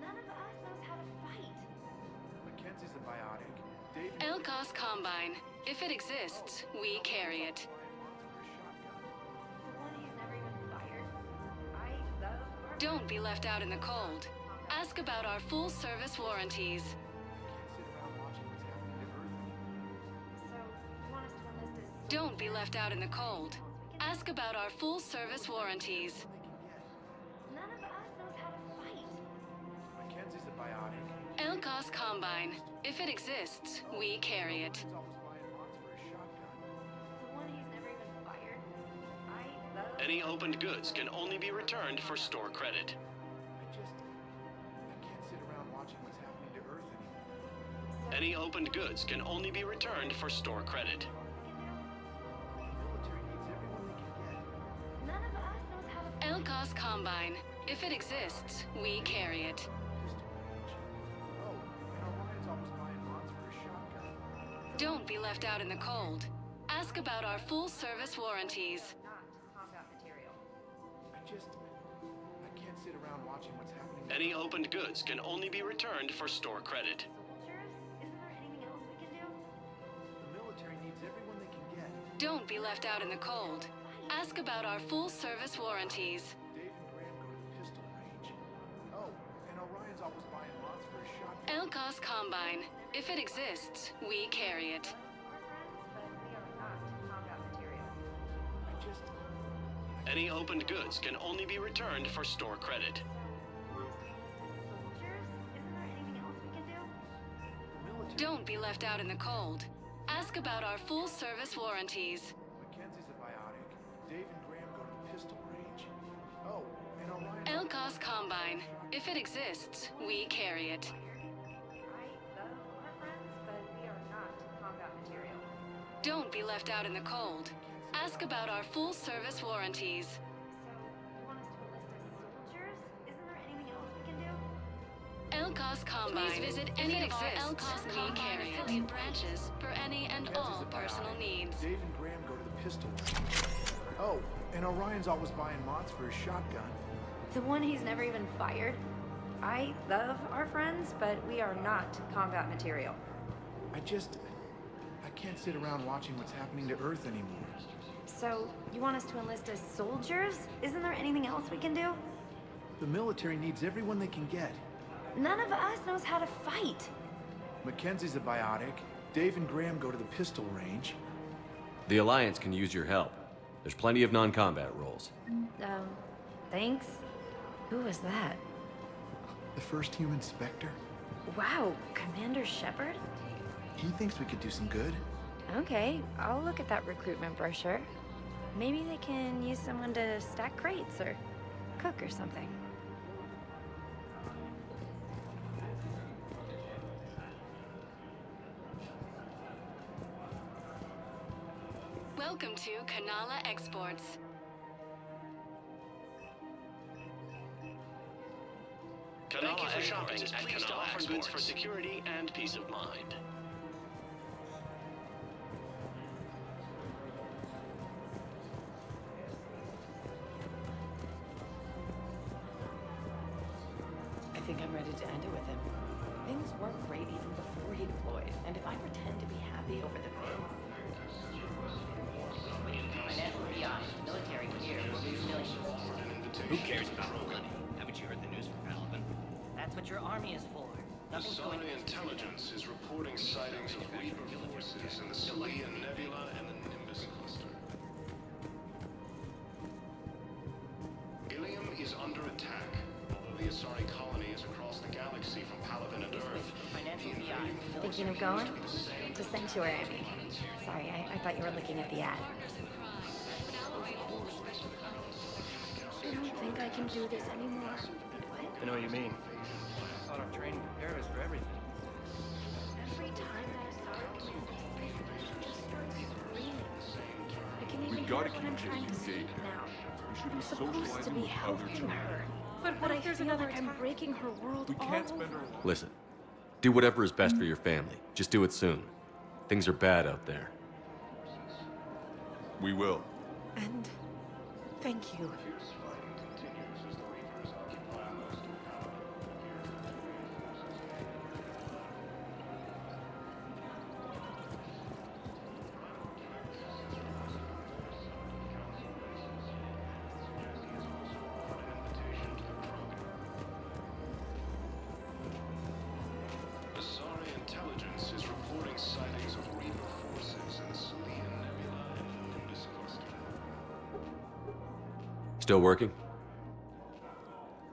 None of us knows how to fight. Mackenzie's a biotic. Dave and... Elkos Combine. If it exists, we carry it. The one who's never even fired. I love our... Don't be left out in the cold. Ask about our full-service warranties. So, you want us to enlist as... Don't be left out in the cold. Ask about our full-service warranties. None of us knows how to fight. Mackenzie's a biotic. Elkos Combine. If it exists, we carry it. The one he's never even fired. I love Any opened goods can only be returned for store credit. I can't sit around watching what's happening to Earth anymore. Any opened goods can only be returned for store credit. The military needs everyone they can get. None of us knows how to Elkos Combine. If it exists, we carry it. Oh, and Orion's always buying mods for his shotgun. Don't be left out in the cold. Ask about our full-service warranties. not combat material. I can't sit around watching what's happening. Any opened goods can only be returned for store credit. Soldiers? Isn't there anything else we can do? The military needs everyone they can get. Don't be left out in the cold. Ask about our full-service warranties. Dave and Graham go to the pistol range. Oh, and Orion's always buying mods for his shotgun. Elkos Combine. If it exists, we carry it. Our friends, but we are not combat material. Any opened goods can only be returned for store credit. Soldiers? Isn't there anything else we can do? Don't be left out in the cold. Ask about our full-service warranties. Mackenzie's a biotic. Dave and Graham go to the pistol range. Oh, and Orion. Elkos Combine. If it exists, we carry it. I love our friends, but we are not combat material. Don't be left out in the cold. Ask about our full-service warranties. So, you want us to enlist as soldiers? Isn't there anything else we can do? Elkos Combine. Please visit any of our Elkos Combine affiliate branches for any and all personal needs. Dave and Graham go to the pistol range. Oh, and Orion's always buying mods for his shotgun. The one he's never even fired. I love our friends, but we are not combat material. I can't sit around watching what's happening to Earth anymore. So, you want us to enlist as soldiers? Isn't there anything else we can do? The military needs everyone they can get. None of us knows how to fight. Mackenzie's a biotic. Dave and Graham go to the pistol range. The Alliance can use your help. There's plenty of non-combat roles. Thanks. Who was that? The first human Spectre. Wow, Commander Shepard? He thinks we could do some good. Okay, I'll look at that recruitment brochure. Maybe they can use someone to stack crates or cook or something. Welcome to Kanala Exports. Kanala Exports is pleased to offer goods for security and peace of mind. I think I'm ready to end it with him. Things weren't great even before he deployed, and if I pretend to be happy over the Military here will lose millions. Who cares about money? Haven't you heard the news from Palaven? That's what your army is for. Nothing's going to Intelligence is reporting sightings of Reaper forces in the Celia Nebula and the Nimbus cluster. Ilium is under attack. Although the Asari colony is across the galaxy from Palaven and Earth, Thinking of going? To Sanctuary, I mean. Sorry, I thought you were looking at the ad. I don't think I can do this anymore. I know what you mean. I thought our training prepared us for everything. Every time that Asari just starts screaming. I can even hear when I'm trying to sleep now. I'm supposed to be helping her. But I feel like I'm breaking her world all over. Listen, do whatever is best for your family. Just do it soon. Things are bad out there. We will. And thank you. Asari intelligence is reporting sightings of Reaper forces in the Celia Nebula and the Nimbus cluster. Still working?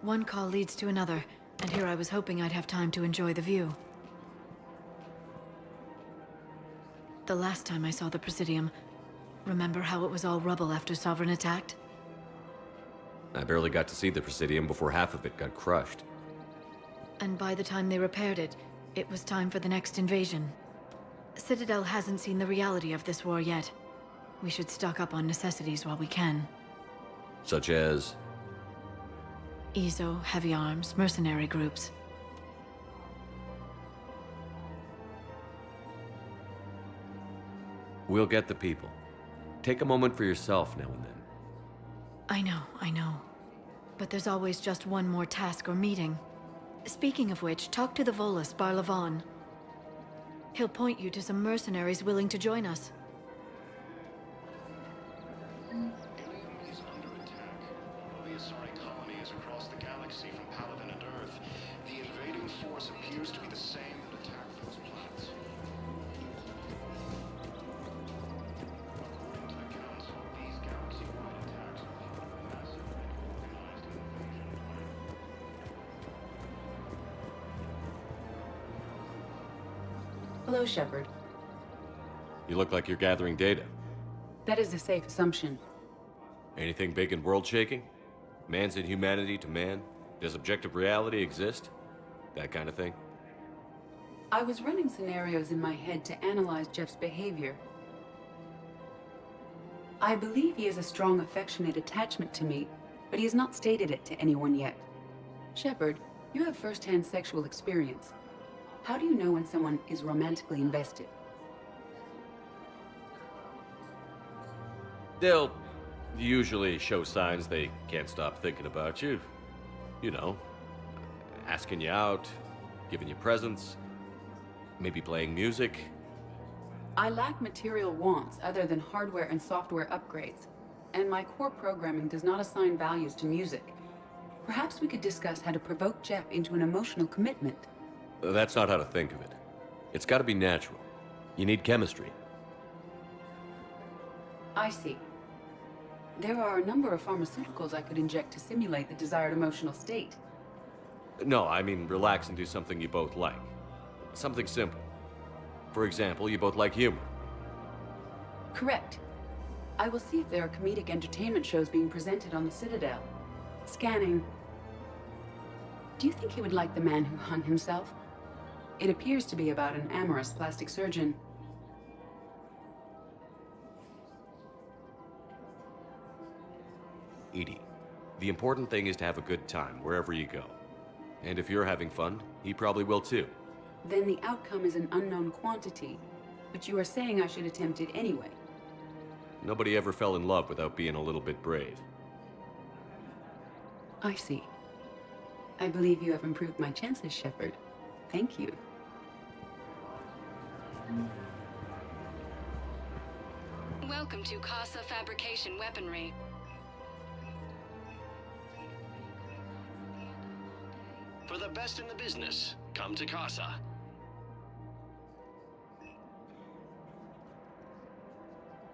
One call leads to another, and here I was hoping I'd have time to enjoy the view. The last time I saw the Presidium, remember how it was all rubble after Sovereign attacked? I barely got to see the Presidium before half of it got crushed. And by the time they repaired it, it was time for the next invasion. Citadel hasn't seen the reality of this war yet. We should stock up on necessities while we can. Such as? EZO, heavy arms, mercenary groups. We'll get the people. Take a moment for yourself now and then. I know. But there's always just one more task or meeting. Speaking of which, talk to the Volus, Barlavan. He'll point you to some mercenaries willing to join us. Ilium is under attack. Although the Asari colony is across the galaxy from Paladin and Earth, the invading force appears to be the same that attacked those planets. According to accounts, these galaxy-wide attacks are part of a massive and organized invasion. Hello, Shepard. You look like you're gathering data. That is a safe assumption. Anything big and world-shaking? Man's inhumanity to man? Does objective reality exist? That kind of thing? I was running scenarios in my head to analyze Jeff's behavior. I believe he has a strong affectionate attachment to me, but he has not stated it to anyone yet. Shepard, you have first-hand sexual experience. How do you know when someone is romantically invested? They'll usually show signs they can't stop thinking about you. You know, asking you out, giving you presents, maybe playing music. I lack material wants other than hardware and software upgrades, and my core programming does not assign values to music. Perhaps we could discuss how to provoke Jeff into an emotional commitment. That's not how to think of it. It's got to be natural. You need chemistry. I see. There are a number of pharmaceuticals I could inject to simulate the desired emotional state. No, I mean relax and do something you both like. Something simple. For example, you both like humor. Correct. I will see if there are comedic entertainment shows being presented on the Citadel. Scanning. Do you think he would like The Man Who Hung Himself? It appears to be about an amorous plastic surgeon. Edie, the important thing is to have a good time wherever you go. And if you're having fun, he probably will too. Then the outcome is an unknown quantity, but you are saying I should attempt it anyway. Nobody ever fell in love without being a little bit brave. I see. I believe you have improved my chances, Shepard. Thank you. Welcome to Casa Fabrication Weaponry. For the best in the business, come to Casa.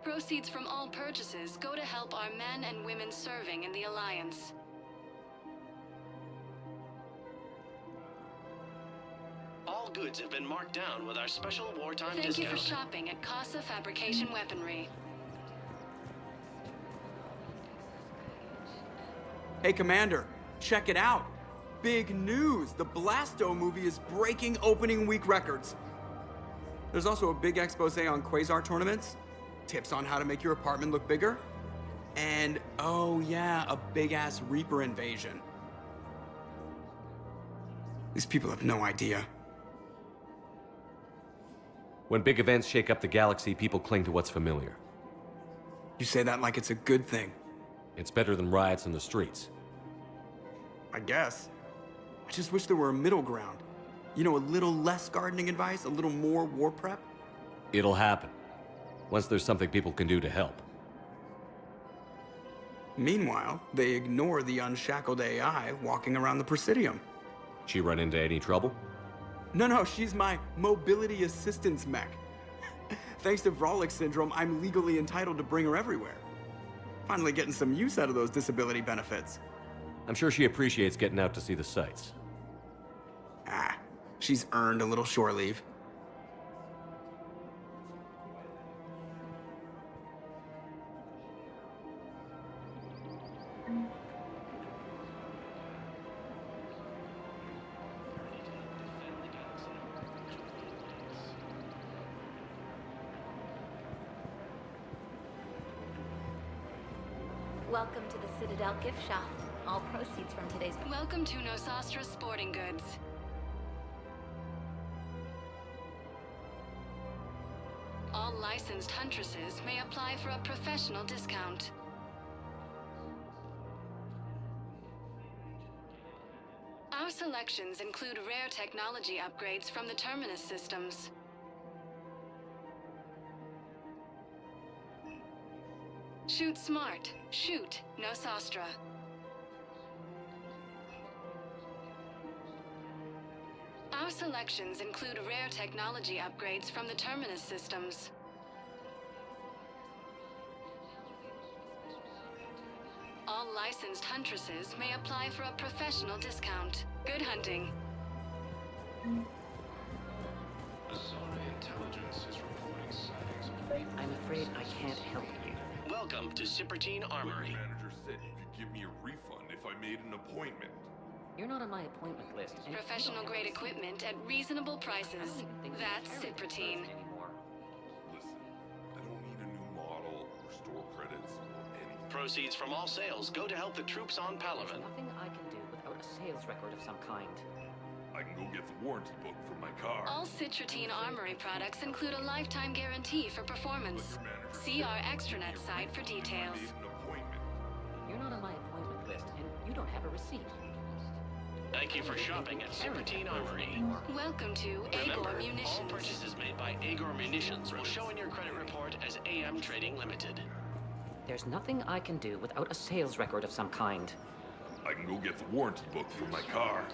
Proceeds from all purchases go to help our men and women serving in the Alliance. All goods have been marked down with our special wartime Thank discount. you for shopping at Casa Fabrication Weaponry. Hey, Commander, check it out. Big news! The Blasto movie is breaking opening week records. There's also a big expose on Quasar tournaments, tips on how to make your apartment look bigger, and, oh yeah, a big-ass Reaper invasion. These people have no idea. When big events shake up the galaxy, people cling to what's familiar. You say that like it's a good thing. It's better than riots in the streets. I guess. I just wish there were a middle ground. You know, a little less gardening advice, a little more war prep. It'll happen. Once there's something people can do to help. Meanwhile, they ignore the unshackled AI walking around the Presidium. She run into any trouble? No, she's my mobility assistance mech. Thanks to Vralik syndrome, I'm legally entitled to bring her everywhere. Finally getting some use out of those disability benefits. I'm sure she appreciates getting out to see the sights. She's earned a little shore leave. Welcome to the Citadel gift shop. All proceeds from today's... Welcome to Nosastra Sporting Goods. All licensed huntresses may apply for a professional discount. Our selections include rare technology upgrades from the Terminus systems. Shoot smart. Shoot Nosastra. Our selections include rare technology upgrades from the Terminus systems. All licensed huntresses may apply for a professional discount. Good hunting. Azara Intelligence is reporting sightings of... I'm afraid I can't help you. Welcome to Cypertine Armory. The manager said you could give me a refund if I made an appointment. You're not on my appointment list. and Professional grade equipment at reasonable prices. That's Cypertine. Listen, I don't need a new model or store credits or anything. Proceeds from all sales go to help the troops on Palaven. Nothing I can do without a sales record of some kind. I can go get the warranty book for my car. All Cypertine Armory products include a lifetime guarantee for performance. See our extranet site for details. You're not on my appointment list, and you don't have a receipt. Thank you for shopping at Cypertine Armory. Welcome to Remember, Agor Munitions. all purchases made by Agor Munitions will show in your credit report as AM Trading Limited. There's nothing I can do without a sales record of some kind. I can go get the warranty book for my car.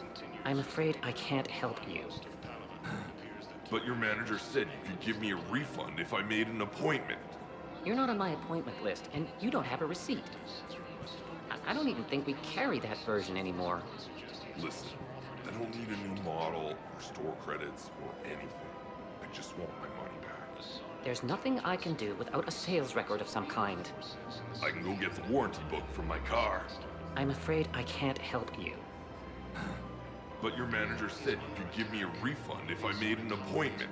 I'm afraid I can't help you. But your manager said you could give me a refund if I made an appointment. You're not on my appointment list, and you don't have a receipt. I don't even think we carry that version anymore. Listen, I don't need a new model or store credits or anything. I just want my money back. There's nothing I can do without a sales record of some kind. I can go get the warranty book for my car. I'm afraid I can't help you. But your manager said you could give me a refund if I made an appointment.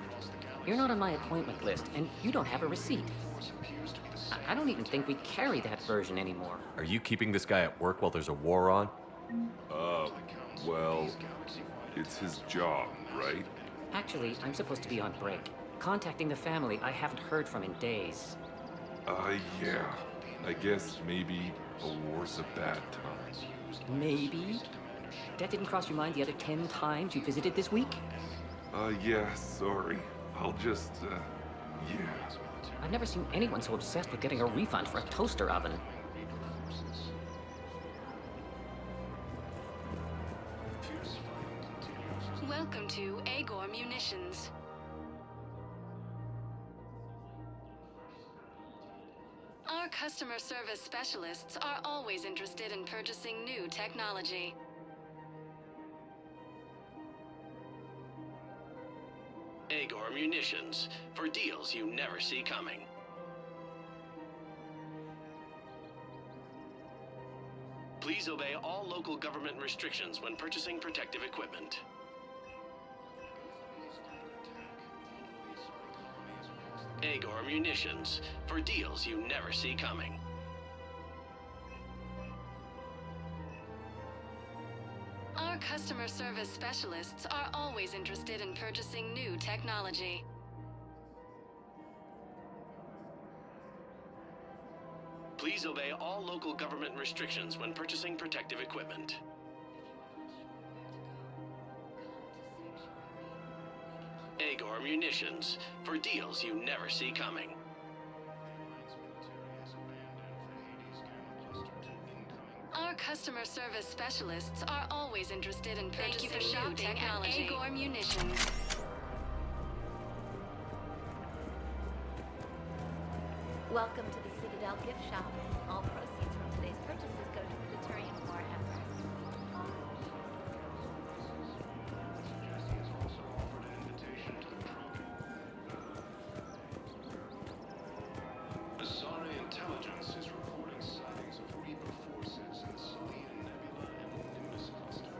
You're not on my appointment list, and you don't have a receipt. I don't even think we carry that version anymore. Are you keeping this guy at work while there's a war on? Well, it's his job, right? Actually, I'm supposed to be on break. Contacting the family I haven't heard from in days. Yeah. I guess maybe a war's a bad time. Maybe? That didn't cross your mind the other 10 times you visited this week? Yeah, sorry. I'll just, yeah. I've never seen anyone so obsessed with getting a refund for a toaster oven. Welcome to Agor Munitions. Our customer service specialists are always interested in purchasing new technology. Agor Munitions, for deals you never see coming. Please obey all local government restrictions when purchasing protective equipment. Agor Munitions, for deals you never see coming. Our customer service specialists are always interested in purchasing new technology. Please obey all local government restrictions when purchasing protective equipment. Agor Munitions, for deals you never see coming. Our customer service specialists are always interested in purchasing new technology. At Agor Munitions. Welcome to the Citadel gift shop. All proceeds from today's purchases go to the Turian War effort. Azara Intelligence is reporting sightings of Reaper forces in the Salian Nebula and Nimbus cluster.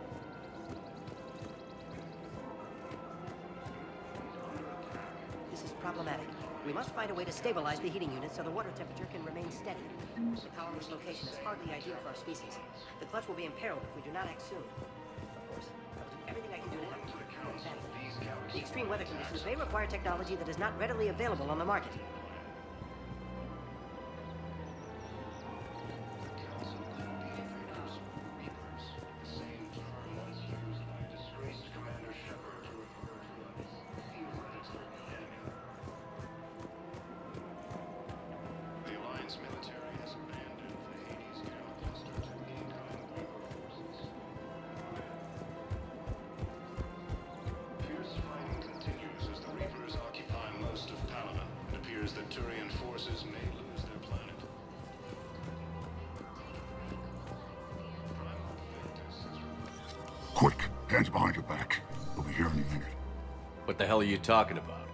This is problematic. We must find a way to stabilize the heating unit so the water temperature can remain steady. The power in this location is hardly ideal for our species. The clutch will be imperiled if we do not act soon. Of course, I will do everything I can do to help. The extreme weather conditions may require technology that is not readily available on the market. The Turian forces may lose their planet. Quick, hands behind your back. We'll be here any minute. What the hell are you talking about?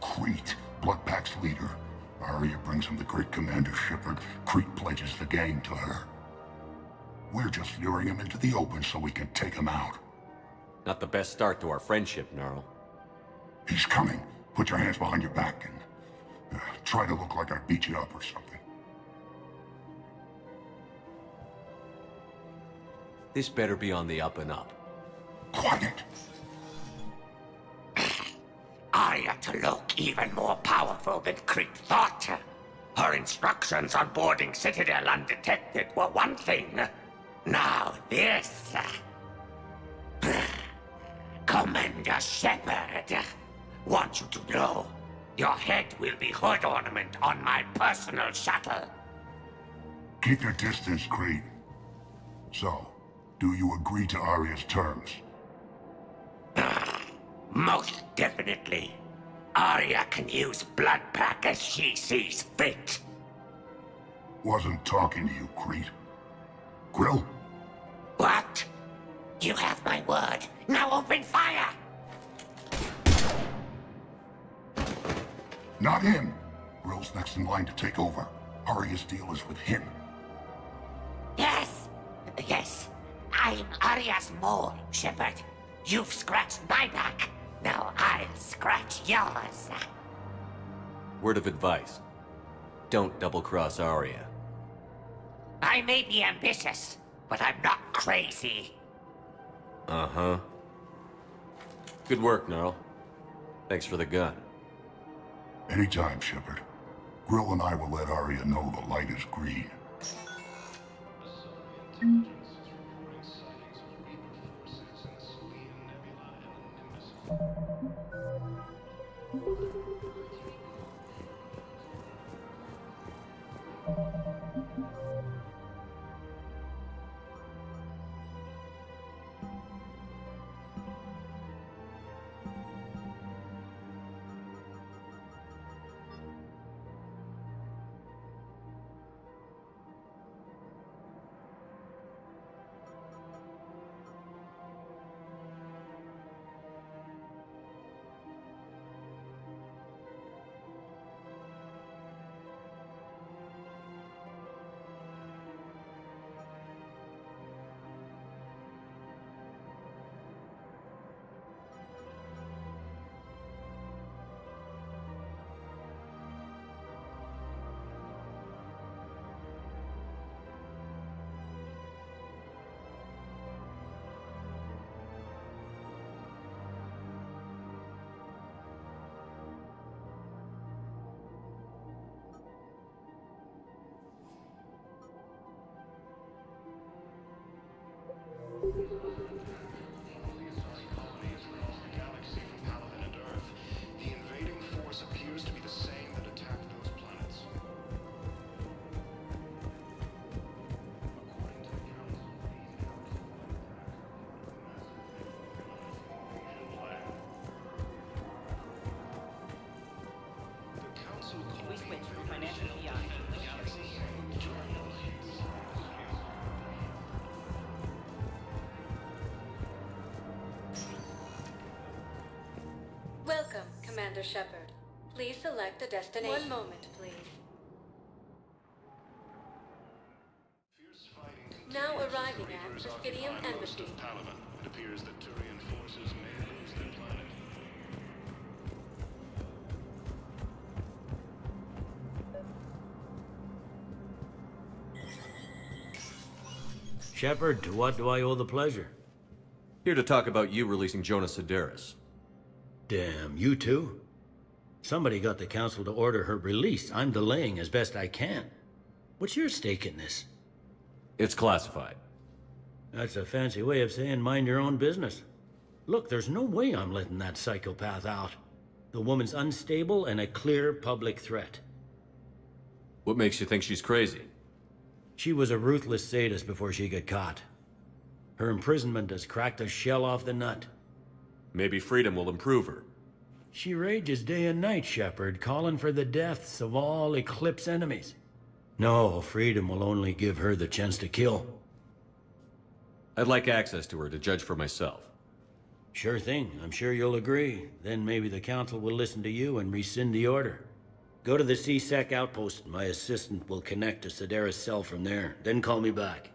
Crete, Bloodpack's leader. Arya brings him the great Commander Shepard. Crete pledges the gang to her. We're just luring him into the open so we can take him out. Not the best start to our friendship, Gnarl. He's coming. Put your hands behind your back and try to look like I beat you up or something. This better be on the up and up. Quiet! Arya to look even more powerful than Crete thought. Her instructions on boarding Citadel undetected were one thing. Now this. Commander Shepard, want you to know, your head will be hood ornament on my personal shuttle. Keep your distance, Crete. So, do you agree to Arya's terms? Most definitely. Arya can use Bloodpack as she sees fit. Wasn't talking to you, Crete. Grill? What? You have my word. Now open fire! Not him. Grill's next in line to take over. Arya's deal is with him. Yes. I'm Arya's mole, Shepard. You've scratched my back. Now I'll scratch yours. Word of advice. Don't double-cross Arya. I may be ambitious, but I'm not crazy. Uh-huh. Good work, Gnarl. Thanks for the gun. Anytime, Shepard. Grill and I will let Arya know the light is green. The invading force appears to be the same that attacked those planets. According to the Council, We switch from financial PI to the galaxy. Welcome, Commander Shepard. Please select a destination. One moment, please. Now arriving at Presidium Embassy. It appears that Turian forces may lose their planet. Shepard, to what do I owe the pleasure? Here to talk about you releasing Jonas Sedaris. Damn, you too? Somebody got the council to order her release. I'm delaying as best I can. What's your stake in this? It's classified. That's a fancy way of saying mind your own business. Look, there's no way I'm letting that psychopath out. The woman's unstable and a clear public threat. What makes you think she's crazy? She was a ruthless sadist before she got caught. Her imprisonment has cracked a shell off the nut. Maybe freedom will improve her. She rages day and night, Shepard, calling for the deaths of all Eclipse enemies. No, freedom will only give her the chance to kill. I'd like access to her to judge for myself. Sure thing. I'm sure you'll agree. Then maybe the council will listen to you and rescind the order. Go to the C-Sec outpost. My assistant will connect to Sedaris' cell from there. Then call me back.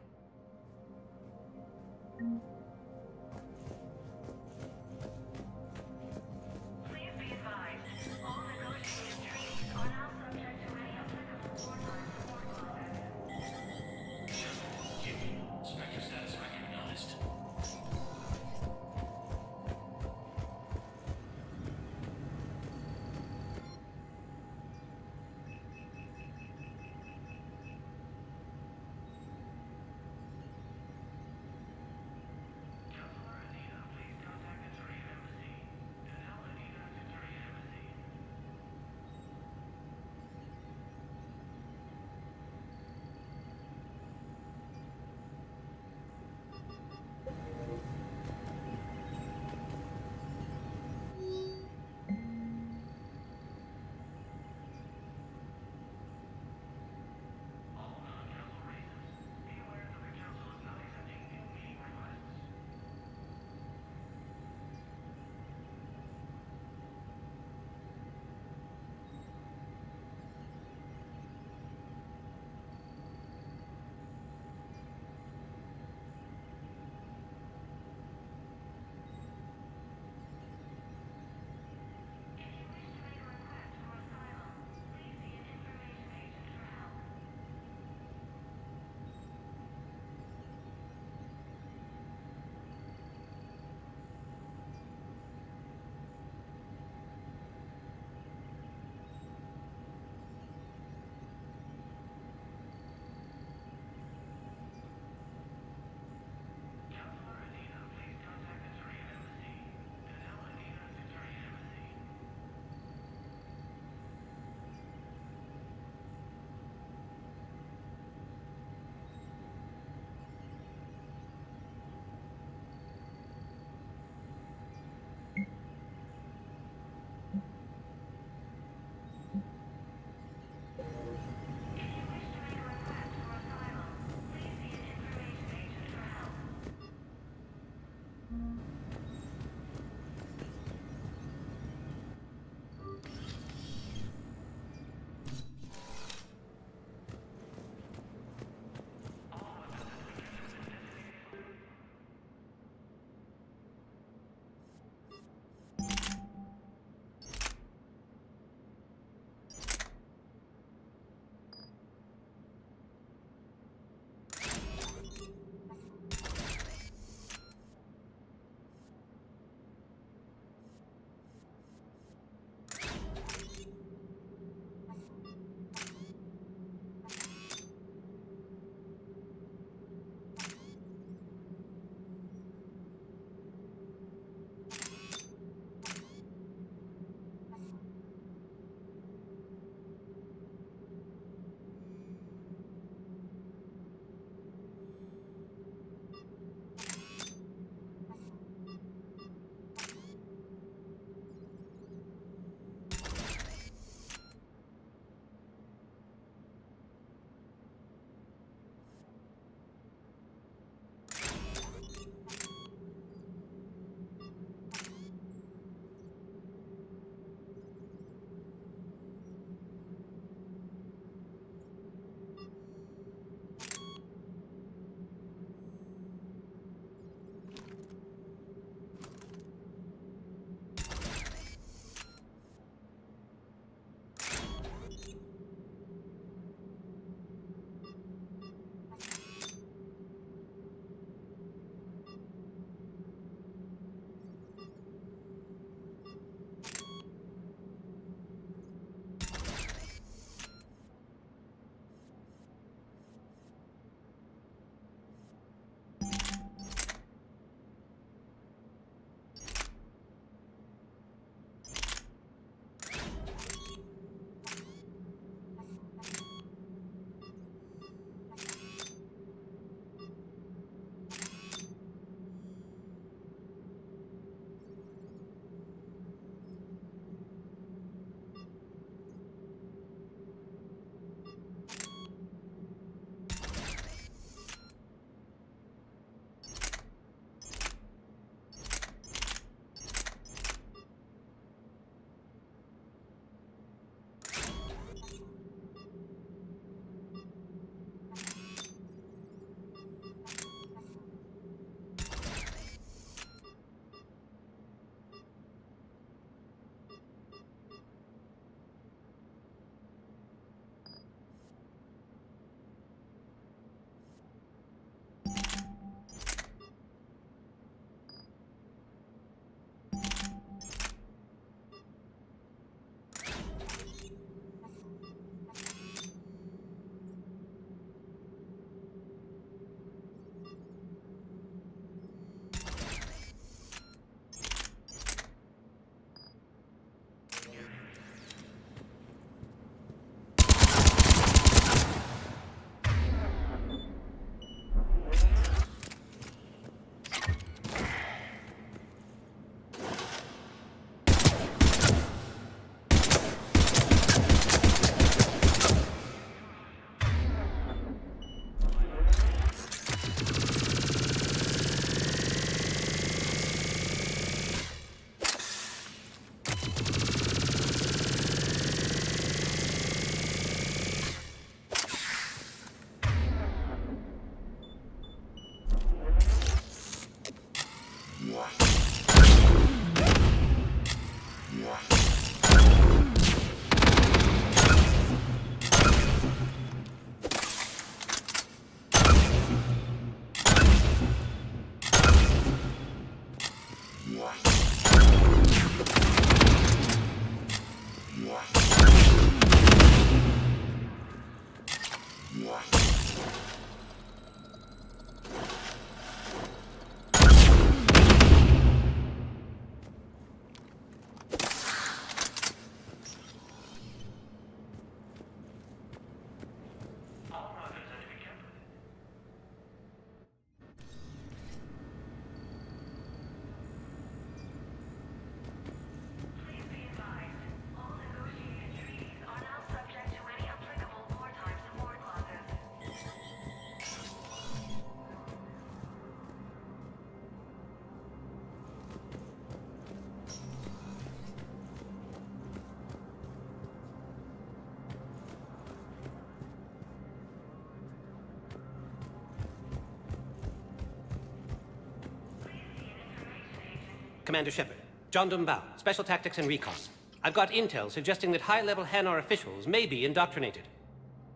Commander Shepard. John Dumbao, Special Tactics and Recon. I've got intel suggesting that high-level Hanar officials may be indoctrinated.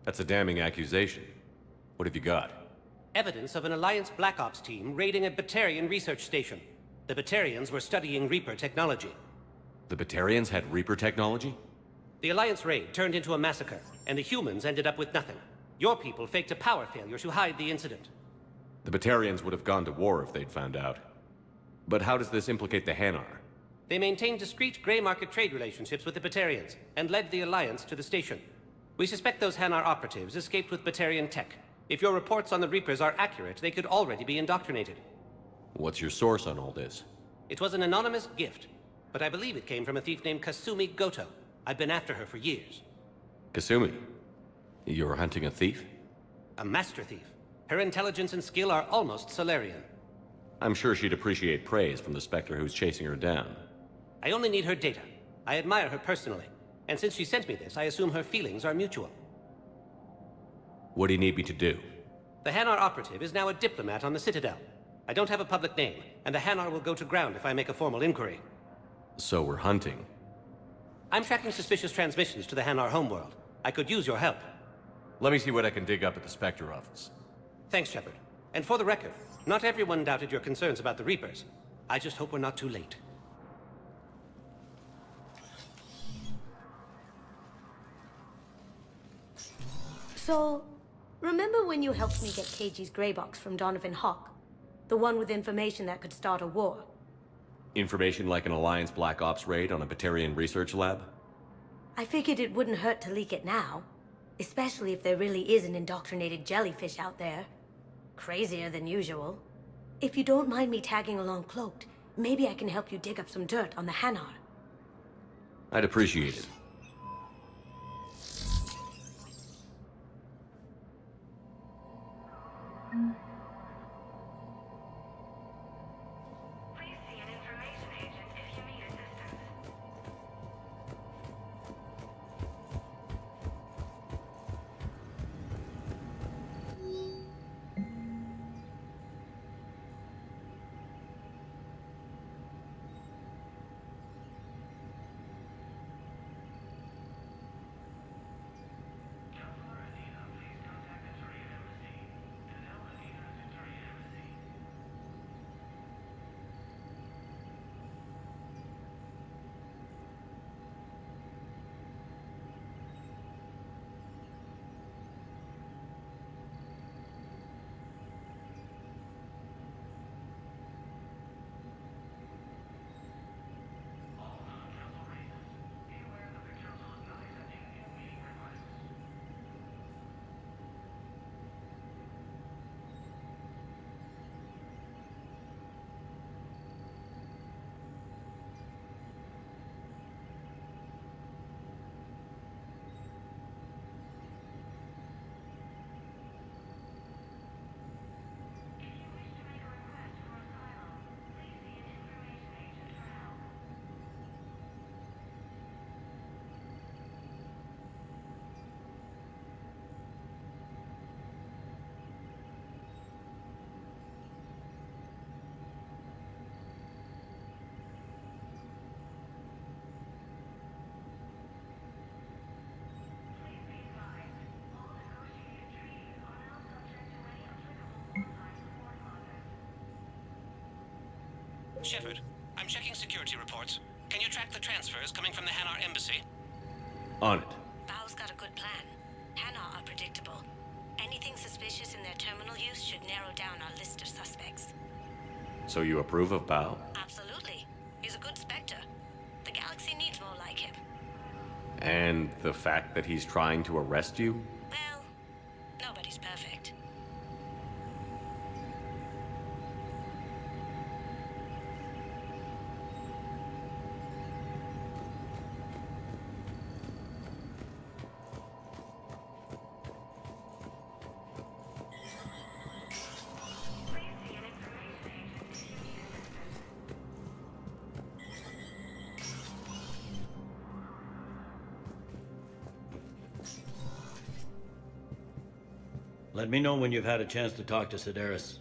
That's a damning accusation. What have you got? Evidence of an Alliance Black Ops team raiding a Batarian research station. The Batarians were studying Reaper technology. The Batarians had Reaper technology? The Alliance raid turned into a massacre, and the humans ended up with nothing. Your people faked a power failure to hide the incident. The Batarians would have gone to war if they'd found out. But how does this implicate the Hanar? They maintained discreet gray market trade relationships with the Batarians, and led the Alliance to the station. We suspect those Hanar operatives escaped with Batarian tech. If your reports on the Reapers are accurate, they could already be indoctrinated. What's your source on all this? It was an anonymous gift, but I believe it came from a thief named Kasumi Goto. I've been after her for years. Kasumi? You're hunting a thief? A master thief. Her intelligence and skill are almost Solarian. I'm sure she'd appreciate praise from the Spectre who's chasing her down. I only need her data. I admire her personally. And since she sent me this, I assume her feelings are mutual. What do you need me to do? The Hanar operative is now a diplomat on the Citadel. I don't have a public name, and the Hanar will go to ground if I make a formal inquiry. So we're hunting. I'm tracking suspicious transmissions to the Hanar homeworld. I could use your help. Let me see what I can dig up at the Spectre office. Thanks, Shepard. And for the record, not everyone doubted your concerns about the Reapers. I just hope we're not too late. So, remember when you helped me get KG's gray box from Donovan Hawk? The one with information that could start a war? Information like an Alliance Black Ops raid on a Batarian research lab? I figured it wouldn't hurt to leak it now. Especially if there really is an indoctrinated jellyfish out there. Crazier than usual. If you don't mind me tagging along cloaked, maybe I can help you dig up some dirt on the Hanar. I'd appreciate it. Shepard, I'm checking security reports. Can you track the transfers coming from the Hanar embassy? On it. Bao's got a good plan. Hanar are predictable. Anything suspicious in their terminal use should narrow down our list of suspects. So you approve of Bao? Absolutely. He's a good Spectre. The galaxy needs more like him. And the fact that he's trying to arrest you? Well, nobody's perfect. Let me know when you've had a chance to talk to Sedaris.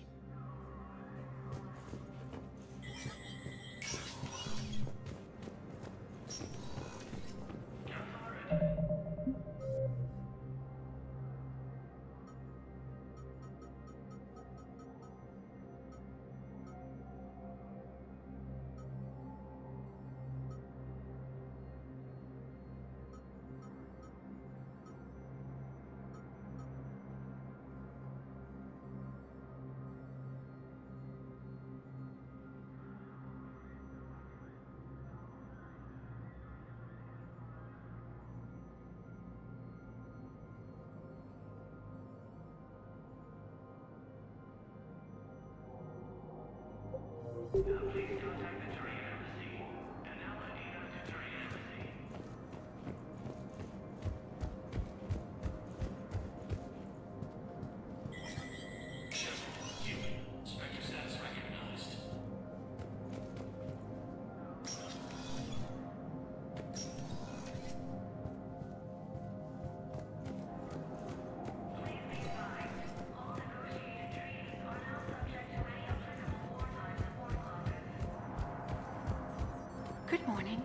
Good morning.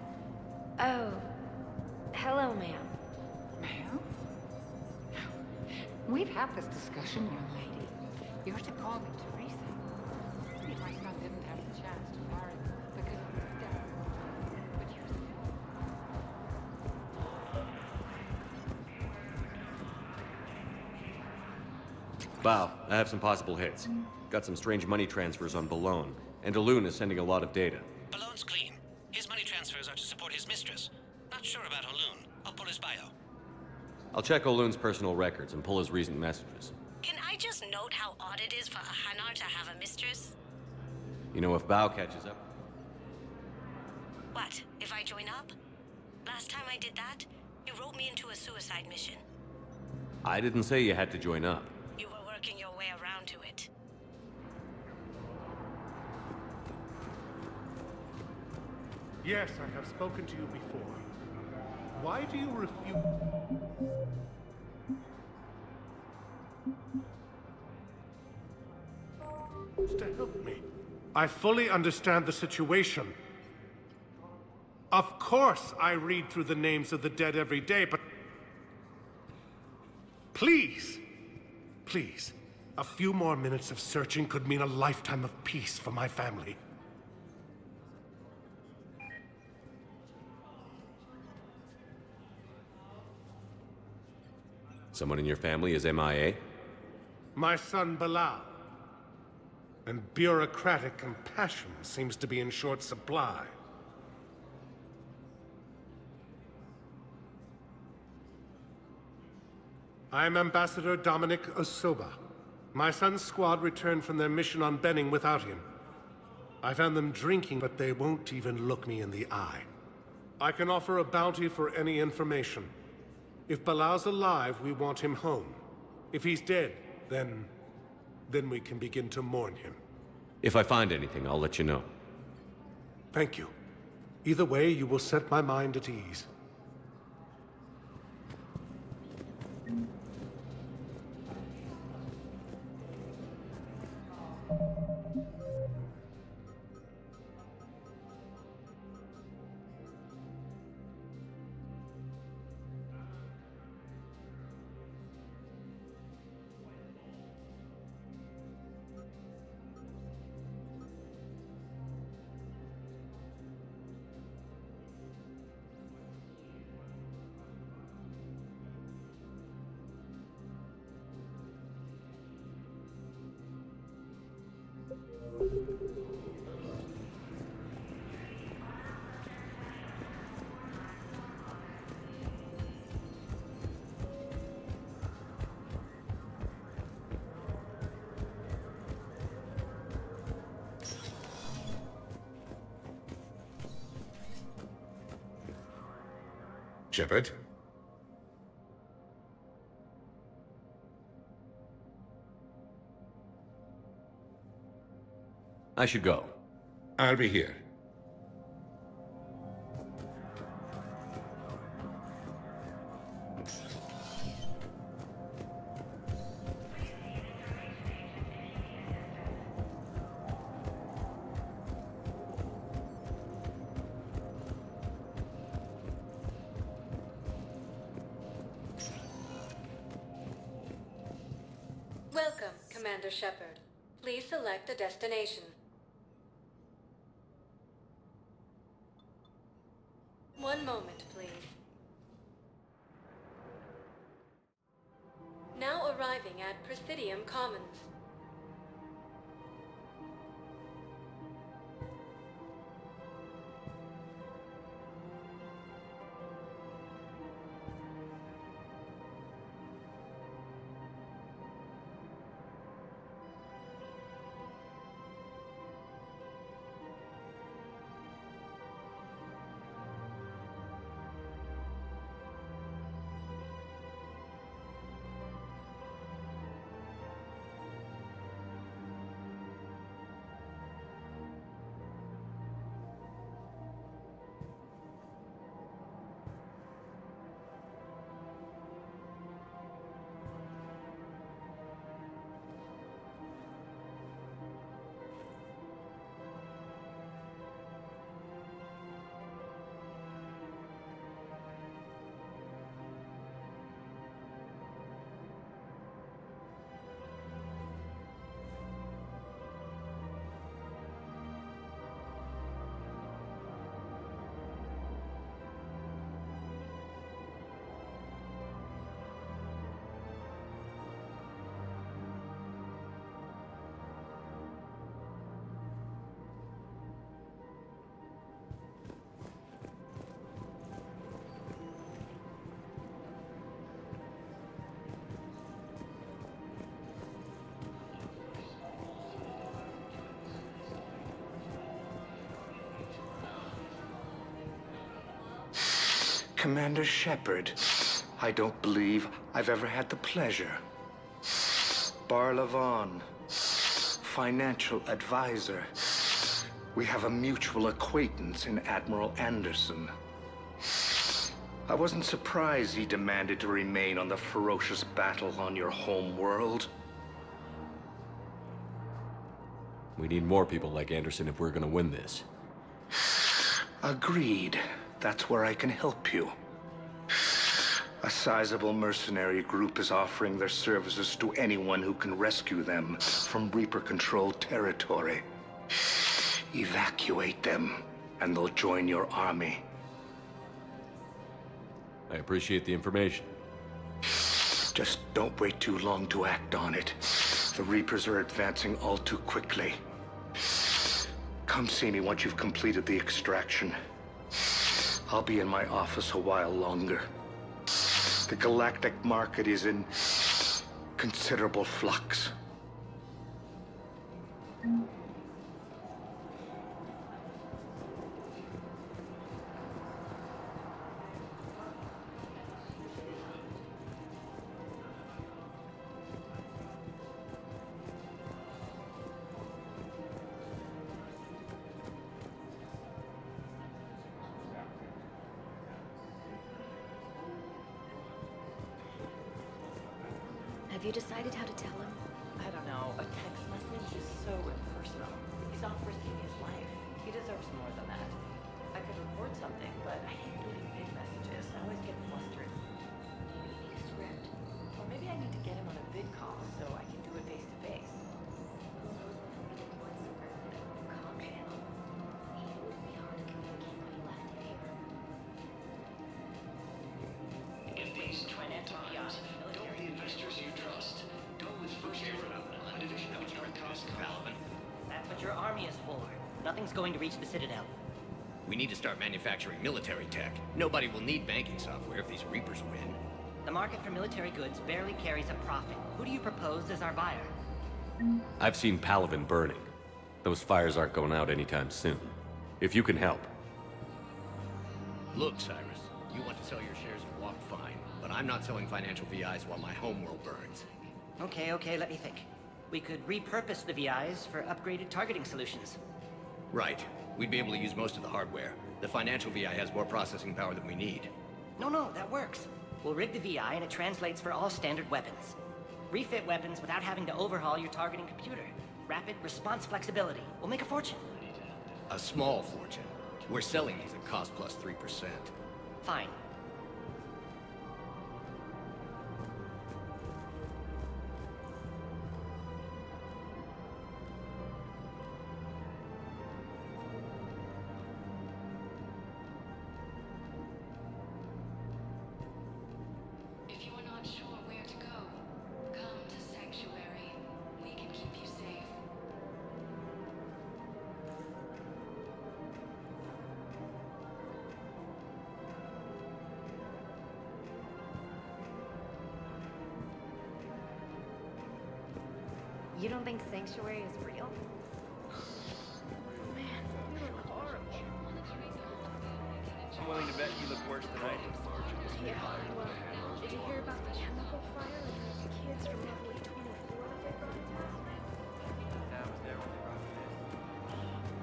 Oh, hello, ma'am. Ma'am? We've had this discussion, young lady. You're to call me Teresa. Maybe my son didn't have the chance to marry you because of his death. But you're still... Wow, I have some possible hits. Got some strange money transfers on Balone, and Elune is sending a lot of data. Balone's clean. His money transfers are to support his mistress. Not sure about Elune. I'll pull his bio. I'll check Olune's personal records and pull his recent messages. Can I just note how odd it is for a Hanar to have a mistress? You know, if Bao catches up... What, if I join up? Last time I did that, you wrote me into a suicide mission. I didn't say you had to join up. You were working your way around to it. Yes, I have spoken to you before. Why do you refuse to help me? I fully understand the situation. Of course I read through the names of the dead every day, but... Please, please, a few more minutes of searching could mean a lifetime of peace for my family. Someone in your family is MIA? My son Bilal. And bureaucratic compassion seems to be in short supply. I'm Ambassador Dominic Osoba. My son's squad returned from their mission on Benning without him. I found them drinking, but they won't even look me in the eye. I can offer a bounty for any information. If Bilal's alive, we want him home. If he's dead, then we can begin to mourn him. If I find anything, I'll let you know. Thank you. Either way, you will set my mind at ease. Shepard? I should go. I'll be here. Welcome, Commander Shepard. Please select a destination. One moment, please. Now arriving at Presidium Commons. Commander Shepard, I don't believe I've ever had the pleasure. Bar Levon, financial advisor. We have a mutual acquaintance in Admiral Anderson. I wasn't surprised he demanded to remain on the ferocious battle on your home world. We need more people like Anderson if we're gonna win this. Agreed. That's where I can help you. A sizable mercenary group is offering their services to anyone who can rescue them from Reaper-controlled territory. Evacuate them, and they'll join your army. I appreciate the information. Just don't wait too long to act on it. The Reapers are advancing all too quickly. Come see me once you've completed the extraction. I'll be in my office a while longer. The galactic market is in considerable flux. Have you decided how to tell him? I don't know. A text message is so impersonal. He's off risking his life. He deserves more than that. I could report something, but I hate leaving big messages. I always get flustered. Maybe you need a script. Or maybe I need to get him on a vid call so I can do it face to face. In these trying times, go with the investors you trust. Go with First Aeronautic, a division of Arcos Paladin. That's what your army is for. Nothing's going to reach the Citadel. We need to start manufacturing military tech. Nobody will need banking software if these Reapers win. The market for military goods barely carries a profit. Who do you propose as our buyer? I've seen Palaven burning. Those fires aren't going out anytime soon. If you can help. Look, Cyrus, you want to sell your shares in Walk, fine. But I'm not selling financial VIs while my homeworld burns. Okay, let me think. We could repurpose the VIs for upgraded targeting solutions. Right. We'd be able to use most of the hardware. The financial VI has more processing power than we need. No, that works. We'll rig the VI and it translates for all standard weapons. Refit weapons without having to overhaul your targeting computer. Rapid response flexibility. We'll make a fortune. A small fortune. We're selling these at cost plus 3%. Fine. If you are not sure where to go, come to Sanctuary. We can keep you safe. You don't think Sanctuary is real? Man, horrible. I'm willing to bet you look worse than I do. Yeah, well, did you hear about the chemical fire and those kids from level 24 that they brought down? Yeah, I was there when they brought it in.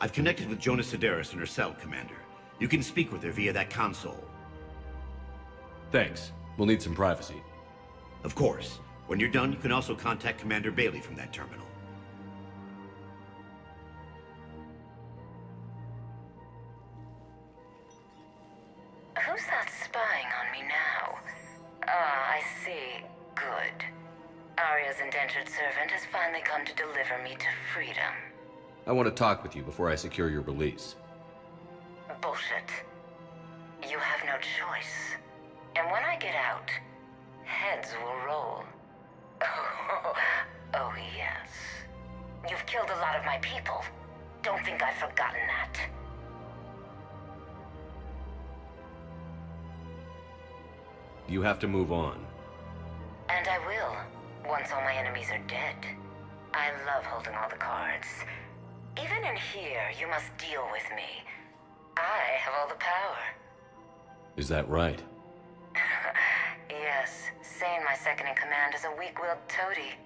I've connected with Jonas Sedaris in her cell, Commander. You can speak with her via that console. Thanks. We'll need some privacy. Of course. When you're done, you can also contact Commander Bailey from that terminal. Who's that spying on me now? Ah, I see. Good. Arya's indentured servant has finally come to deliver me to freedom. I want to talk with you before I secure your release. Bullshit. You have no choice. And when I get out, heads will roll. Oh, yes. You've killed a lot of my people. Don't think I've forgotten that. You have to move on. And I will, once all my enemies are dead. I love holding all the cards. Even in here, you must deal with me. I have all the power. Is that right? Yes, Sane, my second-in-command, is a weak-willed toady.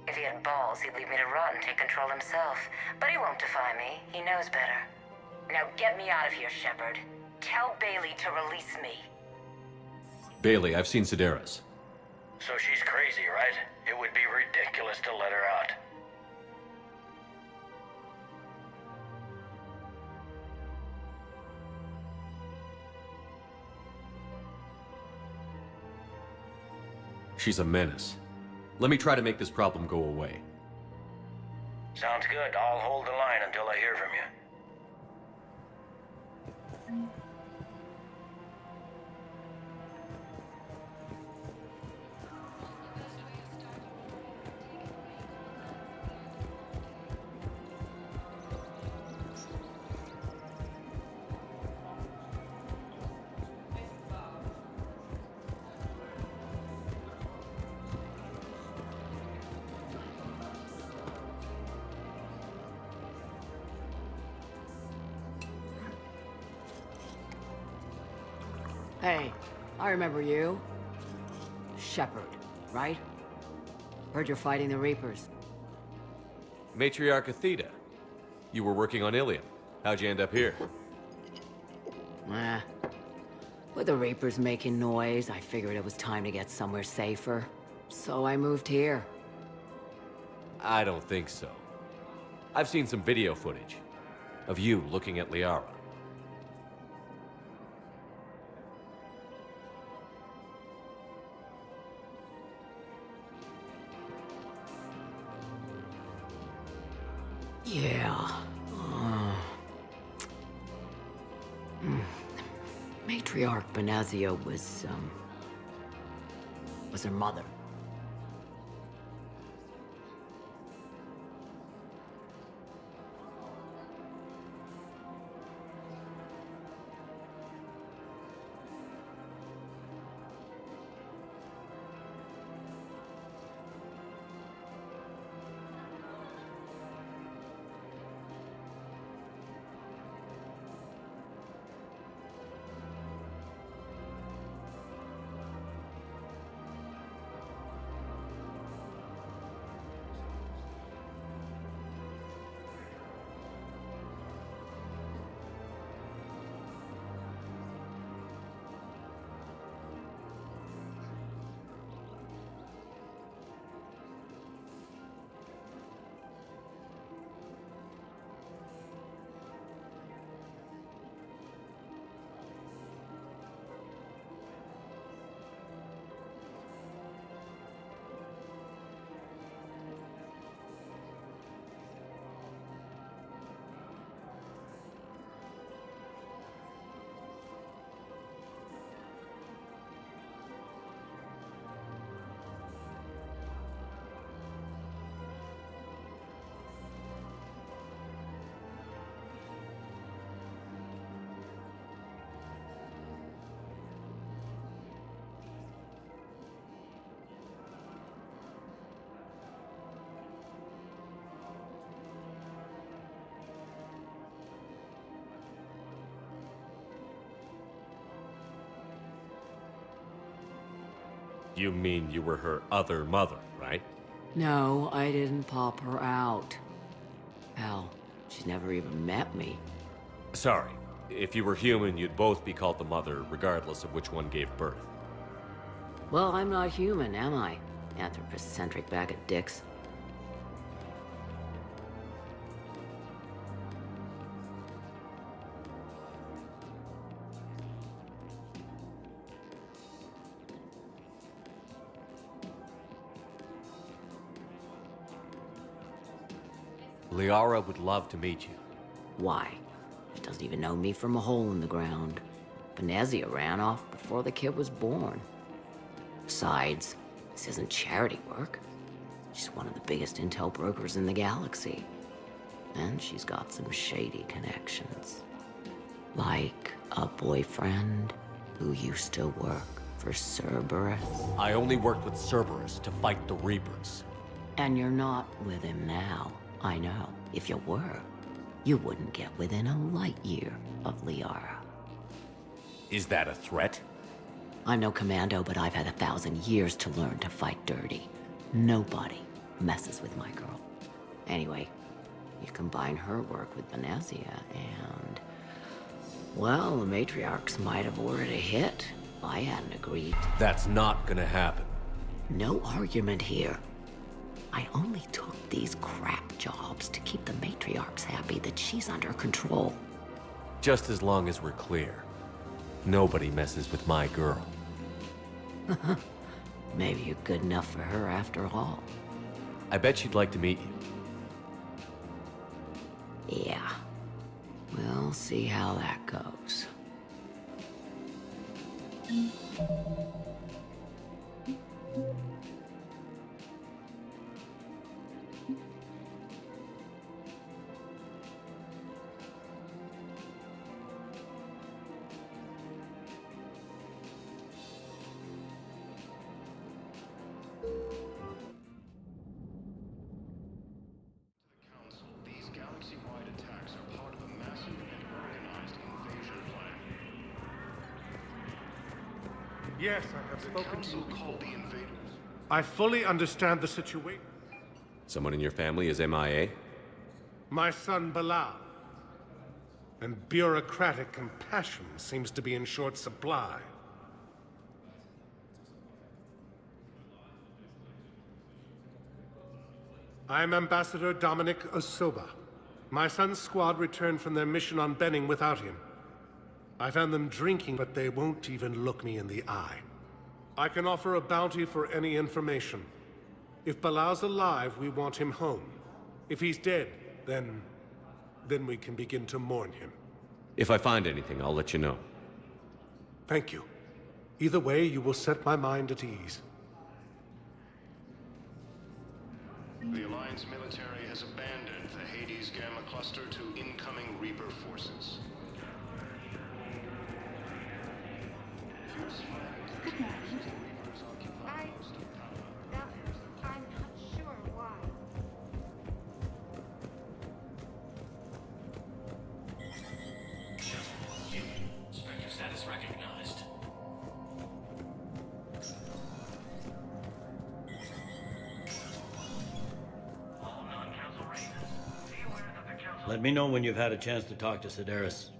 If he had balls, he'd leave me to rot and take control himself. But he won't defy me. He knows better. Now get me out of here, Shepard. Tell Bailey to release me. Bailey, I've seen Sedaris. So she's crazy, right? It would be ridiculous to let her out. She's a menace. Let me try to make this problem go away. Sounds good. I'll hold the line until I hear from you. Hey, I remember you. Shepard, right? Heard you're fighting the Reapers. Matriarch Athena. You were working on Ilium. How'd you end up here? With the Reapers making noise, I figured it was time to get somewhere safer. So I moved here. I don't think so. I've seen some video footage of you looking at Liara. Yeah. Matriarch Benazia was her mother. You mean you were her other mother, right? No, I didn't pop her out. Hell, She's never even met me. Sorry. If you were human, you'd both be called the mother, regardless of which one gave birth. Well, I'm not human, am I? Anthropocentric bag of dicks. Liara would love to meet you. Why? She doesn't even know me from a hole in the ground. Venezia ran off before the kid was born. Besides, this isn't charity work. She's one of the biggest intel brokers in the galaxy. And she's got some shady connections. Like a boyfriend who used to work for Cerberus. I only worked with Cerberus to fight the Reapers. And you're not with him now. I know. If you were, you wouldn't get within a light year of Liara. Is that a threat? I'm no commando, but I've had 1,000 years to learn to fight dirty. Nobody messes with my girl. Anyway, you combine her work with Venezia and... well, the matriarchs might have ordered a hit if I hadn't agreed. That's not gonna happen. No argument here. I only took these crap jobs to keep the matriarchs happy that she's under control. Just as long as we're clear. Nobody messes with my girl. Maybe you're good enough for her after all. I bet she'd like to meet you. Yeah. We'll see how that goes. These galaxy-wide attacks are part of a massive and organized invasion plan. Yes, I have spoken to you Called before. the invaders. I fully understand the situation. Someone in your family is MIA? My son, Bilal. And bureaucratic compassion seems to be in short supply. I'm Ambassador Dominic Osoba. My son's squad returned from their mission on Benning without him. I found them drinking, but they won't even look me in the eye. I can offer a bounty for any information. If Bilal's alive, we want him home. If he's dead, then we can begin to mourn him. If I find anything, I'll let you know. Thank you. Either way, you will set my mind at ease. The Alliance military has abandoned the Hades Gamma cluster to incoming Reaper forces. Good morning. I'm not sure why. Spectre status recognized. Let me know when you've had a chance to talk to Sedaris.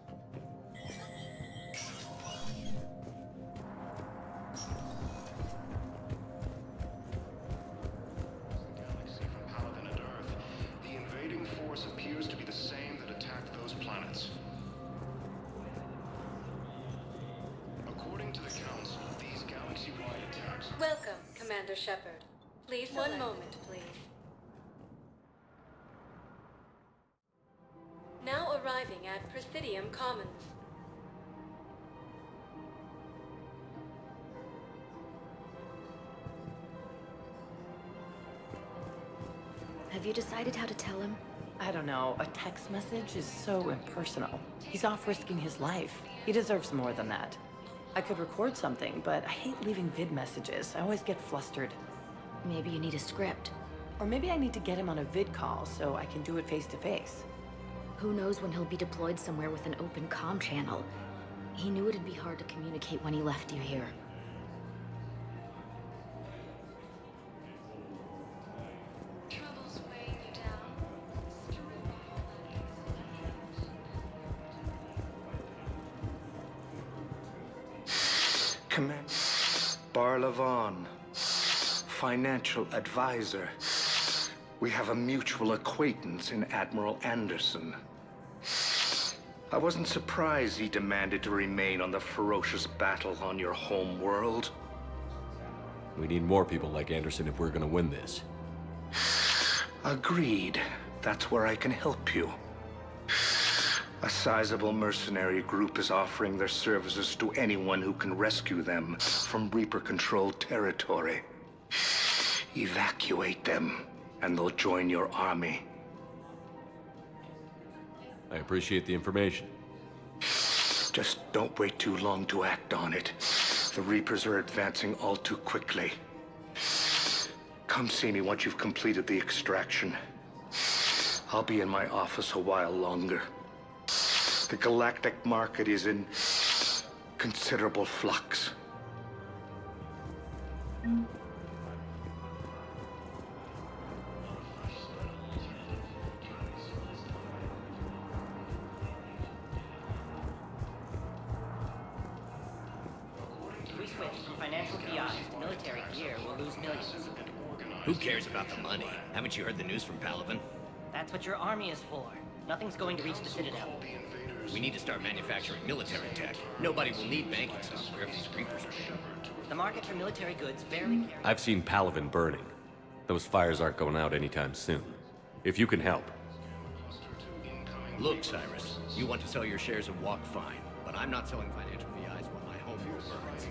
Galaxy from Paladin and Earth. The invading force appears to be the same that attacked those planets. According to the Council, these galaxy-wide attacks... Welcome, Commander Shepard. Please, one moment, please. Now arriving at Presidium Commons. Have you decided how to tell him? I don't know. A text message is so impersonal. He's off risking his life. He deserves more than that. I could record something, but I hate leaving vid messages. I always get flustered. Maybe you need a script. Or maybe I need to get him on a vid call so I can do it face to face. Who knows when he'll be deployed somewhere with an open comm channel. He knew it'd be hard to communicate when he left you here. Troubles weighing you down. Command Barla Vaughn, financial advisor. We have a mutual acquaintance in Admiral Anderson. I wasn't surprised he demanded to remain on the ferocious battle on your home world. We need more people like Anderson if we're gonna win this. Agreed. That's where I can help you. A sizable mercenary group is offering their services to anyone who can rescue them from Reaper-controlled territory. Evacuate them, and they'll join your army. I appreciate the information. Just don't wait too long to act on it. The Reapers are advancing all too quickly. Come see me once you've completed the extraction. I'll be in my office a while longer. The galactic market is in considerable flux. If we switch from financial PIs to military gear, we'll lose millions. Who cares about the money? Haven't you heard the news from Palaven? That's what your army is for. Nothing's going to reach the Citadel. We need to start manufacturing military tech. Nobody will need banking software if these Reapers are big. The market for military goods barely carries. I've seen Palaven burning. Those fires aren't going out anytime soon. If you can help. Look, Cyrus, you want to sell your shares of Walk fine, but I'm not selling financial VIs while my home world burns.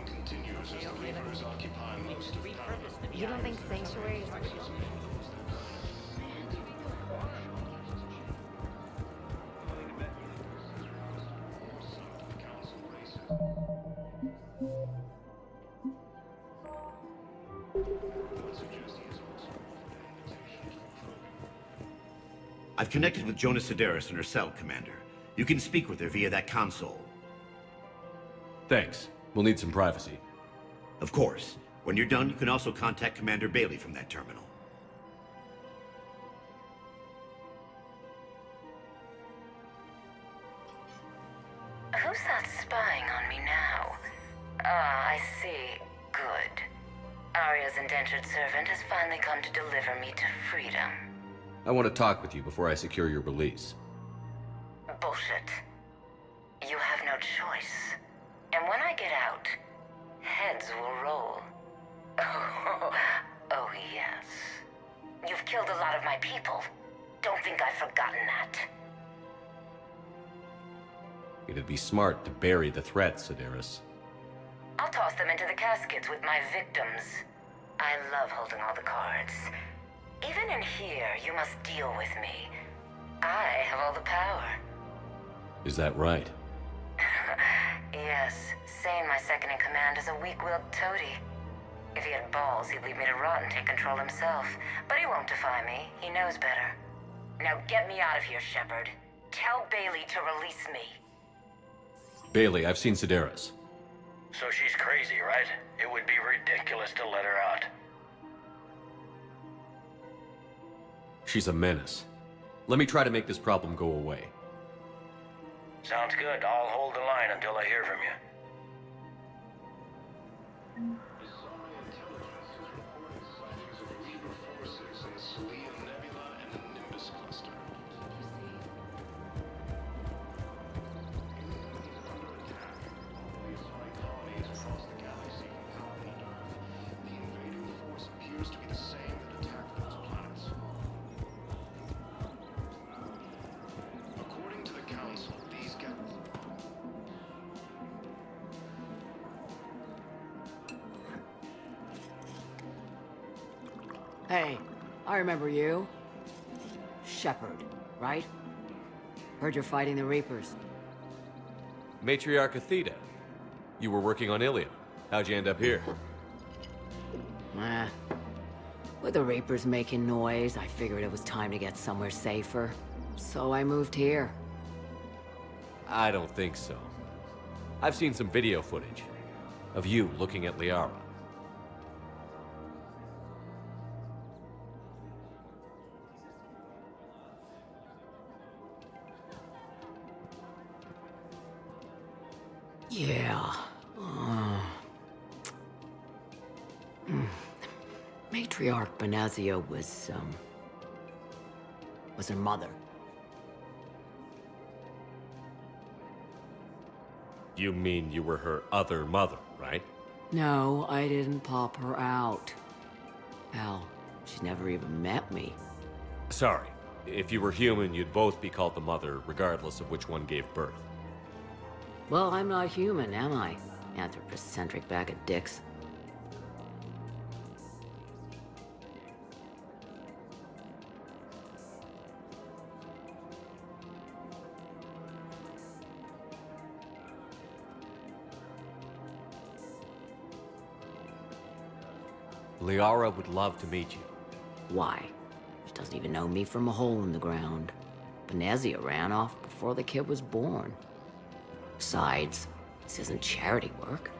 You don't think Sanctuary is... I've connected with Jonah Sedaris and her cell, Commander. You can speak with her via that console. Thanks. We'll need some privacy. Of course. When you're done, you can also contact Commander Bailey from that terminal. Who's that spying on me now? Ah, I see. Good. Arya's indentured servant has finally come to deliver me to freedom. I want to talk with you before I secure your release. Bullshit. You have no choice. And when I get out, heads will roll. Oh, yes. You've killed a lot of my people. Don't think I've forgotten that. It'd be smart to bury the threat, Sedaris. I'll toss them into the caskets with my victims. I love holding all the cards. Even in here, you must deal with me. I have all the power. Is that right? Yes, Sane, my second-in-command, is a weak-willed toady. If he had balls, he'd leave me to rot and take control himself. But he won't defy me. He knows better. Now get me out of here, Shepard. Tell Bailey to release me. Bailey, I've seen Sedaris. So she's crazy, right? It would be ridiculous to let her out. She's a menace. Let me try to make this problem go away. Sounds good. I'll hold the line until I hear from you. Hey, I remember you. Shepard, right? Heard you're fighting the Reapers. Matriarch Athena. You were working on Ilium. How'd you end up here? With the Reapers making noise, I figured it was time to get somewhere safer. So I moved here. I don't think so. I've seen some video footage of you looking at Liara. Yeah. Matriarch Benazia was her mother. You mean you were her other mother, right? No, I didn't pop her out. Hell, she's never even met me. Sorry. If you were human, you'd both be called the mother, regardless of which one gave birth. Well, I'm not human, am I? Anthropocentric bag of dicks. Liara would love to meet you. Why? She doesn't even know me from a hole in the ground. Benazia ran off before the kid was born. Besides, this isn't charity work.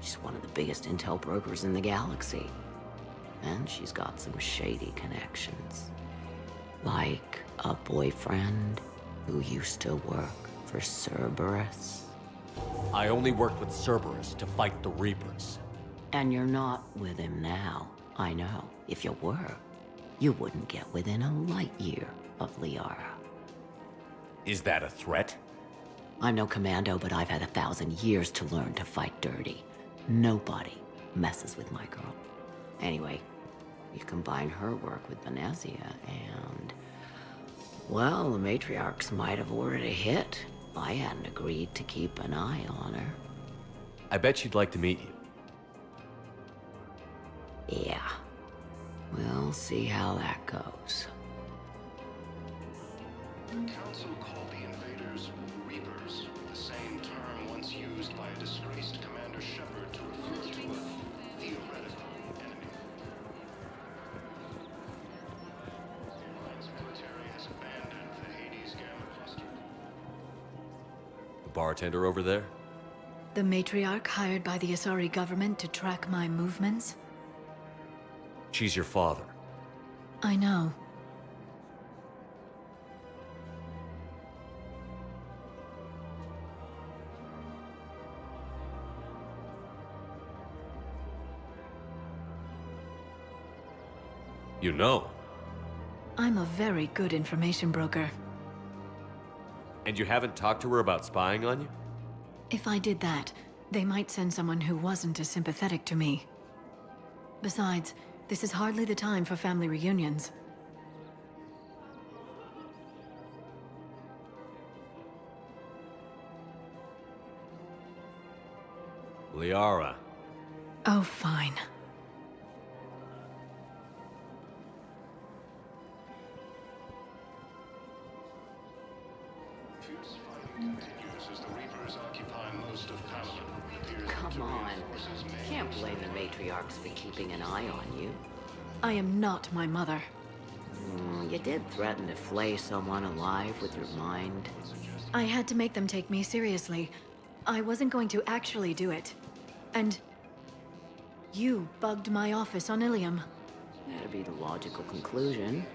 She's one of the biggest intel brokers in the galaxy. And she's got some shady connections. Like a boyfriend who used to work for Cerberus. I only worked with Cerberus to fight the Reapers. And you're not with him now. I know. If you were, you wouldn't get within a light year of Liara. Is that a threat? I'm no commando, but I've had 1,000 years to learn to fight dirty. Nobody messes with my girl. Anyway, you combine her work with Benazia and... well, the matriarchs might have ordered a hit. I hadn't agreed to keep an eye on her. I bet she'd like to meet you. Yeah. We'll see how that goes. The Council called the invaders Reapers, the same term once used by a disgraced Commander Shepard to refer to a theoretical enemy. The Alliance military has abandoned the Hades Gamma Cluster. The bartender over there? The matriarch hired by the Asari government to track my movements? She's your father. I know. You know. I'm a very good information broker. And you haven't talked to her about spying on you? If I did that, they might send someone who wasn't as sympathetic to me. Besides, this is hardly the time for family reunions. Liara. Oh, fine. Fierce fighting continues as the Reapers occupy most of Paladin. It appears Come victory on. forces may Can't blame the matriarchs for keeping an eye on you. I am not my mother. You did threaten to flay someone alive with your mind. I had to make them take me seriously. I wasn't going to actually do it. And... you bugged my office on Ilium. That'd be the logical conclusion.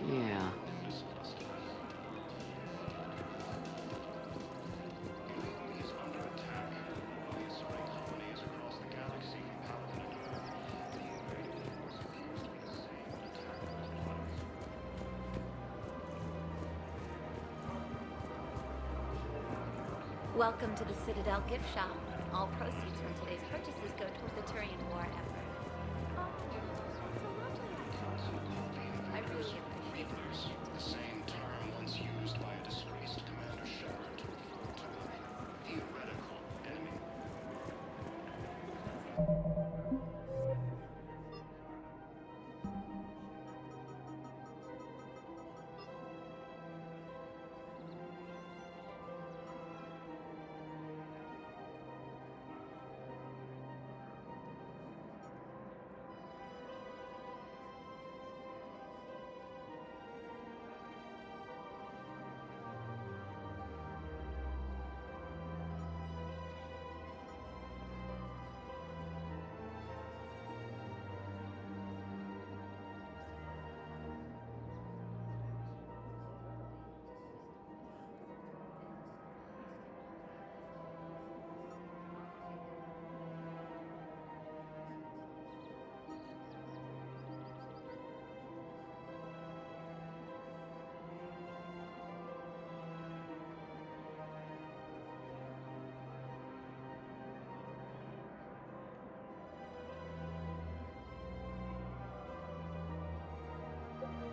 Yeah. Welcome to the Citadel gift shop. All proceeds from today's purchases go toward the Turian war effort. Oh, that's a lovely idea. I really appreciate it. the same term once used by a disgraced Commander Shepard to refer to a theoretical enemy.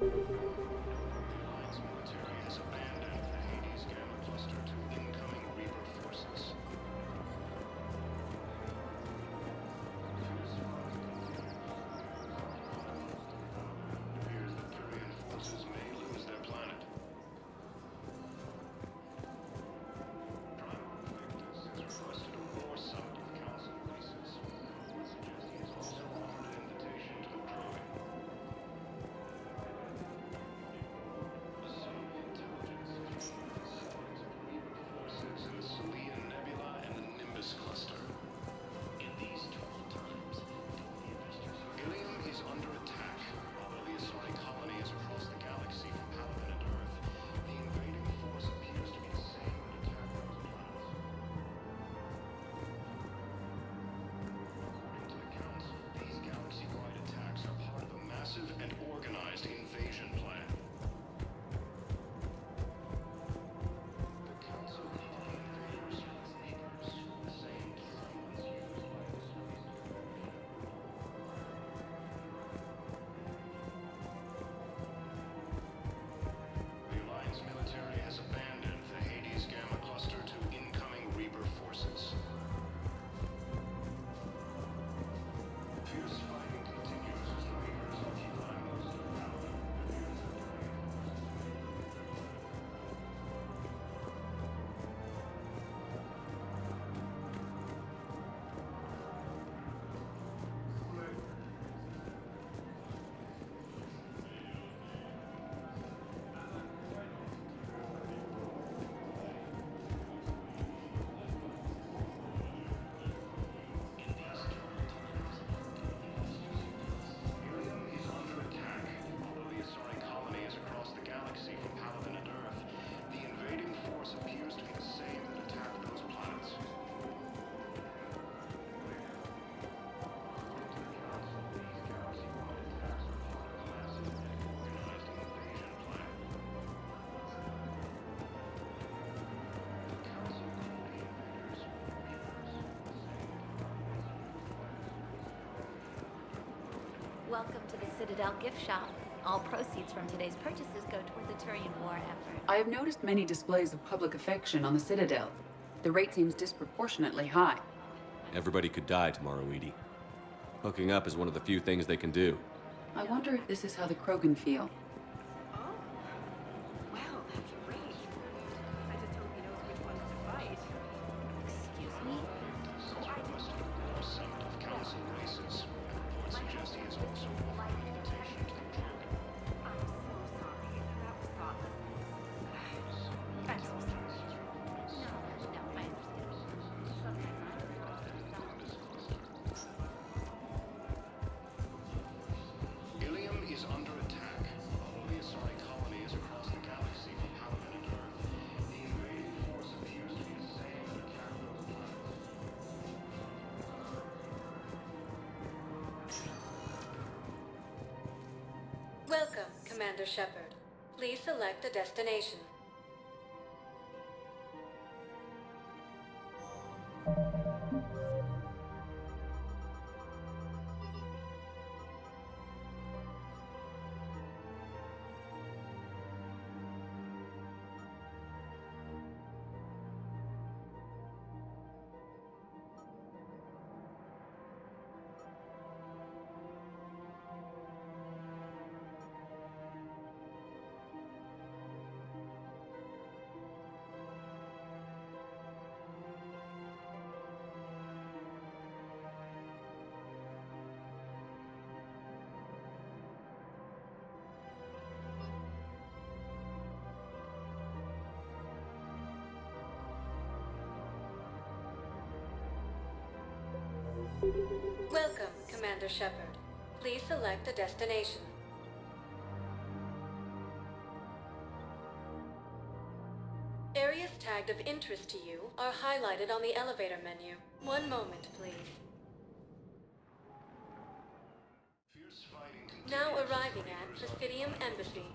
Alliance military has abandoned the Hades Gamma cluster to incoming Reaper forces. It appears that Turian forces may lose their planet. Prime Victus has requested a war summit of Council races. Reports suggest he has also offered an invitation to the Krogan. Some intelligence signs of Reaper forces in the Selian Nebula and the Nimbus cluster. In these troubled times, Ilium is under attack. Although the Asari colony is across the galaxy from Palaven and Earth, the invading force appears to be the same that attacked those planets. According to the Council, these galaxy-wide attacks are part of a massive and organized invasion plan. The Council call invaders Reapers, the same term once used by the The Alliance military has abandoned the Hades Gamma cluster to incoming Reaper forces. Fierce fighting continues as the Reapers occupy most of Palaven. Ilium is under attack. Although the Asari colony is across the galaxy from Palaven and Earth, the invading force appears to be the same that attacked those planets. According to the Council, these galaxy-wide attacks are part of a massive and organized invasion plan. The Council called the invaders Reapers, the same Welcome to the Citadel gift shop. All proceeds from today's purchases go toward the Turian war effort. I have noticed many displays of public affection on the Citadel. The rate seems disproportionately high. Everybody could die tomorrow, Edie. Hooking up is one of the few things they can do. I wonder if this is how the Krogan feel. Wow, that's great. I just hope he knows which ones to fight. Excuse me? requested a war summit of Council races, and reports suggest he has also offered an invitation to the Krogan. I'm so sorry. That was thoughtless. I'm so sorry. No, I understand. Ilium is under attack. Although the Asari colony is across the galaxy from Palaven and Earth, the invading force appears to be the same that attacked those planets. Welcome, Commander Shepard. Please select a destination. Welcome, Commander Shepard. Please select a destination. Areas tagged of interest to you are highlighted on the elevator menu. One moment, please. Now arriving at Presidium Embassy.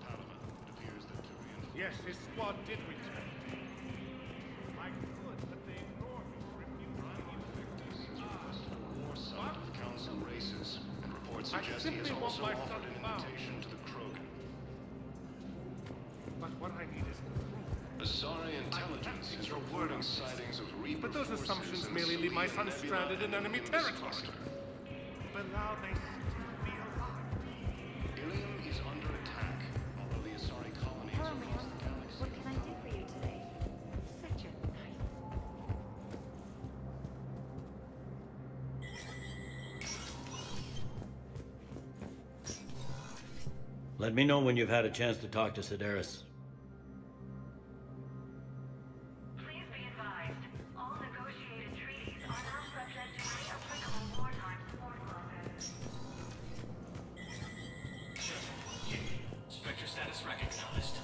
Yes, his squad did return. I could, but they ignored me. War summit of Council races, and reports suggest he has also offered an invitation to the Krogan. is your word on sightings of Reaper. But those assumptions merely leave my son stranded in enemy territory. Allow me to be alive. Ilium is under attack, although the Asari colony is across the galaxy. What can I do for you today? Such a nice... Let me know when you've had a chance to talk to Sedaris. Please be advised, all negotiated treaties are now subject to any applicable wartime support clauses. Spectre status recognized.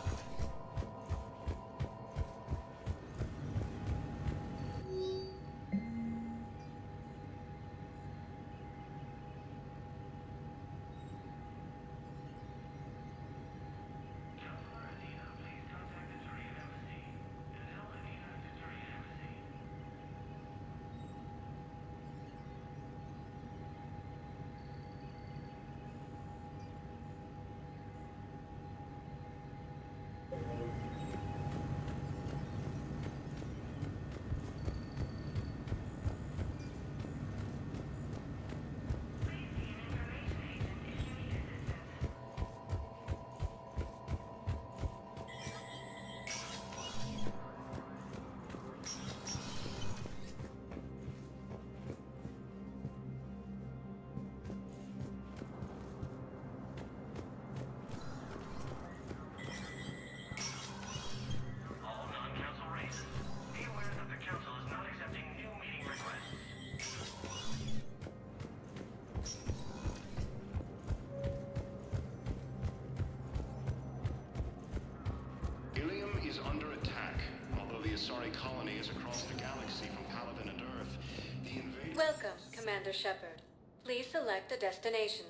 Ilium is under attack, although the Asari colony is across the galaxy from Palaven and Earth. The invaders... Welcome, Commander Shepard. Please select a destination.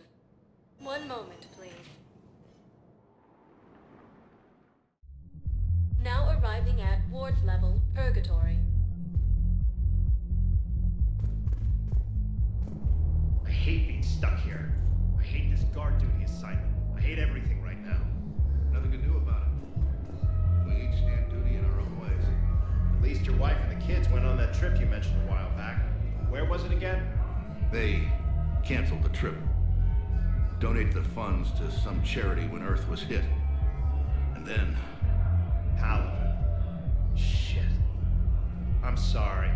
One moment, please. Now arriving at Ward's level, Purgatory. I hate being stuck here. I hate this guard duty assignment. I hate everything right now. Nothing to do about it. We each stand duty in our own ways. At least your wife and the kids went on that trip you mentioned a while back. Where was it again? They canceled the trip. Donated the funds to some charity when Earth was hit. And then... Palaven. Shit. I'm sorry.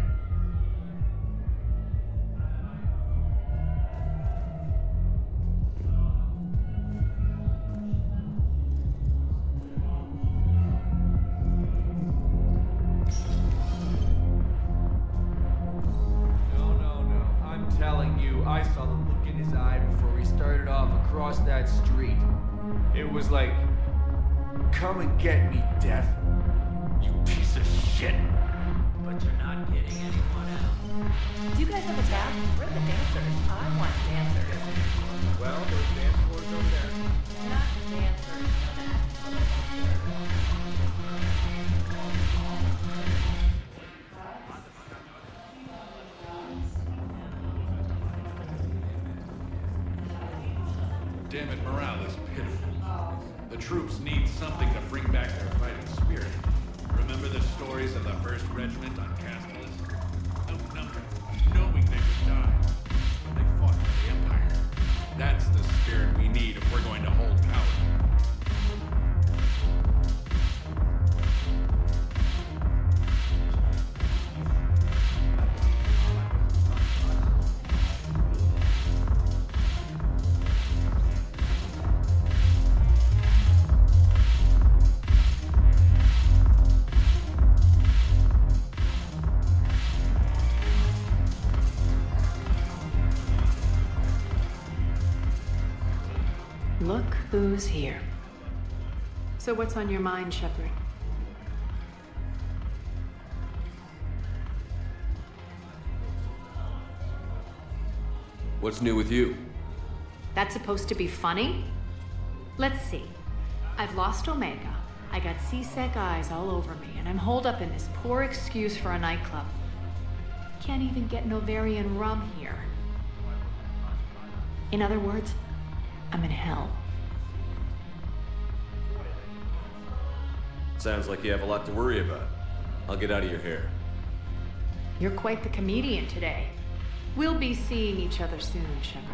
No. I'm telling you, I saw the look in his eye before we started off across that street. It was like, come and get me, Death. You piece of shit. But you're not getting anyone out. Do you guys have a tap? We're the dancers. I want dancers. Well, there's dance floors over there. Not dancers. Damn it, morale is pitiful. The troops need something to bring back their fighting spirit. Remember the stories of the 1st Regiment on Castellus? Outnumbered, knowing they would die. But they fought for the Empire. That's the spirit we need if we're going to hold power. Look who's here. So what's on your mind, Shepard? What's new with you? That's supposed to be funny? Let's see. I've lost Omega. I got C-Sec eyes all over me, and I'm holed up in this poor excuse for a nightclub. Can't even get Novarian rum here. In other words, I'm in hell. Sounds like you have a lot to worry about. I'll get out of your hair. You're quite the comedian today. We'll be seeing each other soon, Shepard.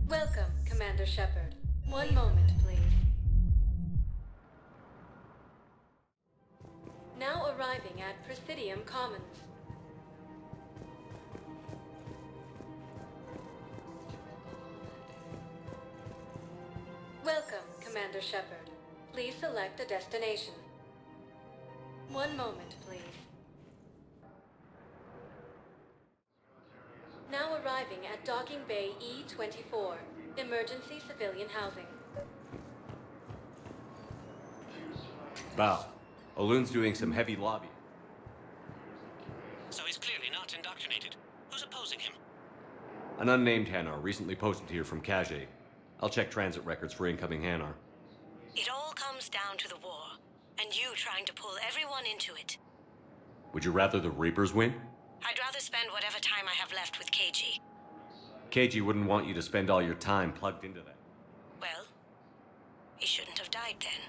Welcome, Commander Shepard. One moment, please. Now arriving at Presidium Commons. Welcome, Commander Shepard. Please select a destination. One moment, please. Now arriving at Docking Bay E-24, Emergency Civilian Housing. Bow. Olun's doing some heavy lobbying. So he's clearly not indoctrinated. Who's opposing him? An unnamed Hanar recently posted here from Khajiit. I'll check transit records for incoming Hanar. It all comes down to the war, and you trying to pull everyone into it. Would you rather the Reapers win? I'd rather spend whatever time I have left with KG. KG wouldn't want you to spend all your time plugged into that. Well, he shouldn't have died then.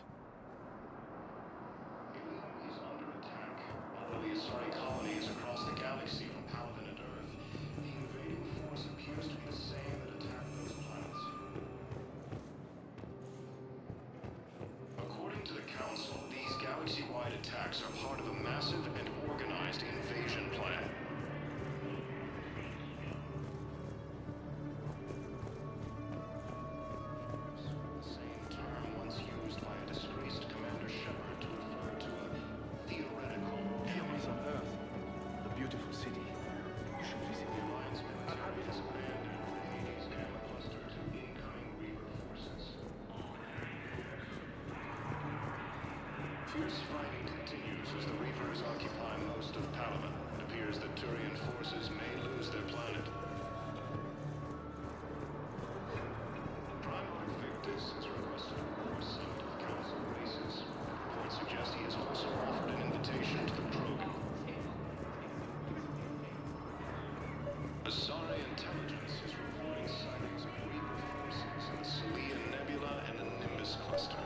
Is under attack. Other Asari colonies across the galaxy from Palaven and Earth. The invading force appears to be the same that attacked those planets. According to the Council, these galaxy-wide attacks are part of a massive and organized invasion plan. The same term once used by a disgraced Commander Shepard to refer to a theoretical Enemies on Earth. The beautiful city. You should visit The Alliance military has abandoned the Hades Gamma Cluster to incoming Reaper forces. Fierce fighting continues as the Reapers occupy most of Palaven. It appears that Turian forces may lose their planet. Primarch Victus has requested a war summit of Council races. Reports suggest he has also offered an invitation to the Krogan. Asari intelligence is reporting sightings of Reaper forces in the Salian Nebula and the Nimbus cluster.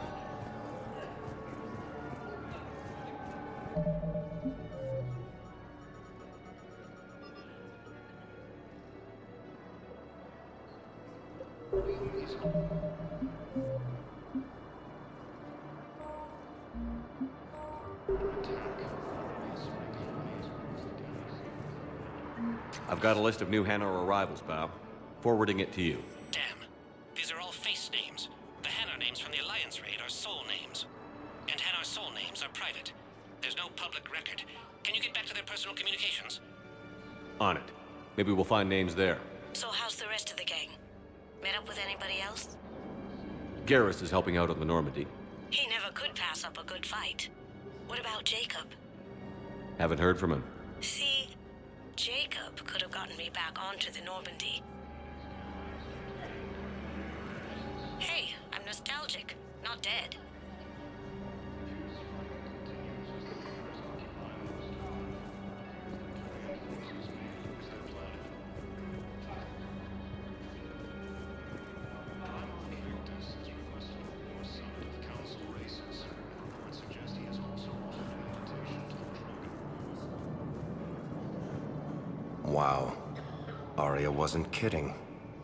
I've got a list of new Hanar arrivals, Bow. Forwarding it to you. Damn. These are all face names. The Hanar names from the Alliance raid are soul names. And Hanar soul names are private. There's no public record. Can you get back to their personal communications? On it. Maybe we'll find names there. So how's the rest of the gang? Met up with anybody else? Garrus is helping out on the Normandy. He never could pass up a good fight. What about Jacob? Haven't heard from him. See, Jacob could have gotten me back onto the Normandy. Hey, I'm nostalgic, not dead. Wow. Arya wasn't kidding.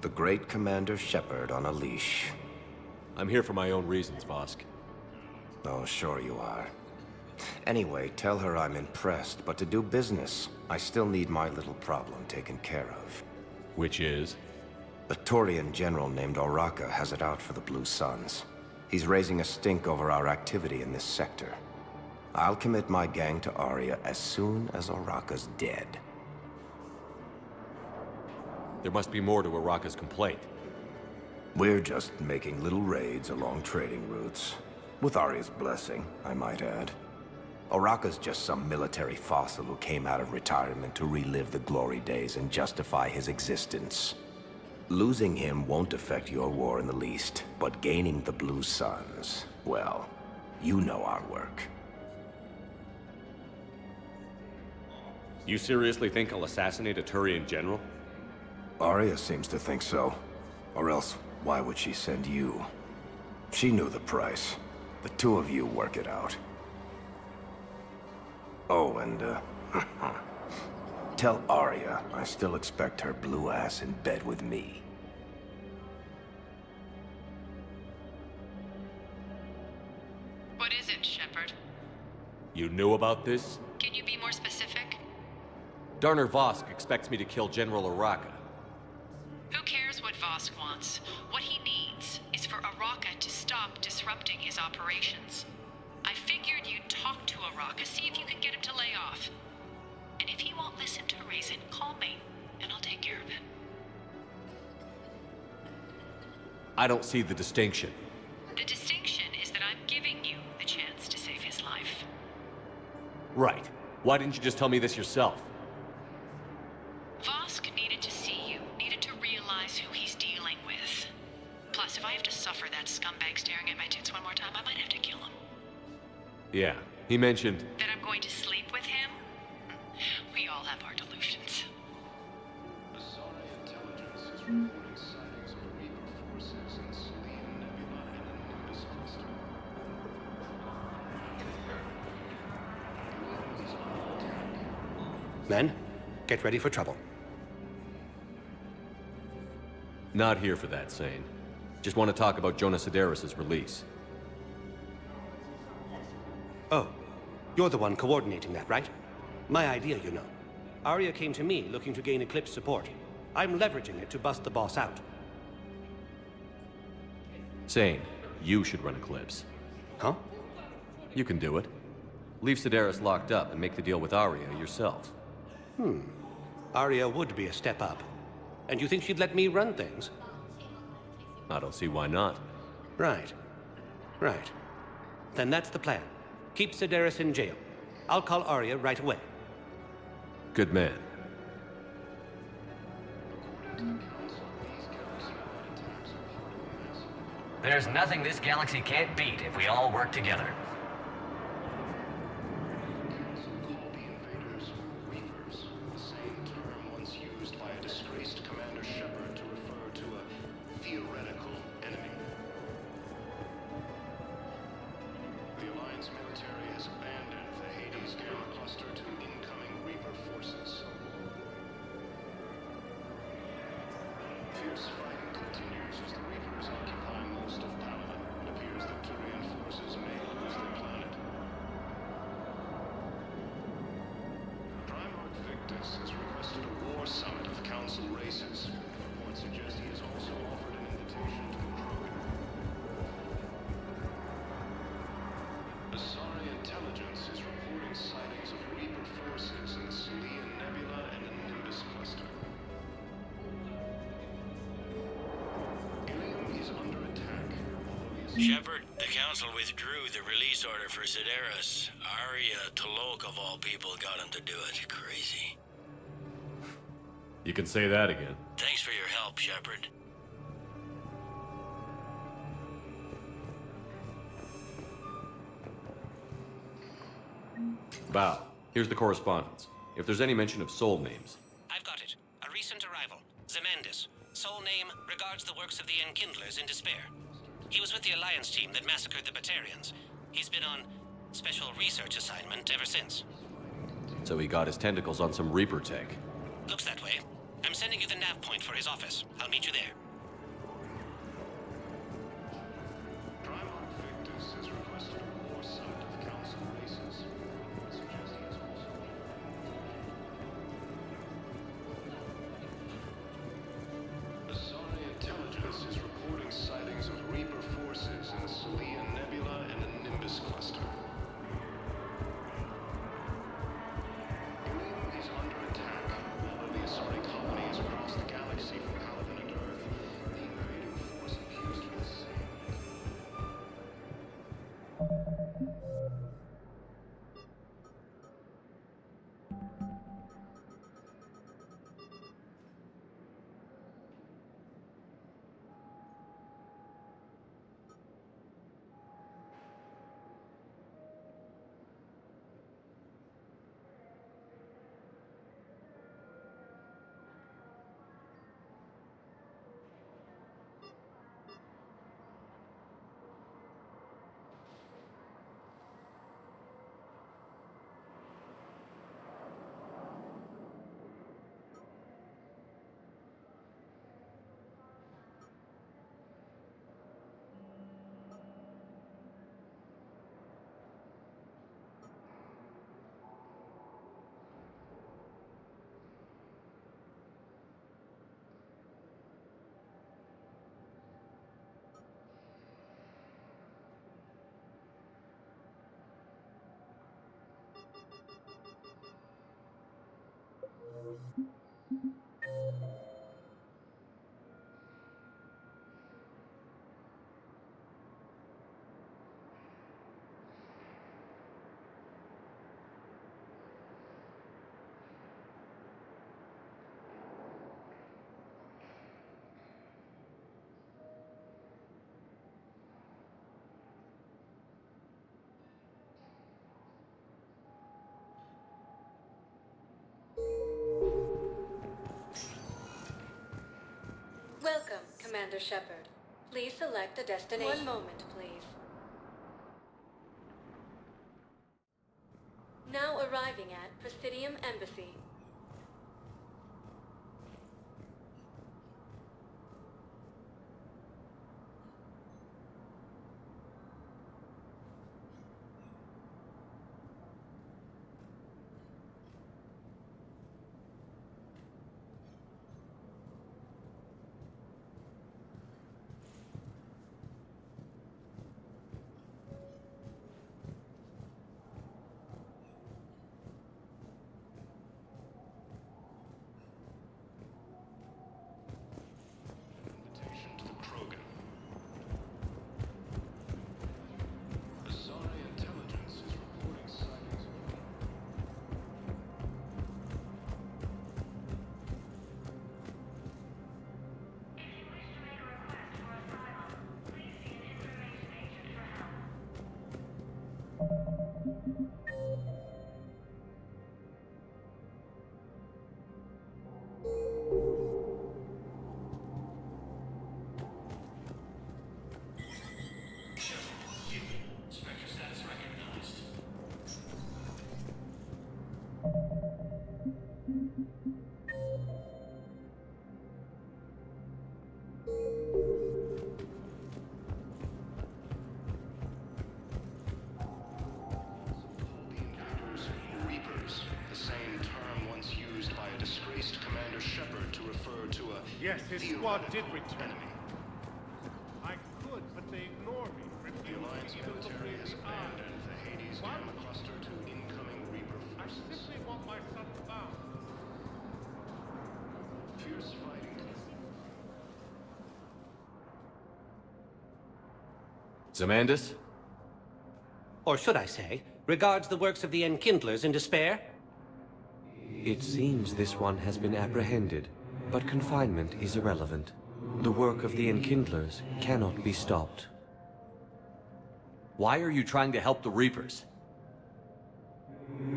The great Commander Shepard on a leash. I'm here for my own reasons, Vosk. Oh, sure you are. Anyway, tell her I'm impressed, but to do business, I still need my little problem taken care of. Which is? A Turian general named Oraka has it out for the Blue Suns. He's raising a stink over our activity in this sector. I'll commit my gang to Arya as soon as Araka's dead. There must be more to Araka's complaint. We're just making little raids along trading routes. With Arya's blessing, I might add. Araka's just some military fossil who came out of retirement to relive the glory days and justify his existence. Losing him won't affect your war in the least, but gaining the Blue Suns, well, you know our work. You seriously think I'll assassinate a Turian general? Arya seems to think so. Or else, why would she send you? She knew the price. The two of you work it out. Oh, and, tell Arya I still expect her blue ass in bed with me. What is it, Shepard? You knew about this? Can you be more specific? Darner Vosk expects me to kill General Araka. Who cares what Vosk wants? What he needs is for Araka to stop disrupting his operations. I figured you'd talk to Araka, see if you can get him to lay off. And if he won't listen to reason, call me, and I'll take care of it. I don't see the distinction. The distinction is that I'm giving you the chance to save his life. Right. Why didn't you just tell me this yourself? Vosk needed to see you, needed to realize who he's dealing with. Plus, if I have to suffer that scumbag staring at my tits one more time, I might have to kill him. Yeah, he mentioned... That I'm going to sleep with him? We all have our delusions. Asari intelligence is reporting sightings of Reaper forces in Selene Nebula and the Nimbus cluster. Men, get ready for trouble. Not here for that, Sane. Just want to talk about Jonas Sedaris' release. Oh, you're the one coordinating that, right? My idea, you know. Arya came to me looking to gain Eclipse support. I'm leveraging it to bust the boss out. Sane, you should run Eclipse. Huh? You can do it. Leave Sedaris locked up and make the deal with Arya yourself. Arya would be a step up. And you think she'd let me run things? I don't see why not. Right. Right. Then that's the plan. Keep Sedaris in jail. I'll call Arya right away. Good man. There's nothing this galaxy can't beat if we all work together. Call the invaders Reapers, the same term once used by a disgraced Commander Shepard to refer to a theoretical enemy. The Alliance military has abandoned the Hades Gamma cluster to incoming Reaper forces. Fierce fighting continues as the Reapers occupy most of Paladin. It appears that Turian forces may lose their planet. Primarch Victus has requested a war summit of Council races. Reports suggest he has also offered an invitation to the Krogan. Asari intelligence is reporting sightings of Reaper forces in the Selene Nebula and the Nimbus cluster. Ilium is under attack. Shepard, the Council withdrew the release order for Sedaris. Arya T'Loak, of all people, got him to do it. Crazy. You can say that again. Thanks for your help, Shepard. Val, here's the correspondence. If there's any mention of soul names. I've got it. A recent arrival. Zemandis. Soul name regards the works of the Enkindlers in despair. He was with the Alliance team that massacred the Batarians. He's been on special research assignment ever since. So he got his tentacles on some Reaper tech. Looks that way. I'm sending you the nav point for his office. I'll meet you there. Primarch Victus has requested a war summit of Council races. Reports suggest he has also Asari intelligence is reporting sightings of Reaper forces in the Selene Welcome, Commander Shepard. Please select a destination. One moment, please. Now arriving at Presidium Embassy. Invitation to the Krogan. Azari intelligence is reporting sightings of Spectre status recognized. Reapers, the same term once used by a disgraced Commander Shepard to refer to a Yes, his squad did return. enemy. I could, but they ignore me. The Refuse Alliance to even look military me in has the eye. abandoned the Hades What? Gamma Cluster to incoming Reaper I forces. simply want my son found. Fierce fighting. Zamandis? Or should I say, regards the works of the Enkindlers in despair? It seems this one has been apprehended, but confinement is irrelevant. The work of the Enkindlers cannot be stopped. Why are you trying to help the Reapers?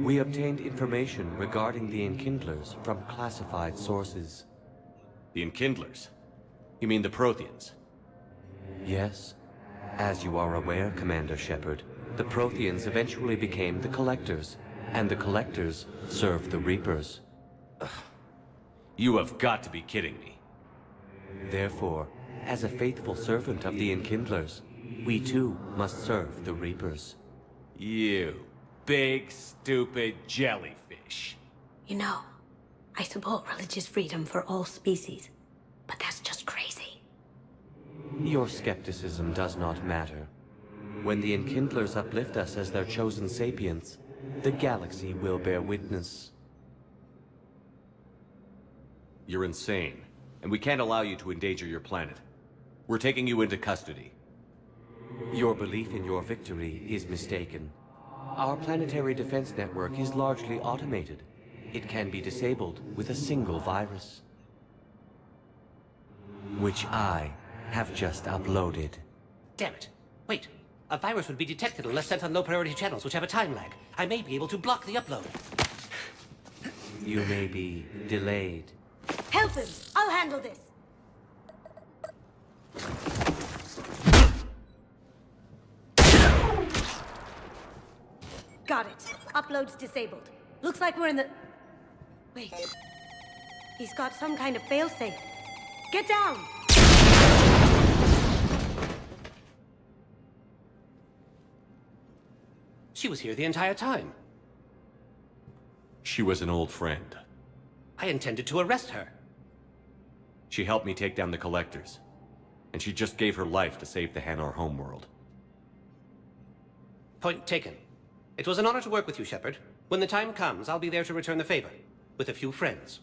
We obtained information regarding the Enkindlers from classified sources. The Enkindlers? You mean the Protheans? Yes. As you are aware, Commander Shepard, the Protheans eventually became the Collectors, and the Collectors served the Reapers. Ugh. You have got to be kidding me. Therefore, as a faithful servant of the Enkindlers, we too must serve the Reapers. You big, stupid jellyfish. You know, I support religious freedom for all species, but that's just crazy. Your skepticism does not matter. When the Enkindlers uplift us as their chosen sapients, the galaxy will bear witness. You're insane, and we can't allow you to endanger your planet. We're taking you into custody. Your belief in your victory is mistaken. Our planetary defense network is largely automated. It can be disabled with a single virus, which I have just uploaded. Damn it. Wait. A virus would be detected unless sent on low-priority channels, which have a time lag. I may be able to block the upload. You may be delayed. Help him! I'll handle this! Got it. Upload's disabled. Looks like we're in the... Wait. He's got some kind of failsafe. Get down! She was here the entire time. She was an old friend. I intended to arrest her. She helped me take down the Collectors. And she just gave her life to save the Hanar homeworld. Point taken. It was an honor to work with you, Shepard. When the time comes, I'll be there to return the favor. With a few friends.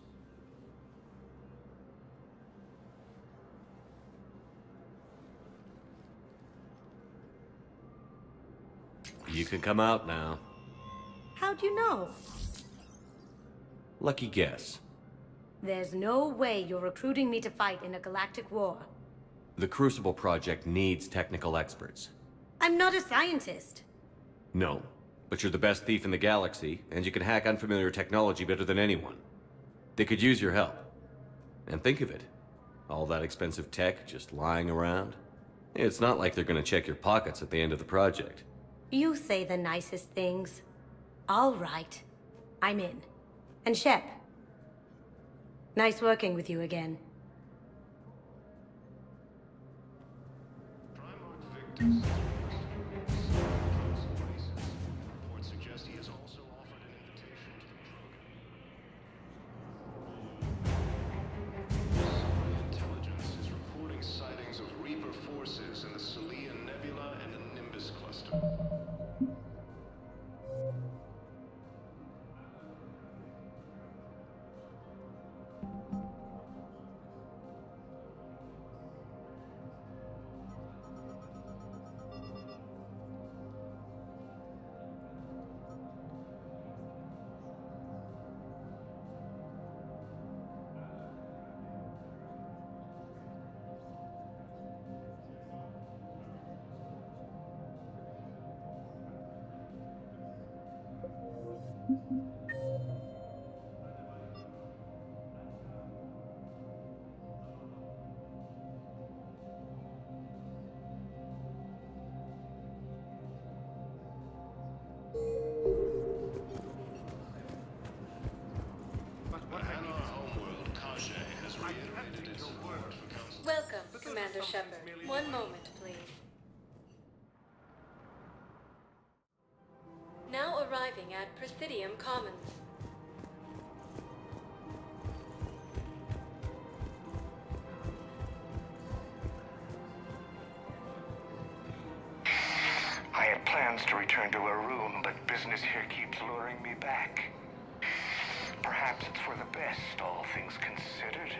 You can come out now. How'd you know? Lucky guess. There's no way you're recruiting me to fight in a galactic war. The Crucible Project needs technical experts. I'm not a scientist. No, but you're the best thief in the galaxy, and you can hack unfamiliar technology better than anyone. They could use your help. And think of it. All that expensive tech just lying around. It's not like they're gonna check your pockets at the end of the project. You say the nicest things. All right. I'm in. And Shep. Nice working with you again. Reports suggest he has also offered an invitation to the program. Intelligence is reporting sightings of Reaper forces in the Salian Nebula and the Nimbus cluster. Welcome, Commander Shepard. One moment, please. Now arriving at Presidium Commons. I had plans to return to Arun, but business here keeps luring me back. Perhaps it's for the best, all things considered.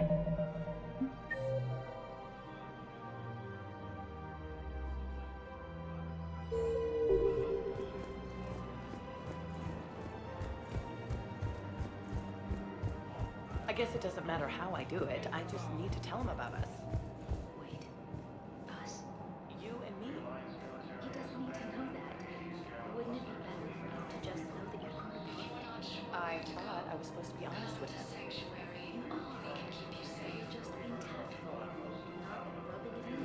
I guess it doesn't matter how I do it. I just need to tell him about us. Wait. Us? You and me. He doesn't need to know that. Wouldn't it be better for him to just know that you're part of the Church? I thought I was supposed to be honest with him. You are. You're just being tactful, not rubbing it in.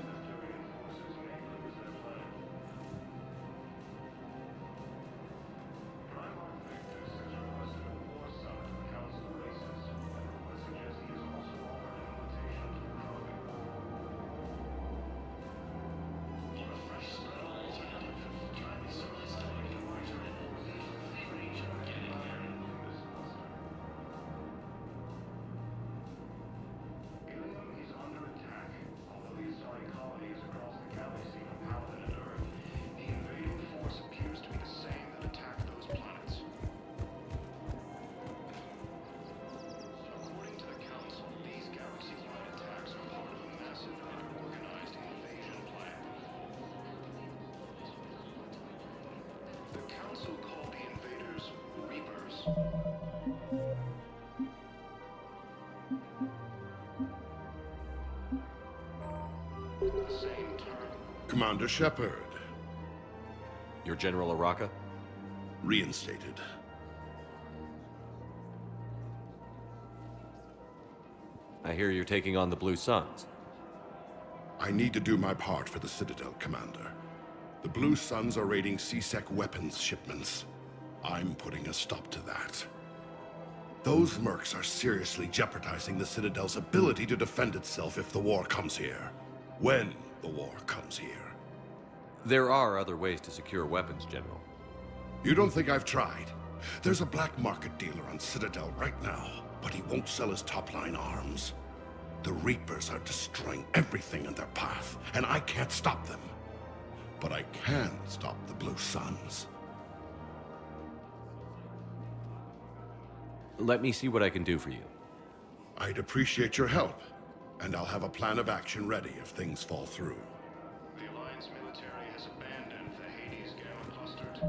Commander Shepard. You're General Araka? Reinstated. I hear you're taking on the Blue Suns. I need to do my part for the Citadel, Commander. The Blue Suns are raiding C-Sec weapons shipments. I'm putting a stop to that. Those mercs are seriously jeopardizing the Citadel's ability to defend itself if the war comes here. When the war comes here. There are other ways to secure weapons, General. You don't think I've tried? There's a black market dealer on Citadel right now, but he won't sell his top-line arms. The Reapers are destroying everything in their path, and I can't stop them. But I can stop the Blue Suns. Let me see what I can do for you. I'd appreciate your help, and I'll have a plan of action ready if things fall through. The Alliance military has abandoned the Hades Gamma cluster to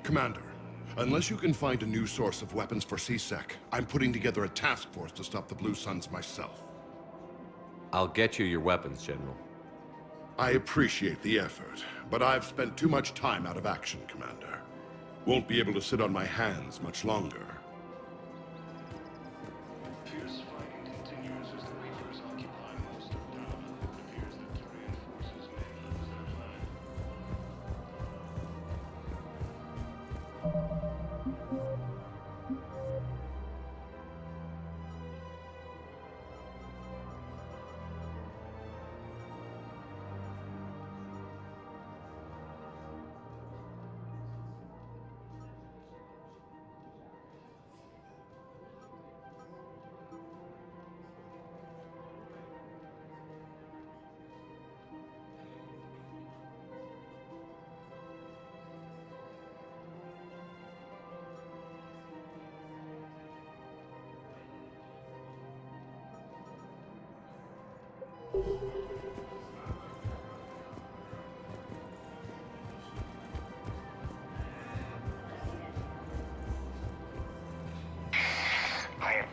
Commander, unless you can find a new source of weapons for C-Sec, I'm putting together a task force to stop the Blue Suns myself. I'll get you your weapons, General. I appreciate the effort, but I've spent too much time out of action, Commander. Won't be able to sit on my hands much longer. Fierce fighting continues as the Reapers occupy most of Dharma. It appears that Turian forces may lose their plan.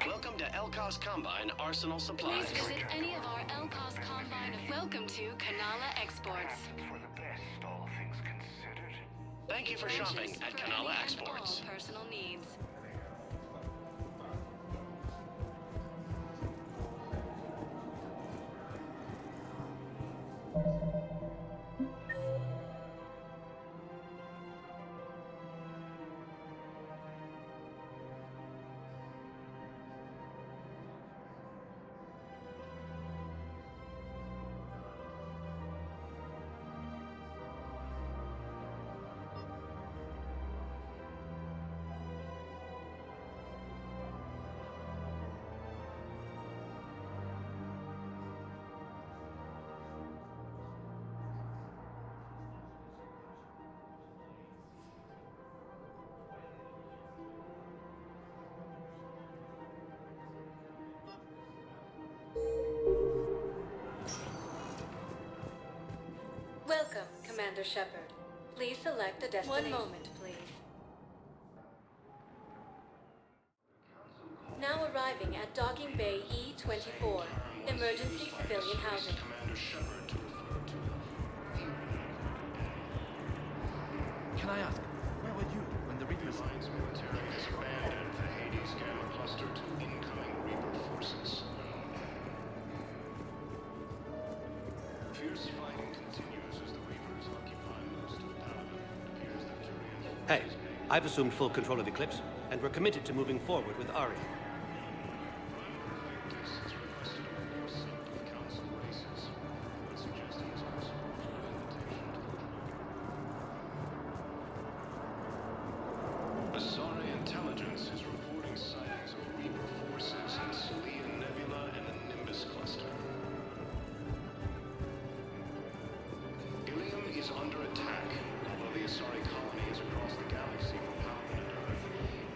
Welcome to Elkos Combine Arsenal Supplies. Please visit any of our Elkos Combine. Welcome to Kanala Exports. For the best, all things considered. Thank you for shopping at Kanala Exports. All personal needs. Welcome, Commander Shepard. Please select a destination. 1 moment, please. Now arriving at Docking Bay E-24, emergency civilian housing. Commander Shepard to refer to. Can I ask, where were you when the Reapers... Alliance military has abandoned the Hades Gamma cluster to incoming Reaper forces. Fierce fighting continues as the Reapers occupy most of Dharma. It appears that Turian Hey, I've assumed full control of Eclipse, and we're committed to moving forward with Aria. Asari intelligence is reporting sightings of Reaper forces in Salian Nebula and the Nimbus cluster. Ilium is under attack. Although the Asari colony is across the galaxy from Halpin and Earth,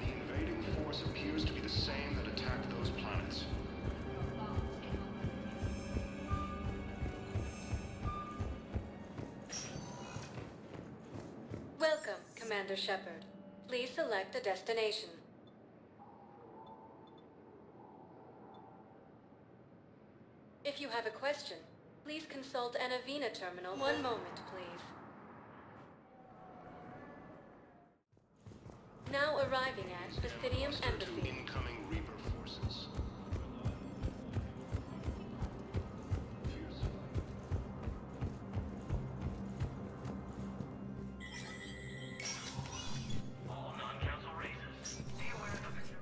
the invading force appears to be the same that attacked those planets. Welcome, Commander Shepard. Please select a destination. If you have a question, please consult an Avena terminal. One moment, please. Now arriving at Basidium Embassy. Incoming Reaper forces.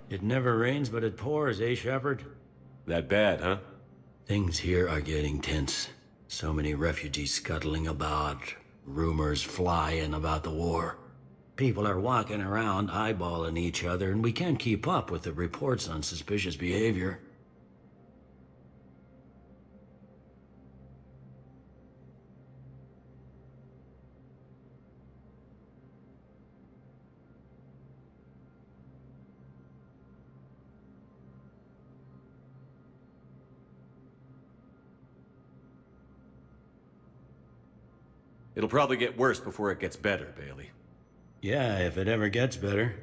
It never rains, but it pours, eh, Shepard? That bad, huh? Things here are getting tense. So many refugees scuttling about, rumors flying about the war. People are walking around eyeballing each other, and we can't keep up with the reports on suspicious behavior. It'll probably get worse before it gets better, Bailey. Yeah, if it ever gets better.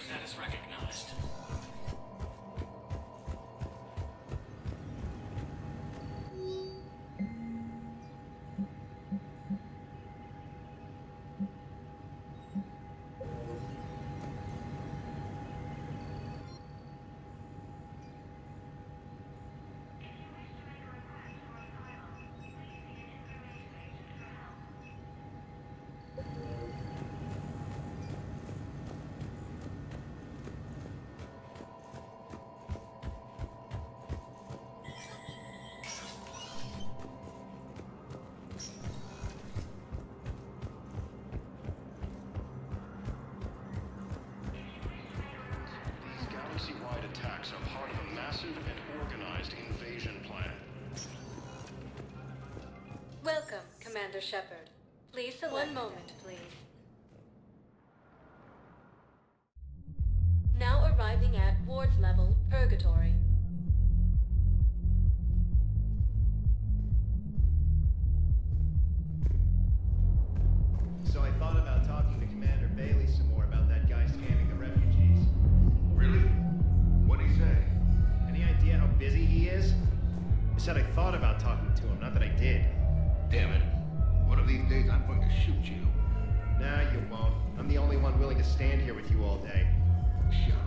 Status recognized. Galaxy-wide attacks are part of a massive and organized invasion plan. Welcome, Commander Shepard. Please select. One moment, please. Now arriving at Ward's level, Purgatory. So I thought about talking to Commander Bailey some more about that guy scamming the refugees. Really? What'd he say? Any idea how busy he is? I said I thought about talking to him, not that I did. Damn it. One of these days I'm going to shoot you. Nah, you won't. I'm the only one willing to stand here with you all day. Shut up.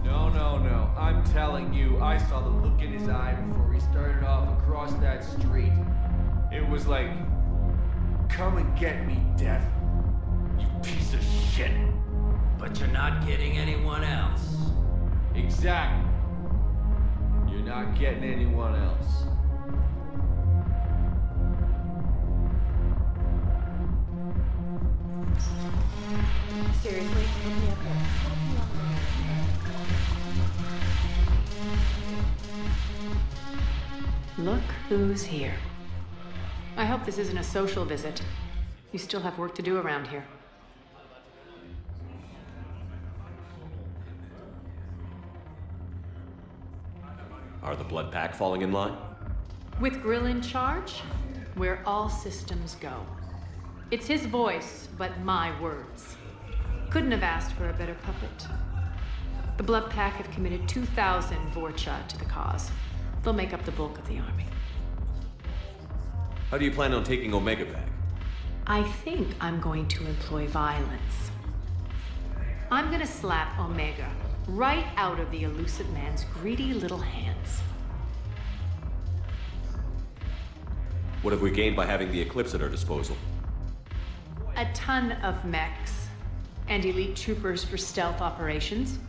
No. I'm telling you, I saw the look in his eye before he started off across that street. It was like, come and get me, Death. You piece of shit. But you're not getting anyone else. Exactly. You're not getting anyone else. Seriously? Look me up here. Look who's here. I hope this isn't a social visit. You still have work to do around here. Are the Blood Pack falling in line? With Grill in charge, where all systems go. It's his voice, but my words. Couldn't have asked for a better puppet. The Blood Pack have committed 2,000 Vorcha to the cause. They'll make up the bulk of the army. How do you plan on taking Omega back? I think I'm going to employ violence. I'm gonna slap Omega right out of the elusive man's greedy little hands. What have we gained by having the Eclipse at our disposal? A ton of mechs and elite troopers for stealth operations.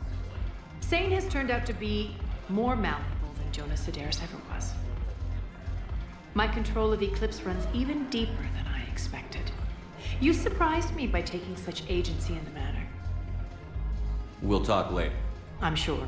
Sane has turned out to be more malleable than Jonas Sedaris ever was. My control of Eclipse runs even deeper than I expected. You surprised me by taking such agency in the matter. We'll talk later. I'm sure.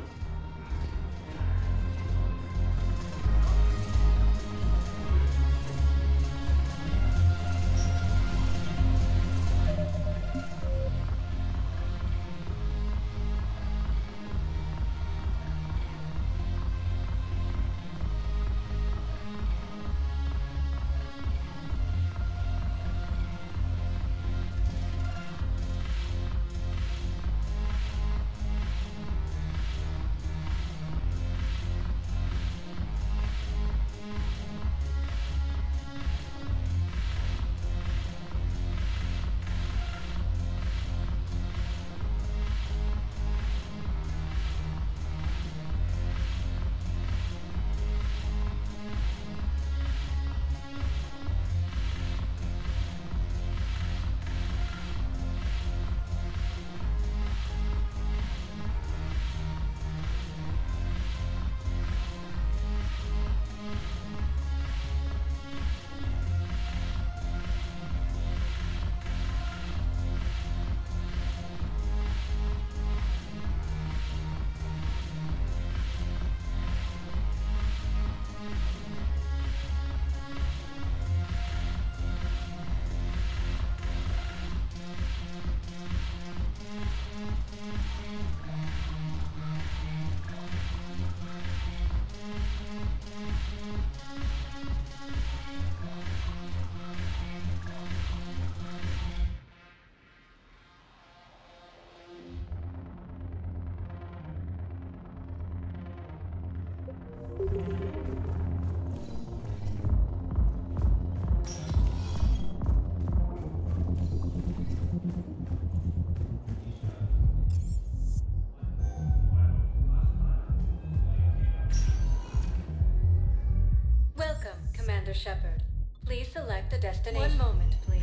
Welcome, Commander Shepard. Please select a destination. 1 moment, please.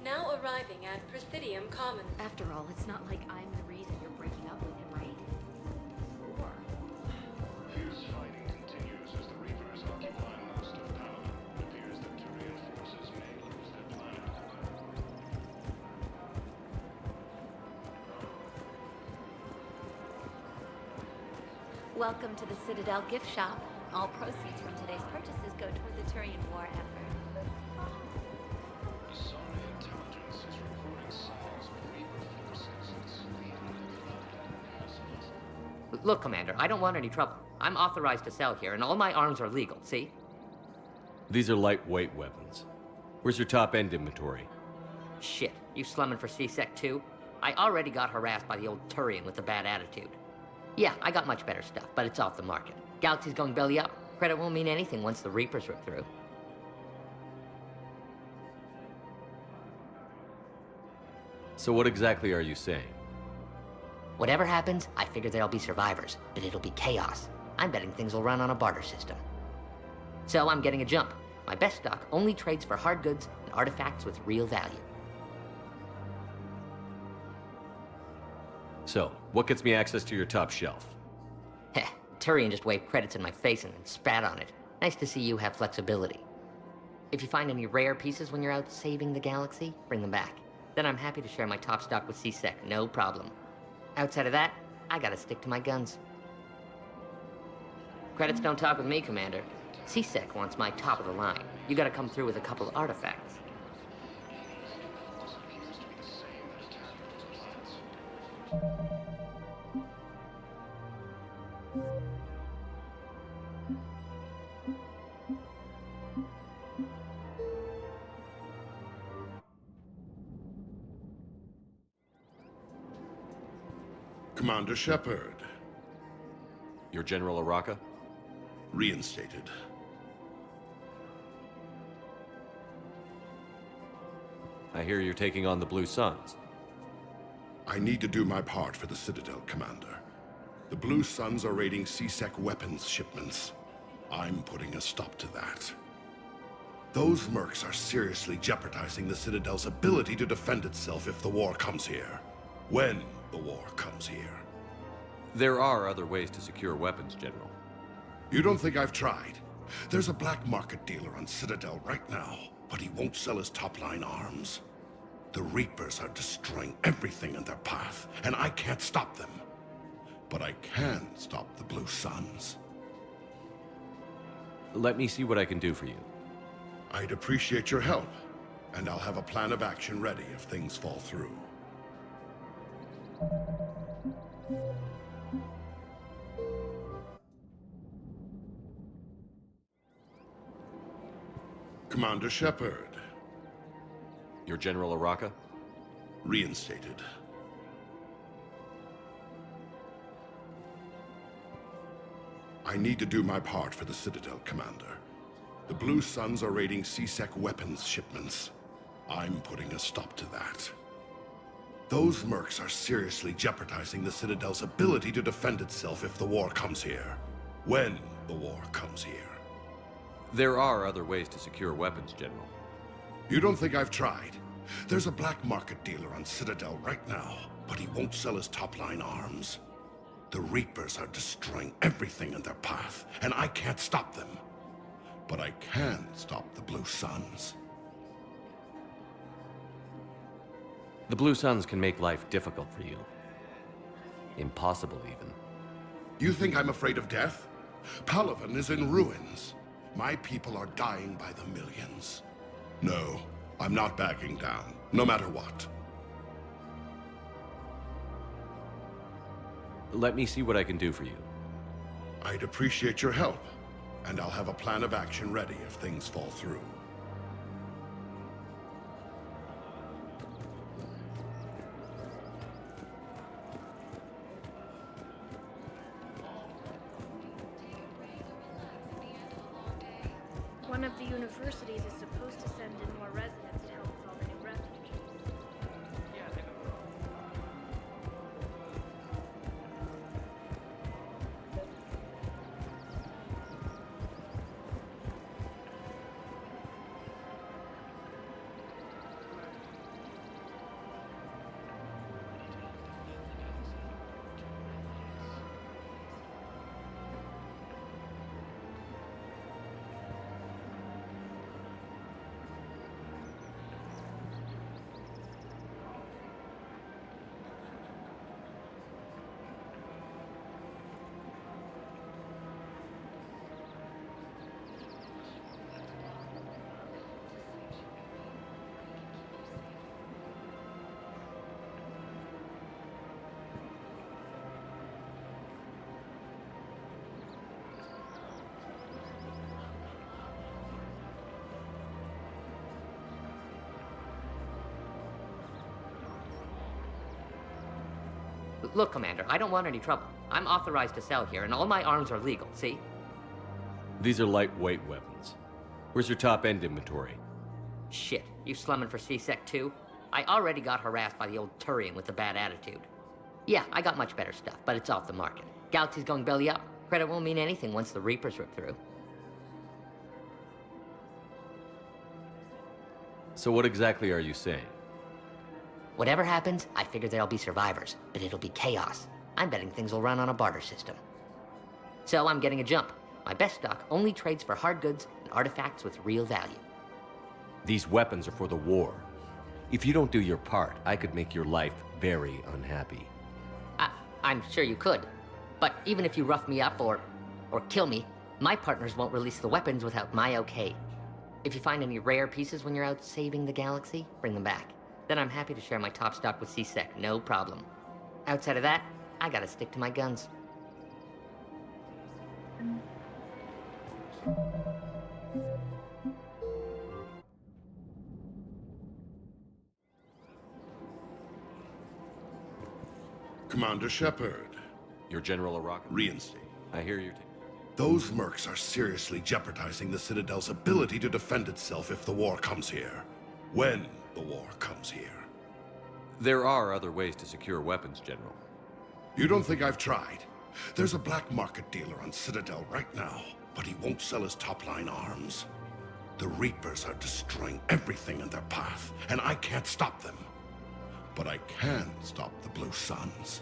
Now arriving at Presidium Commons. After all, it's not like I'm the reason you're breaking up with him, right? Or... Fierce fighting continues as the Reapers occupy most of Paladin. It appears that Turian forces may lose their planet. Welcome to the Citadel gift shop. All proceeds from today's purchases go toward the Turian war effort. Asari intelligence is reporting signs of Reaper forces in Sulian Nebula. Look, Commander, I don't want any trouble. I'm authorized to sell here, and all my arms are legal, see? These are lightweight weapons. Where's your top-end inventory? Shit, you slumming for C-Sec too? I already got harassed by the old Turian with the bad attitude. Yeah, I got much better stuff, but it's off the market. Galaxy's going belly up. Credit won't mean anything once the Reapers rip through. So what exactly are you saying? Whatever happens, I figure there'll be survivors, but it'll be chaos. I'm betting things will run on a barter system. So I'm getting a jump. My best stock only trades for hard goods and artifacts with real value. So, what gets me access to your top shelf? Heh, Turian just waved credits in my face and then spat on it. Nice to see you have flexibility. If you find any rare pieces when you're out saving the galaxy, bring them back. Then I'm happy to share my top stock with C-Sec, no problem. Outside of that, I gotta stick to my guns. Credits don't talk with me, Commander. C-Sec wants my top of the line. You gotta come through with a couple of artifacts. Commander Shepard. You're General Araka? Reinstated. I hear you're taking on the Blue Suns. I need to do my part for the Citadel, Commander. The Blue Suns are raiding C-Sec weapons shipments. I'm putting a stop to that. Those mercs are seriously jeopardizing the Citadel's ability to defend itself if the war comes here. When the war comes here. There are other ways to secure weapons, General. You don't think I've tried? There's a black market dealer on Citadel right now, but he won't sell his top-line arms. The Reapers are destroying everything in their path, and I can't stop them. But I can stop the Blue Suns. Let me see what I can do for you. I'd appreciate your help, and I'll have a plan of action ready if things fall through. Commander Shepard. You're General Araka? Reinstated. I need to do my part for the Citadel, Commander. The Blue Suns are raiding C-Sec weapons shipments. I'm putting a stop to that. Those mercs are seriously jeopardizing the Citadel's ability to defend itself if the war comes here. When the war comes here. There are other ways to secure weapons, General. You don't think I've tried? There's a black market dealer on Citadel right now, but he won't sell his top-line arms. The Reapers are destroying everything in their path, and I can't stop them. But I can stop the Blue Suns. The Blue Suns can make life difficult for you. Impossible, even. You think I'm afraid of death? Palaven is in ruins. My people are dying by the millions. No, I'm not backing down, no matter what. Let me see what I can do for you. I'd appreciate your help, and I'll have a plan of action ready if things fall through. One of the universities is supposed to send in more residents to help with all the new refugees. Look, Commander, I don't want any trouble. I'm authorized to sell here, and all my arms are legal, see? These are lightweight weapons. Where's your top-end inventory? Shit, you slumming for C-Sec too? I already got harassed by the old Turian with the bad attitude. Yeah, I got much better stuff, but it's off the market. Galaxy's going belly up. Credit won't mean anything once the Reapers rip through. So what exactly are you saying? Whatever happens, I figure there'll be survivors, but it'll be chaos. I'm betting things will run on a barter system. So I'm getting a jump. My best stock only trades for hard goods and artifacts with real value. These weapons are for the war. If you don't do your part, I could make your life very unhappy. I'm sure you could. But even if you rough me up or kill me, my partners won't release the weapons without my okay. If you find any rare pieces when you're out saving the galaxy, bring them back. Then I'm happy to share my top stock with C-Sec, no problem. Outside of that, I gotta stick to my guns. Commander Shepard. You're General Araka? Reinstated. I hear you. Those mercs are seriously jeopardizing the Citadel's ability to defend itself if the war comes here. When the war comes here. There are other ways to secure weapons, General. You don't think I've tried? There's a black market dealer on Citadel right now, but he won't sell his top-line arms. The Reapers are destroying everything in their path, and I can't stop them. But I can stop the Blue Suns.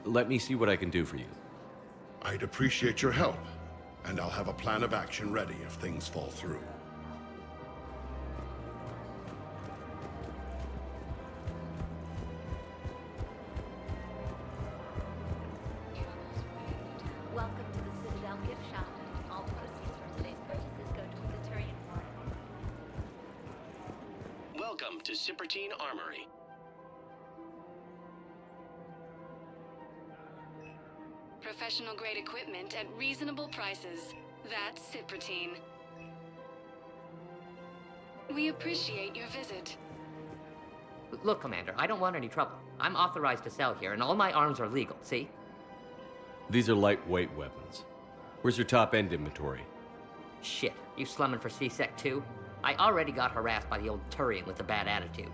Let me see what I can do for you. I'd appreciate your help, and I'll have a plan of action ready if things fall through. Welcome to the Citadel gift shop. All proceeds from today's purchases go toward the Turian War. Welcome to Cyprtine Armory. Professional grade equipment at reasonable prices. That's Cyprtine. We appreciate your visit. Look, Commander, I don't want any trouble. I'm authorized to sell here, and all my arms are legal, see? These are lightweight weapons. Where's your top-end inventory? Shit, you slumming for C-Sec too? I already got harassed by the old Turian with a bad attitude.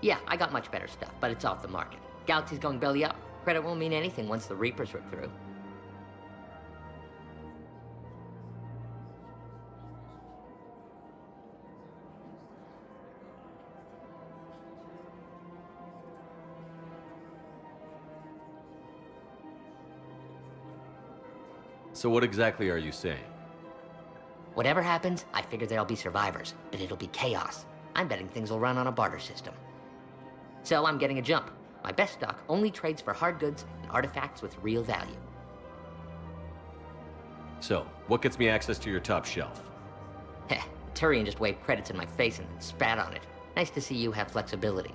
Yeah, I got much better stuff, but it's off the market. Galaxy's going belly up. Credit won't mean anything once the Reapers rip through. So what exactly are you saying? Whatever happens, I figure there'll be survivors, but it'll be chaos. I'm betting things will run on a barter system. So I'm getting a jump. My best stock only trades for hard goods and artifacts with real value. So, what gets me access to your top shelf? Heh, Turian just waved credits in my face and then spat on it. Nice to see you have flexibility.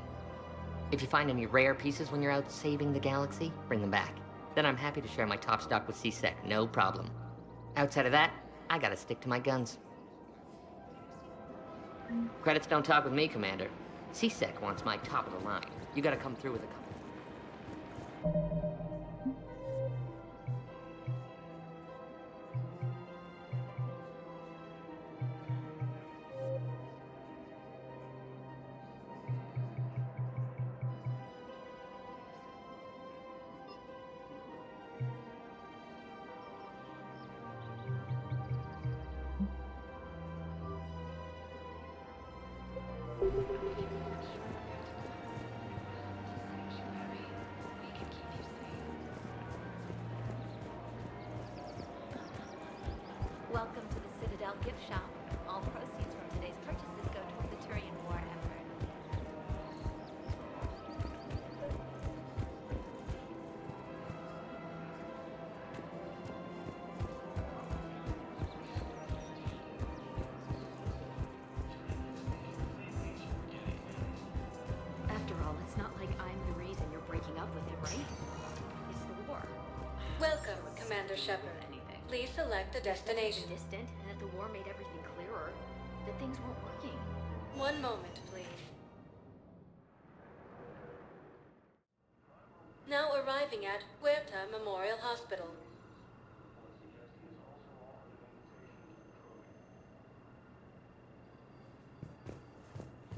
If you find any rare pieces when you're out saving the galaxy, bring them back. Then I'm happy to share my top stock with C-Sec, no problem. Outside of that, I gotta stick to my guns. Credits don't talk with me, Commander. C-Sec wants my top of the line. You gotta come through with a couple. Welcome to the Citadel gift shop. All proceeds from today's purchases go toward the Turian War effort. Commander Shepard. Please select a destination. Distant, and that the war made everything clearer. That things weren't working. One moment, please. Now arriving at Huerta Memorial Hospital.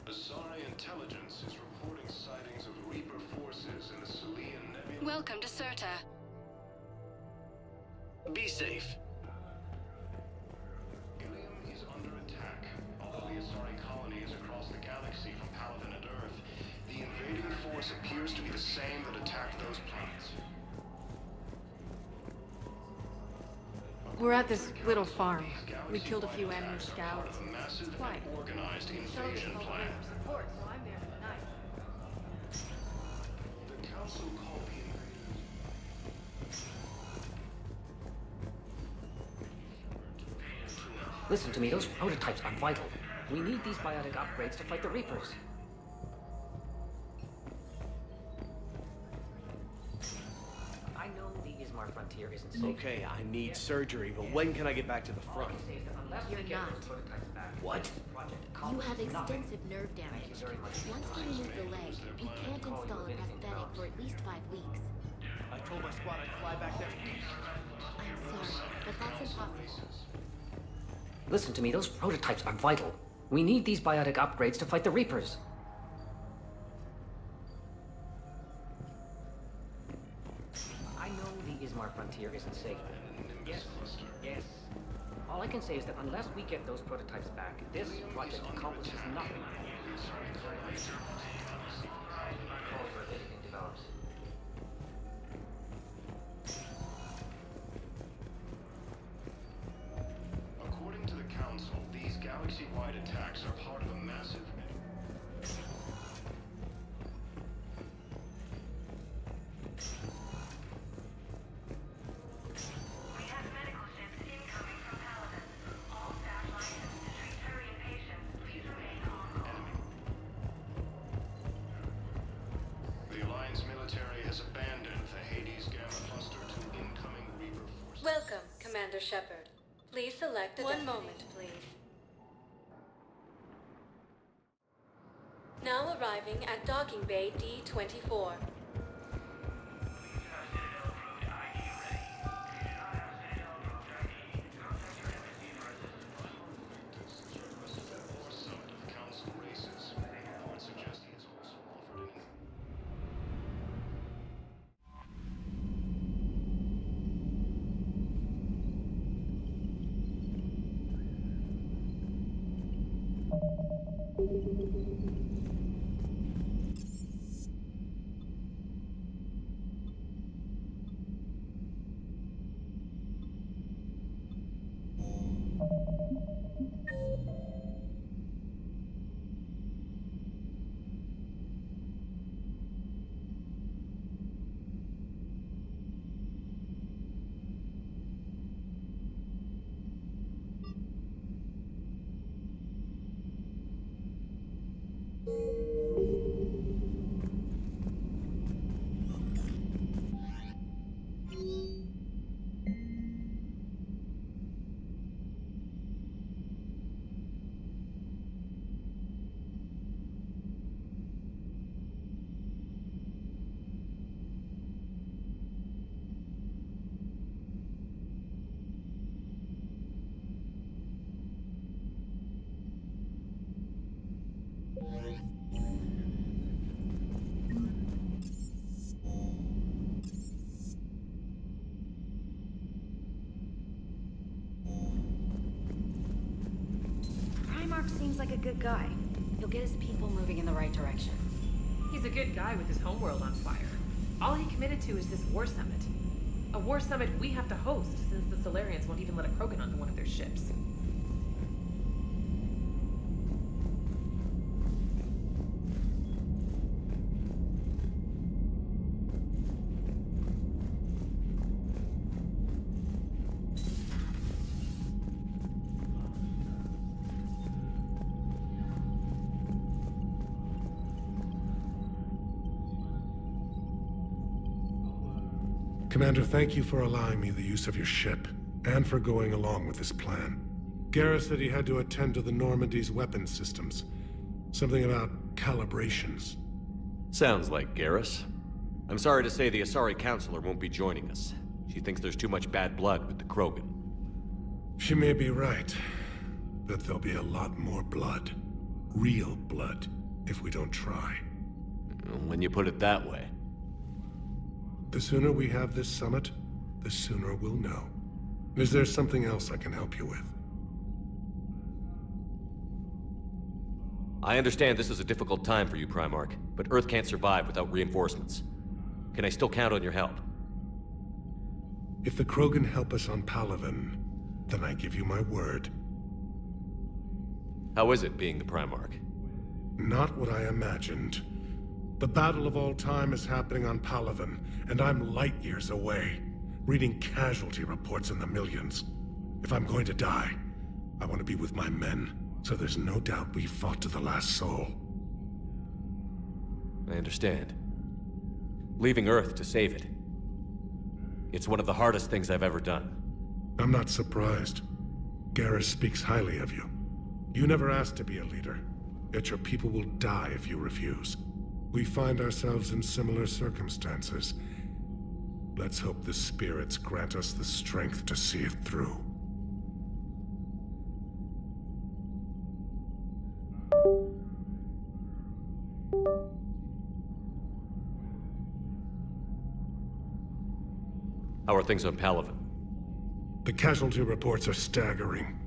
Asari intelligence is reporting sightings of Reaper forces in the Sulian Nebula. Welcome to Serta. Be safe. Ilium is under attack. Although the Asari colony is across the galaxy from Paladin and Earth, the invading force appears to be the same that attacked those planets. We're at this little farm. We killed a few enemy scouts. Massive Quiet. and organized invasion plan. The Council called the Listen to me, those prototypes are vital. We need these biotic upgrades to fight the Reapers. I know the Ismar frontier isn't safe. Okay, I need surgery, but when can I get back to the front? You're not. What? You have extensive nerve damage. Once we remove the leg, we can't install a prosthetic for at least 5 weeks. I told my squad I'd fly back there. I'm sorry, but that's impossible. Listen to me, those prototypes are vital. We need these biotic upgrades to fight the Reapers. I know the Ismar frontier isn't safe. Yes, yes. All I can say is that unless we get those prototypes back, this project accomplishes nothing. However, anything develops. According to the Council, these galaxy-wide attacks are part of a massive... The Alliance military has abandoned the Hades Gamma cluster to incoming Reaper forces. Welcome, Commander Shepard. Please select a One moment, please. Now arriving at Docking Bay D-24. Council races. Reports suggest he has also offered in... Primarch seems like a good guy. He'll get his people moving in the right direction. He's a good guy with his homeworld on fire. All he committed to is this war summit. A war summit we have to host since the Solarians won't even let a Krogan onto one of their ships. Commander, thank you for allowing me the use of your ship, and for going along with this plan. Garrus said he had to attend to the Normandy's weapons systems. Something about calibrations. Sounds like Garrus. I'm sorry to say the Asari Counselor won't be joining us. She thinks there's too much bad blood with the Krogan. She may be right, but there'll be a lot more blood. Real blood, if we don't try. When you put it that way. The sooner we have this summit, the sooner we'll know. Is there something else I can help you with? I understand this is a difficult time for you, Primarch, but Earth can't survive without reinforcements. Can I still count on your help? If the Krogan help us on Palaven, then I give you my word. How is it being the Primarch? Not what I imagined. The battle of all time is happening on Palaven, and I'm light years away, reading casualty reports in the millions. If I'm going to die, I want to be with my men, so there's no doubt we fought to the last soul. I understand. Leaving Earth to save it. It's one of the hardest things I've ever done. I'm not surprised. Garrus speaks highly of you. You never asked to be a leader, yet your people will die if you refuse. We find ourselves in similar circumstances. Let's hope the spirits grant us the strength to see it through. How are things on Palaven? The casualty reports are staggering.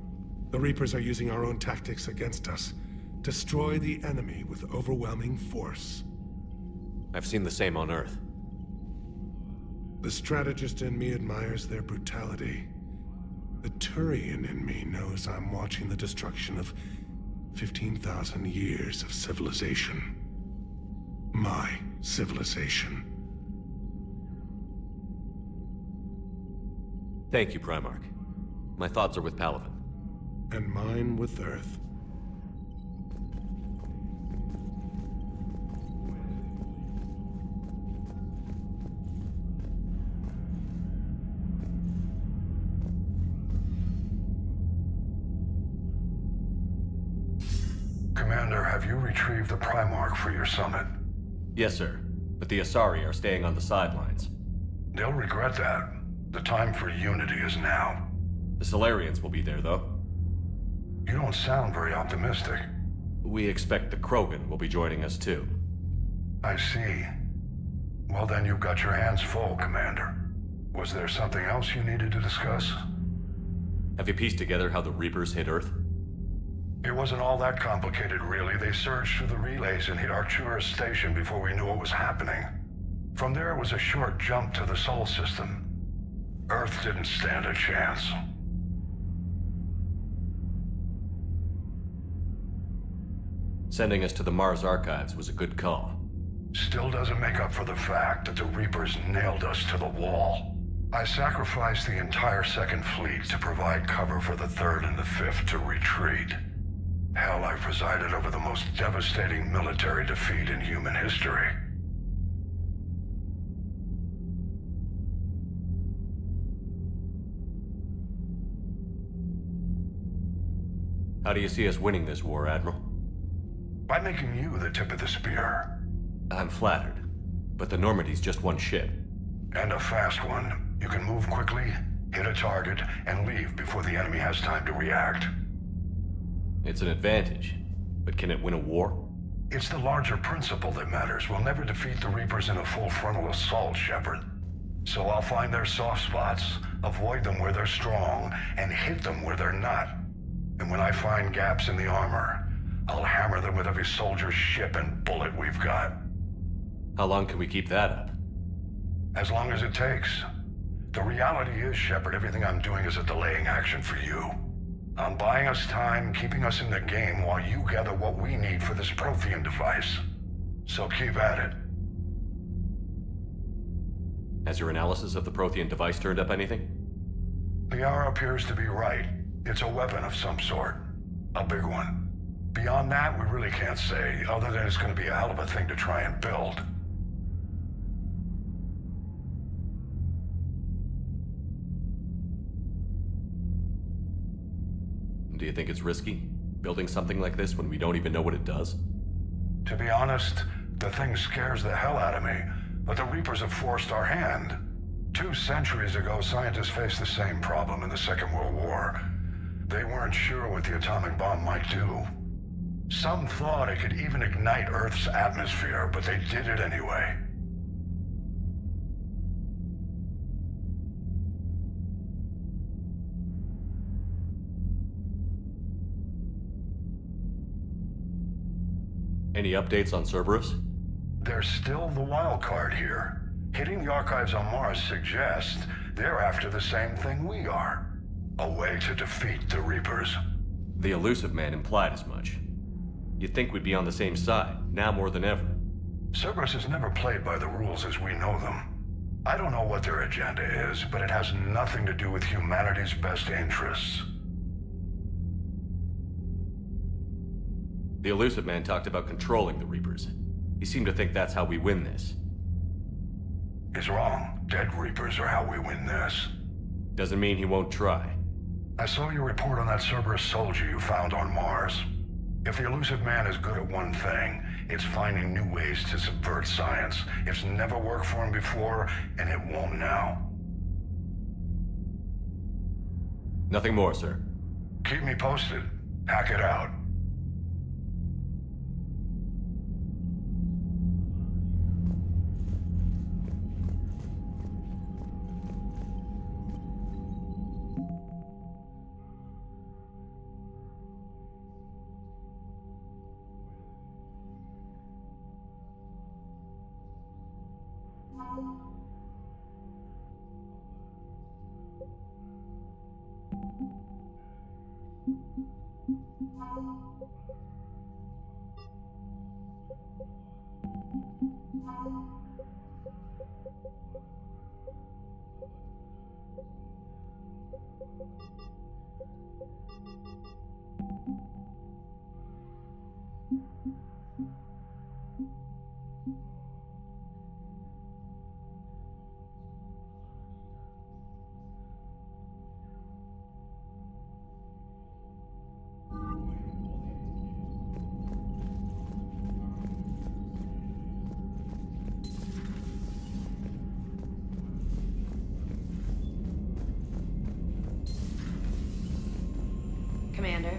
The Reapers are using our own tactics against us. Destroy the enemy with overwhelming force. I've seen the same on Earth. The strategist in me admires their brutality. The Turian in me knows I'm watching the destruction of 15,000 years of civilization. My civilization. Thank you, Primarch. My thoughts are with Palaven. And mine with Earth. Commander, have you retrieved the Primarch for your summit? Yes, sir. But the Asari are staying on the sidelines. They'll regret that. The time for unity is now. The Solarians will be there, though. You don't sound very optimistic. We expect the Krogan will be joining us, too. I see. Well, then you've got your hands full, Commander. Was there something else you needed to discuss? Have you pieced together how the Reapers hit Earth? It wasn't all that complicated, really. They surged through the relays and hit Arcturus Station before we knew what was happening. From there, it was a short jump to the Sol system. Earth didn't stand a chance. Sending us to the Mars Archives was a good call. Still doesn't make up for the fact that the Reapers nailed us to the wall. I sacrificed the entire Second Fleet to provide cover for the Third and the Fifth to retreat. Hell, I presided over the most devastating military defeat in human history. How do you see us winning this war, Admiral? By making you the tip of the spear. I'm flattered, but the Normandy's just one ship. And a fast one. You can move quickly, hit a target, and leave before the enemy has time to react. It's an advantage, but can it win a war? It's the larger principle that matters. We'll never defeat the Reapers in a full frontal assault, Shepard. So I'll find their soft spots, avoid them where they're strong, and hit them where they're not. And when I find gaps in the armor, I'll hammer them with every soldier's ship and bullet we've got. How long can we keep that up? As long as it takes. The reality is, Shepard, everything I'm doing is a delaying action for you. I'm buying us time, keeping us in the game while you gather what we need for this Prothean device. So keep at it. Has your analysis of the Prothean device turned up anything? Liara appears to be right. It's a weapon of some sort. A big one. Beyond that, we really can't say, other than it's going to be a hell of a thing to try and build. do you think it's risky? Building something like this when we don't even know what it does? To be honest, the thing scares the hell out of me, but the Reapers have forced our hand. 2 centuries ago, scientists faced the same problem in the Second World War. They weren't sure what the atomic bomb might do. Some thought it could even ignite Earth's atmosphere, but they did it anyway. Any updates on Cerberus? They're still the wild card here. Hitting the archives on Mars suggests they're after the same thing we are. A way to defeat the Reapers. The Elusive Man implied as much. You'd think we'd be on the same side, now more than ever. Cerberus has never played by the rules as we know them. I don't know what their agenda is, but it has nothing to do with humanity's best interests. The Elusive Man talked about controlling the Reapers. He seemed to think that's how we win this. He's wrong. Dead Reapers are how we win this. Doesn't mean he won't try. I saw your report on that Cerberus soldier you found on Mars. If the Elusive Man is good at one thing, it's finding new ways to subvert science. It's never worked for him before, and it won't now. Nothing more, sir. Keep me posted. Hack it out. Commander,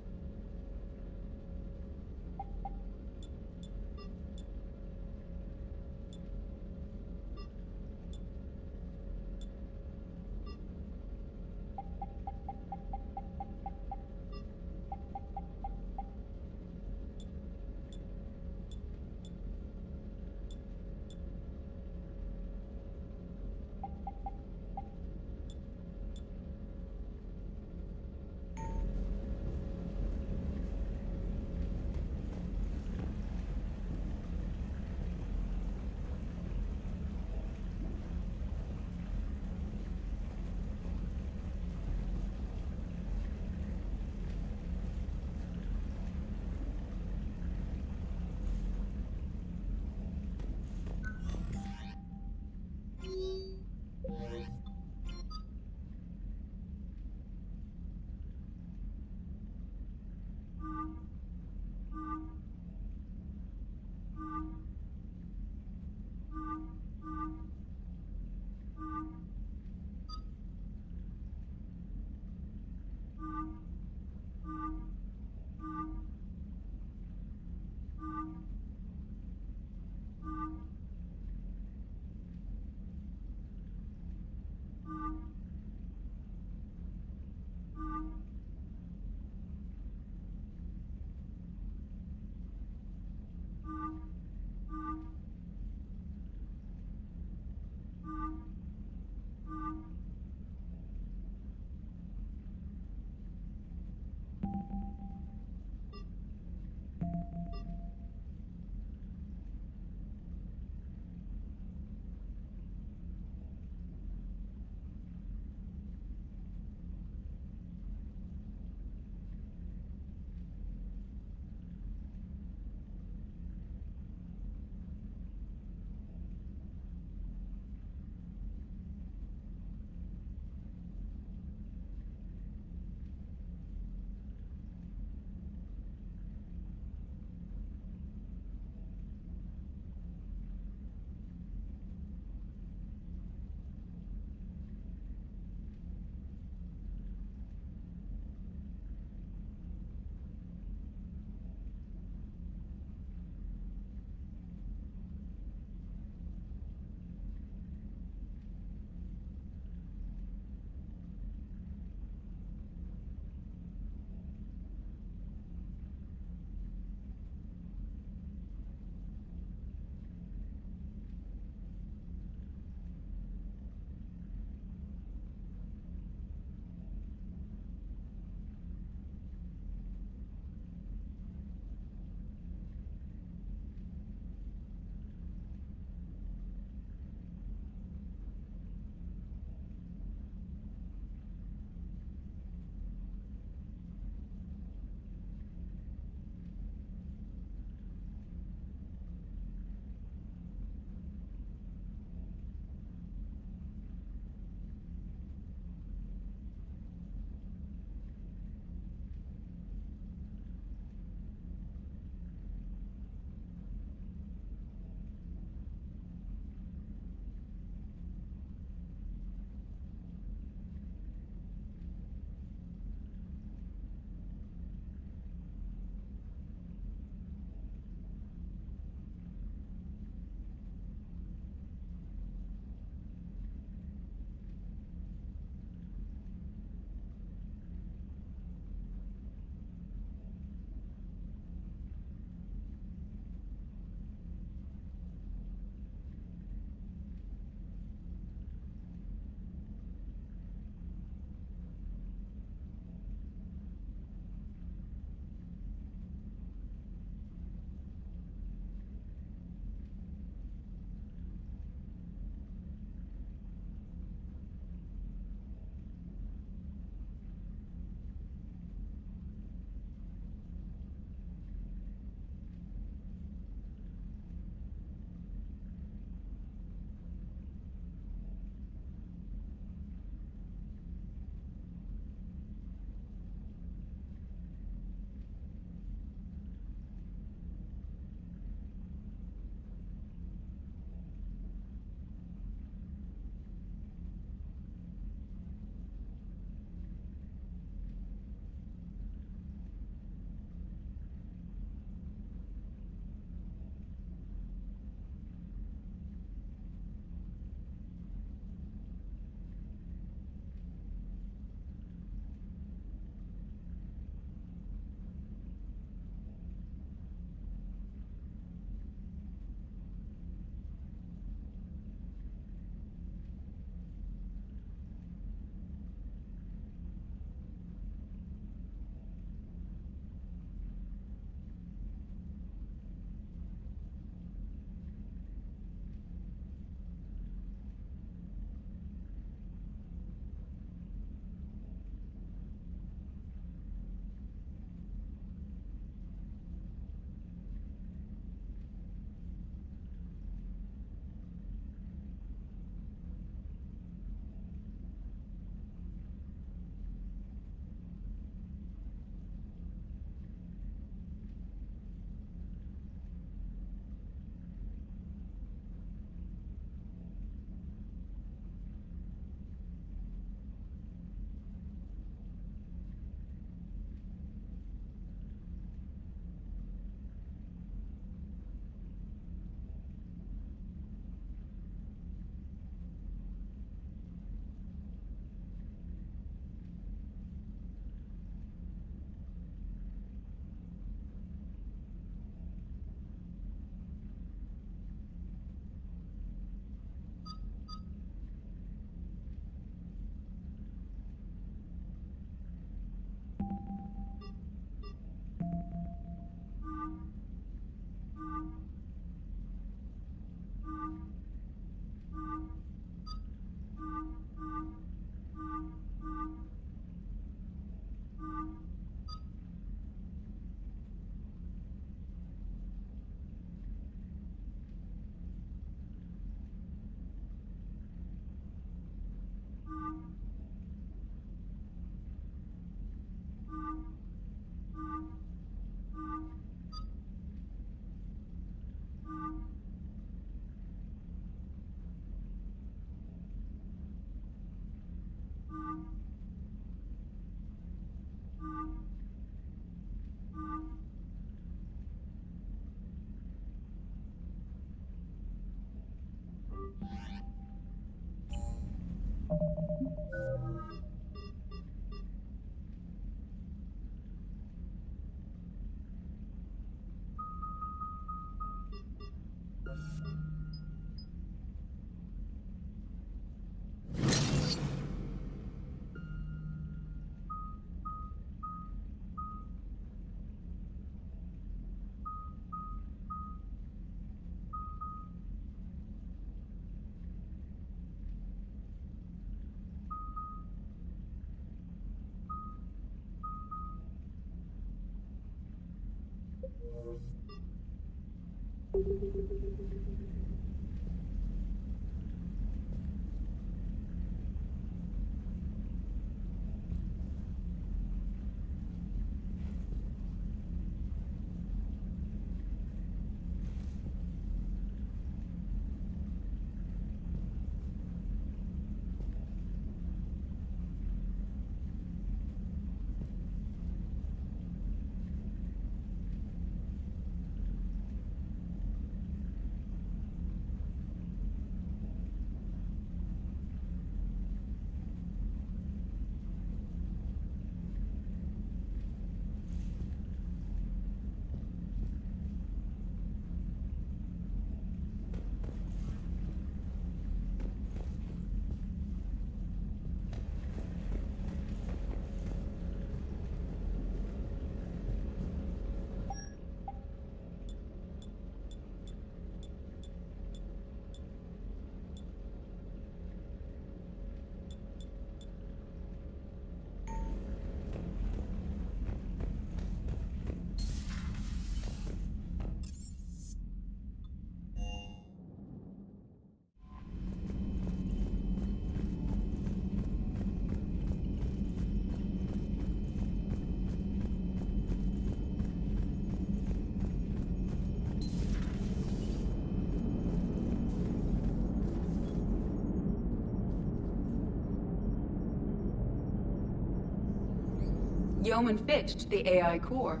Yeoman fixed the AI core.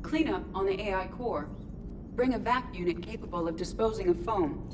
Cleanup on the AI core. Bring a vac unit capable of disposing of foam.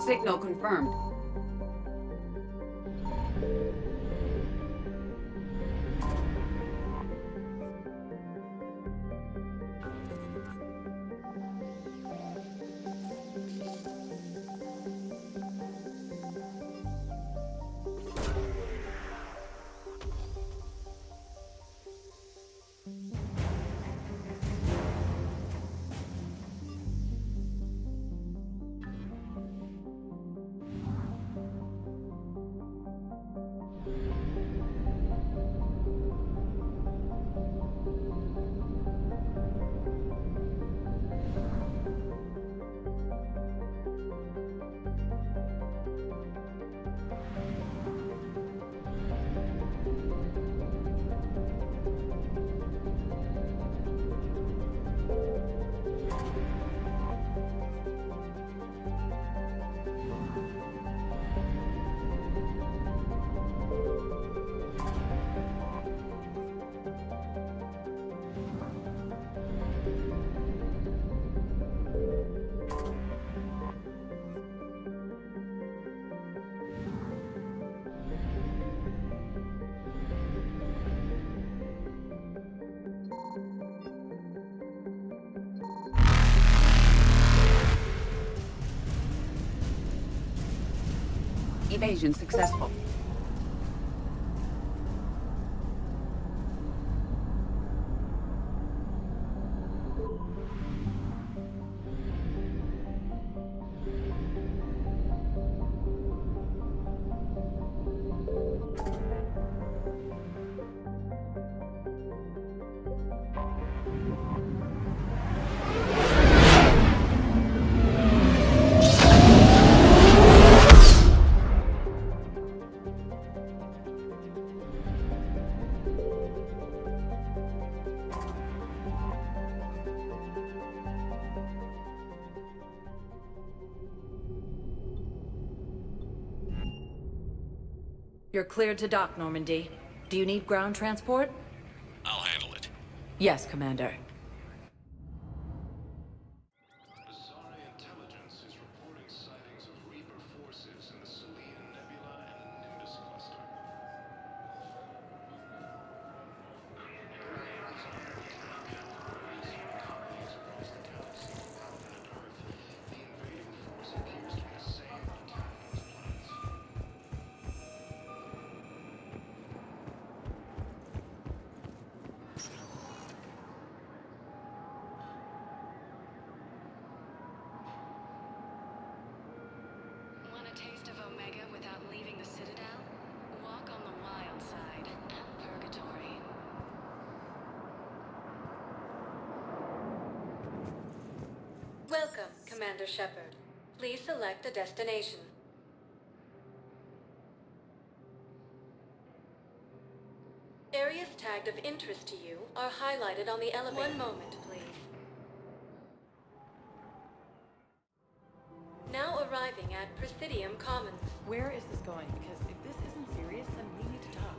Signal confirmed. Evasion successful. You're cleared to dock, Normandy. Do you need ground transport? I'll handle it. Yes, Commander. Asari intelligence is reporting sightings of Reaper forces in the Salian Nebula and the Nimbus cluster. The invading force appears to be the same that attacked those planets. Want a taste of Omega without leaving the Citadel? Walk on the wild side at Purgatory. Welcome, Commander Shepard. Please select a destination. Areas tagged of interest to you are highlighted on the elevator. One moment, please. Now arriving at Presidium Commons. Where is this going? Because if this isn't serious, then we need to talk.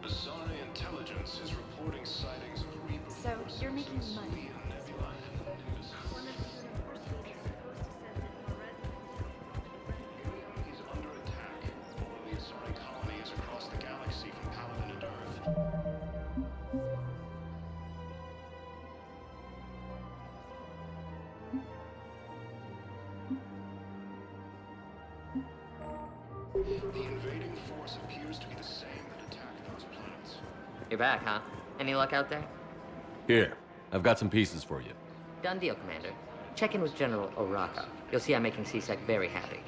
Asari intelligence is reporting sightings of Reaper So, forces you're making in the money. Salian Nebula and the Nimbus cluster. He's under attack. All of the Asari colonies across the galaxy from Paladin and Earth. The invading force appears to be the same that attacked those planets. You're back, huh? Any luck out there? Here, I've got some pieces for you. Done deal, Commander. Check in with General Oraka. You'll see I'm making C-Sec very happy.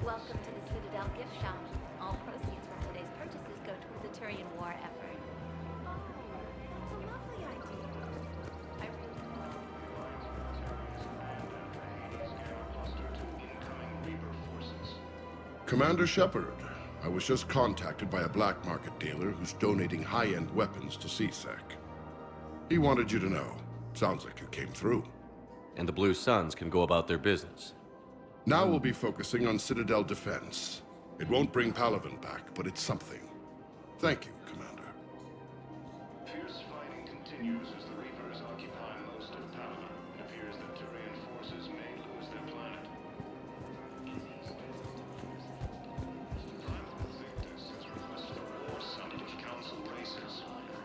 Welcome to the Citadel gift shop. All proceeds from today's purchases go toward the Turian war effort. Oh, that's a lovely idea. I Commander Shepard, I was just contacted by a black market dealer who's donating high-end weapons to CSEC. He wanted you to know. Sounds like you came through. And the Blue Suns can go about their business. Now we'll be focusing on Citadel defense. It won't bring Palaven back, but it's something. Thank you, Commander. Fierce fighting continues as the Reapers occupy most of Palaven. It appears that Turian forces may lose their planet. Primal Victus has requested a war summit of Council races.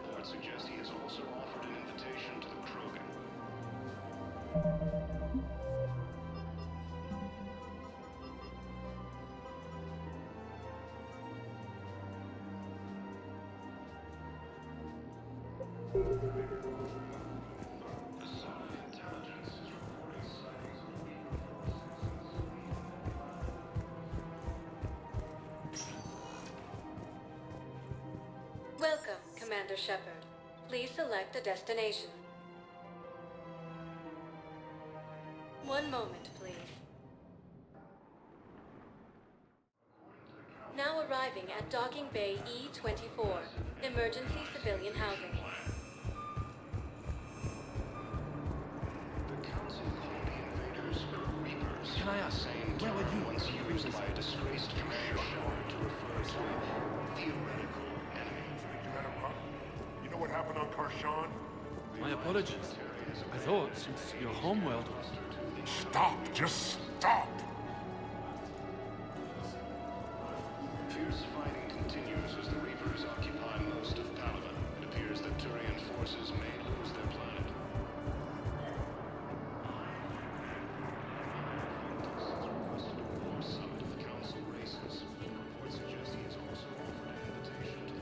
Reports suggest he has also offered an invitation to the Krogan. Welcome, Commander Shepard. Please select a destination. One moment, please. Now arriving at Docking Bay E-24, Emergency Civilian Housing. The Council called the invaders Reapers. Can I ask, where were you once used by a disgraced Commander Shepard to refer to a theoretical enemy? You know what happened on Karshan? My apologies. I thought, since your homeworld... Stop! Just stop! Fierce fighting continues as the Reapers occupy most of Palaven. It appears that Turian forces may lose their planet. War summit of Council races. Reports suggest he has also offered an invitation to the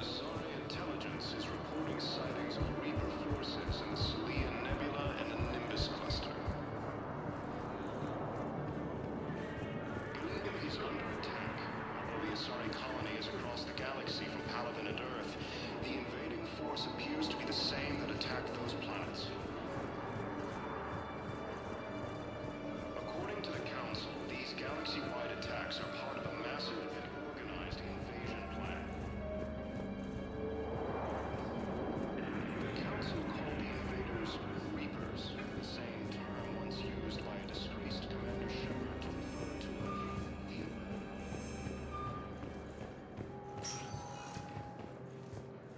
Asari intelligence is reporting sightings of Reaper forces in the Salian Nebula and the Nimbus cluster. Gilliam is under attack. Although the Asari colony is across the galaxy from Palaven and Earth, the invading force appears to be the same that attacked those planets. According to the Council, these galaxy-wide attacks are part of a massive and organized invasion plan. The Council called the invaders Reapers, the same term once used by a disgraced Commander Shepard to refer to the...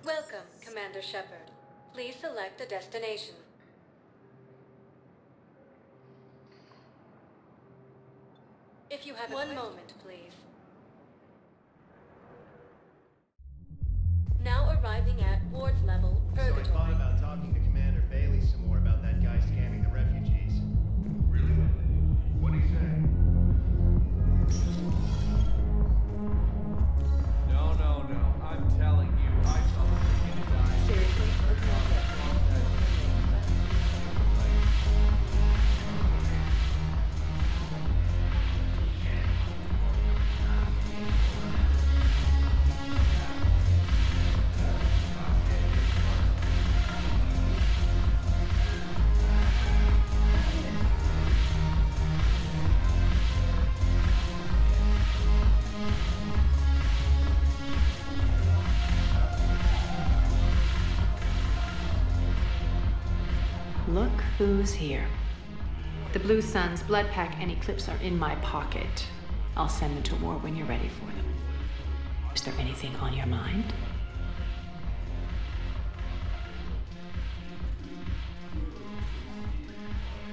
Welcome, Commander Shepard. Please select a destination. If you have one moment, please. Now arriving at Ward's level, So I Purgatory. thought about talking to Commander Bailey some more about that guy scamming the refugees. Really? What'd he say? No, no, no. I'm telling you, I saw the look in his eyes. Seriously? Look who's here. The Blue Suns, Blood Pack, and Eclipse are in my pocket. I'll send them to war when you're ready for them. Is there anything on your mind?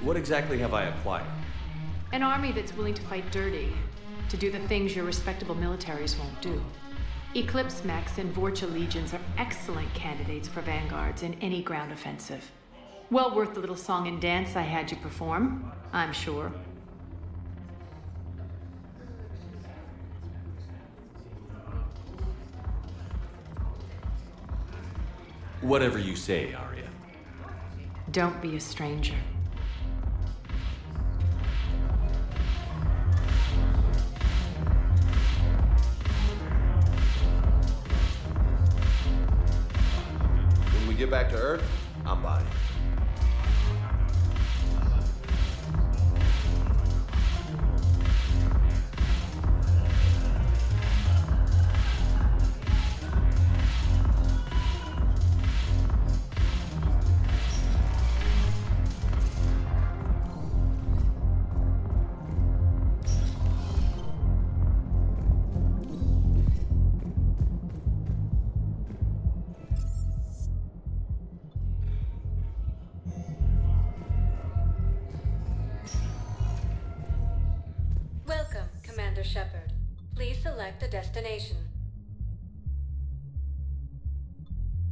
What exactly have I acquired? An army that's willing to fight dirty, to do the things your respectable militaries won't do. Eclipse Mechs and Vorcha Legions are excellent candidates for vanguards in any ground offensive. Well worth the little song and dance I had you perform, I'm sure. Whatever you say, Arya. Don't be a stranger. When we get back to Earth, I'm buying. Welcome, Commander Shepard. Please select a destination.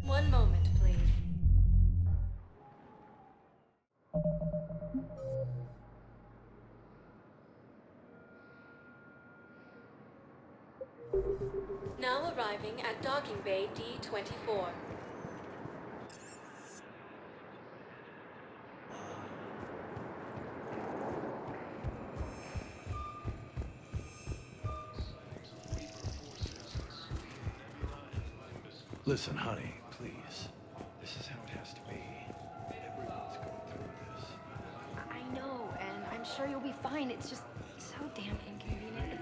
One moment, please. Now arriving at docking bay D-24. Listen, honey, please. This is how it has to be. Everyone's going through this. I know, and I'm sure you'll be fine. It's just so damn inconvenient.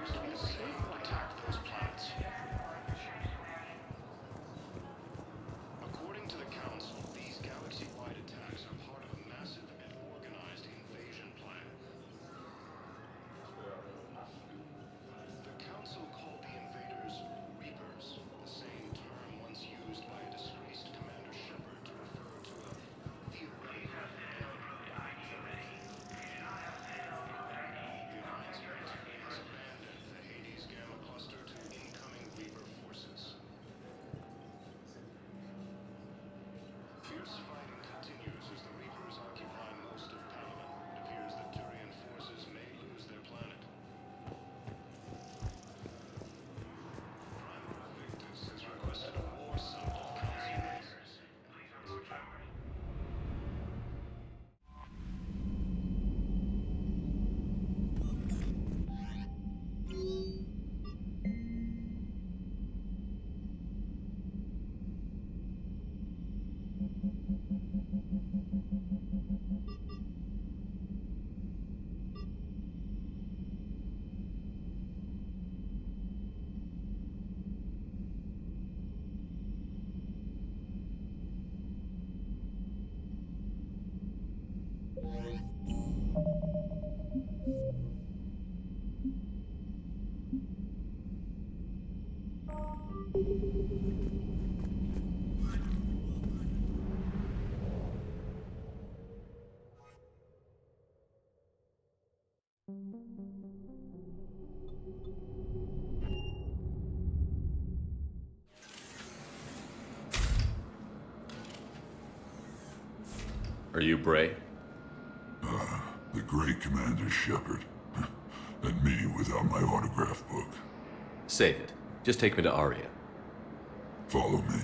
It's like Attack those planets. According to the Council, these galaxy-wide attacks are part of a massive and organized invasion plan. The Council called the invaders Reapers, the same term once used by a disgraced Commander Shepard to refer to a theoretical enemy. The Alliance military has abandoned the Hades Gamma Cluster to incoming Reaper forces. Fierce fighting continues as the Reapers occupy most of Palaven. It appears that Turian forces may lose their planet. Primal Victus has requested a war summit of Council leaders. Are you Bray? The great Commander Shepard. And me without my autograph book. Save it. Just take me to Aria. Follow me.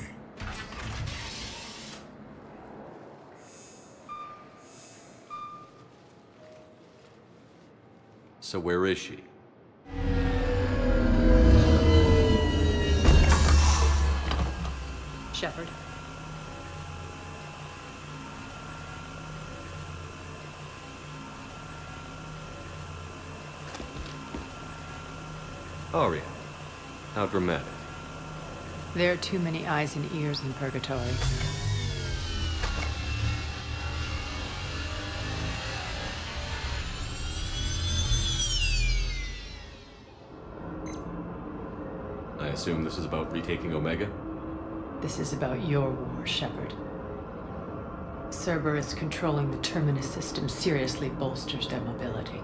So where is she? Shepard. Aria. How dramatic. There are too many eyes and ears in Purgatory. I assume this is about retaking Omega? This is about your war, Shepard. Cerberus controlling the Terminus system seriously bolsters their mobility.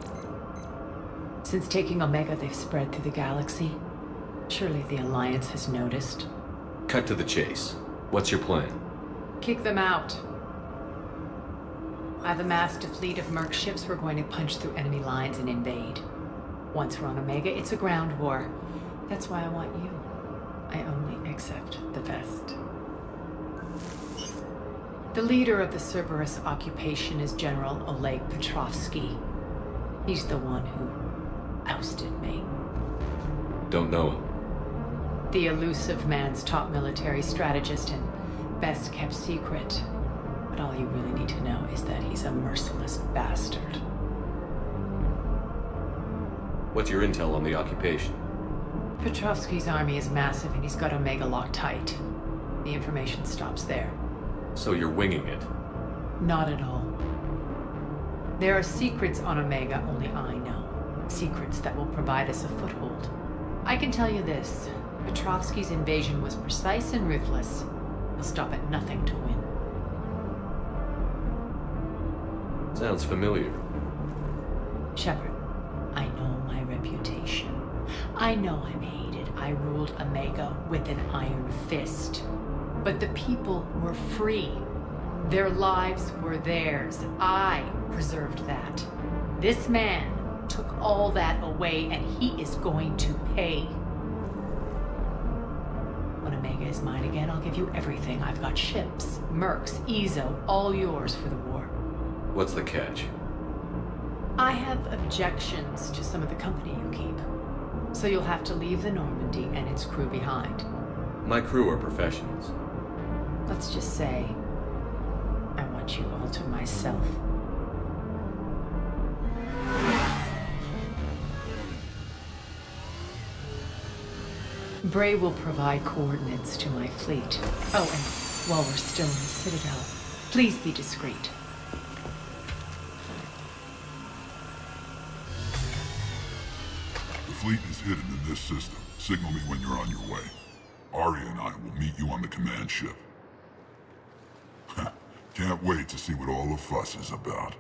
Since taking Omega, they've spread through the galaxy. Surely the Alliance has noticed. Cut to the chase. What's your plan? Kick them out. I've amassed a fleet of merc ships. We're going to punch through enemy lines and invade. Once we're on Omega, it's a ground war. That's why I want you. I only accept the best. The leader of the Cerberus occupation is General Oleg Petrovsky. He's the one who ousted me. Don't know him. The elusive man's top military strategist and best kept secret. But all you really need to know is that he's a merciless bastard. What's your intel on the occupation? Petrovsky's army is massive and he's got Omega locked tight. The information stops there. So you're winging it? Not at all. There are secrets on Omega only I know. Secrets that will provide us a foothold. I can tell you this. Petrovsky's invasion was precise and ruthless. He'll stop at nothing to win. Sounds familiar. Shepard, I know my reputation. I know I'm hated. I ruled Omega with an iron fist. But the people were free. Their lives were theirs. I preserved that. This man took all that away, and he is going to pay. Omega is mine again, I'll give you everything. I've got ships, mercs, Ezo, all yours for the war. What's the catch? I have objections to some of the company you keep. So you'll have to leave the Normandy and its crew behind. My crew are professionals. Let's just say, I want you all to myself. Bray will provide coordinates to my fleet. Oh, and while we're still in the Citadel, please be discreet. The fleet is hidden in this system. Signal me when you're on your way. Arya and I will meet you on the command ship. Can't wait to see what all the fuss is about.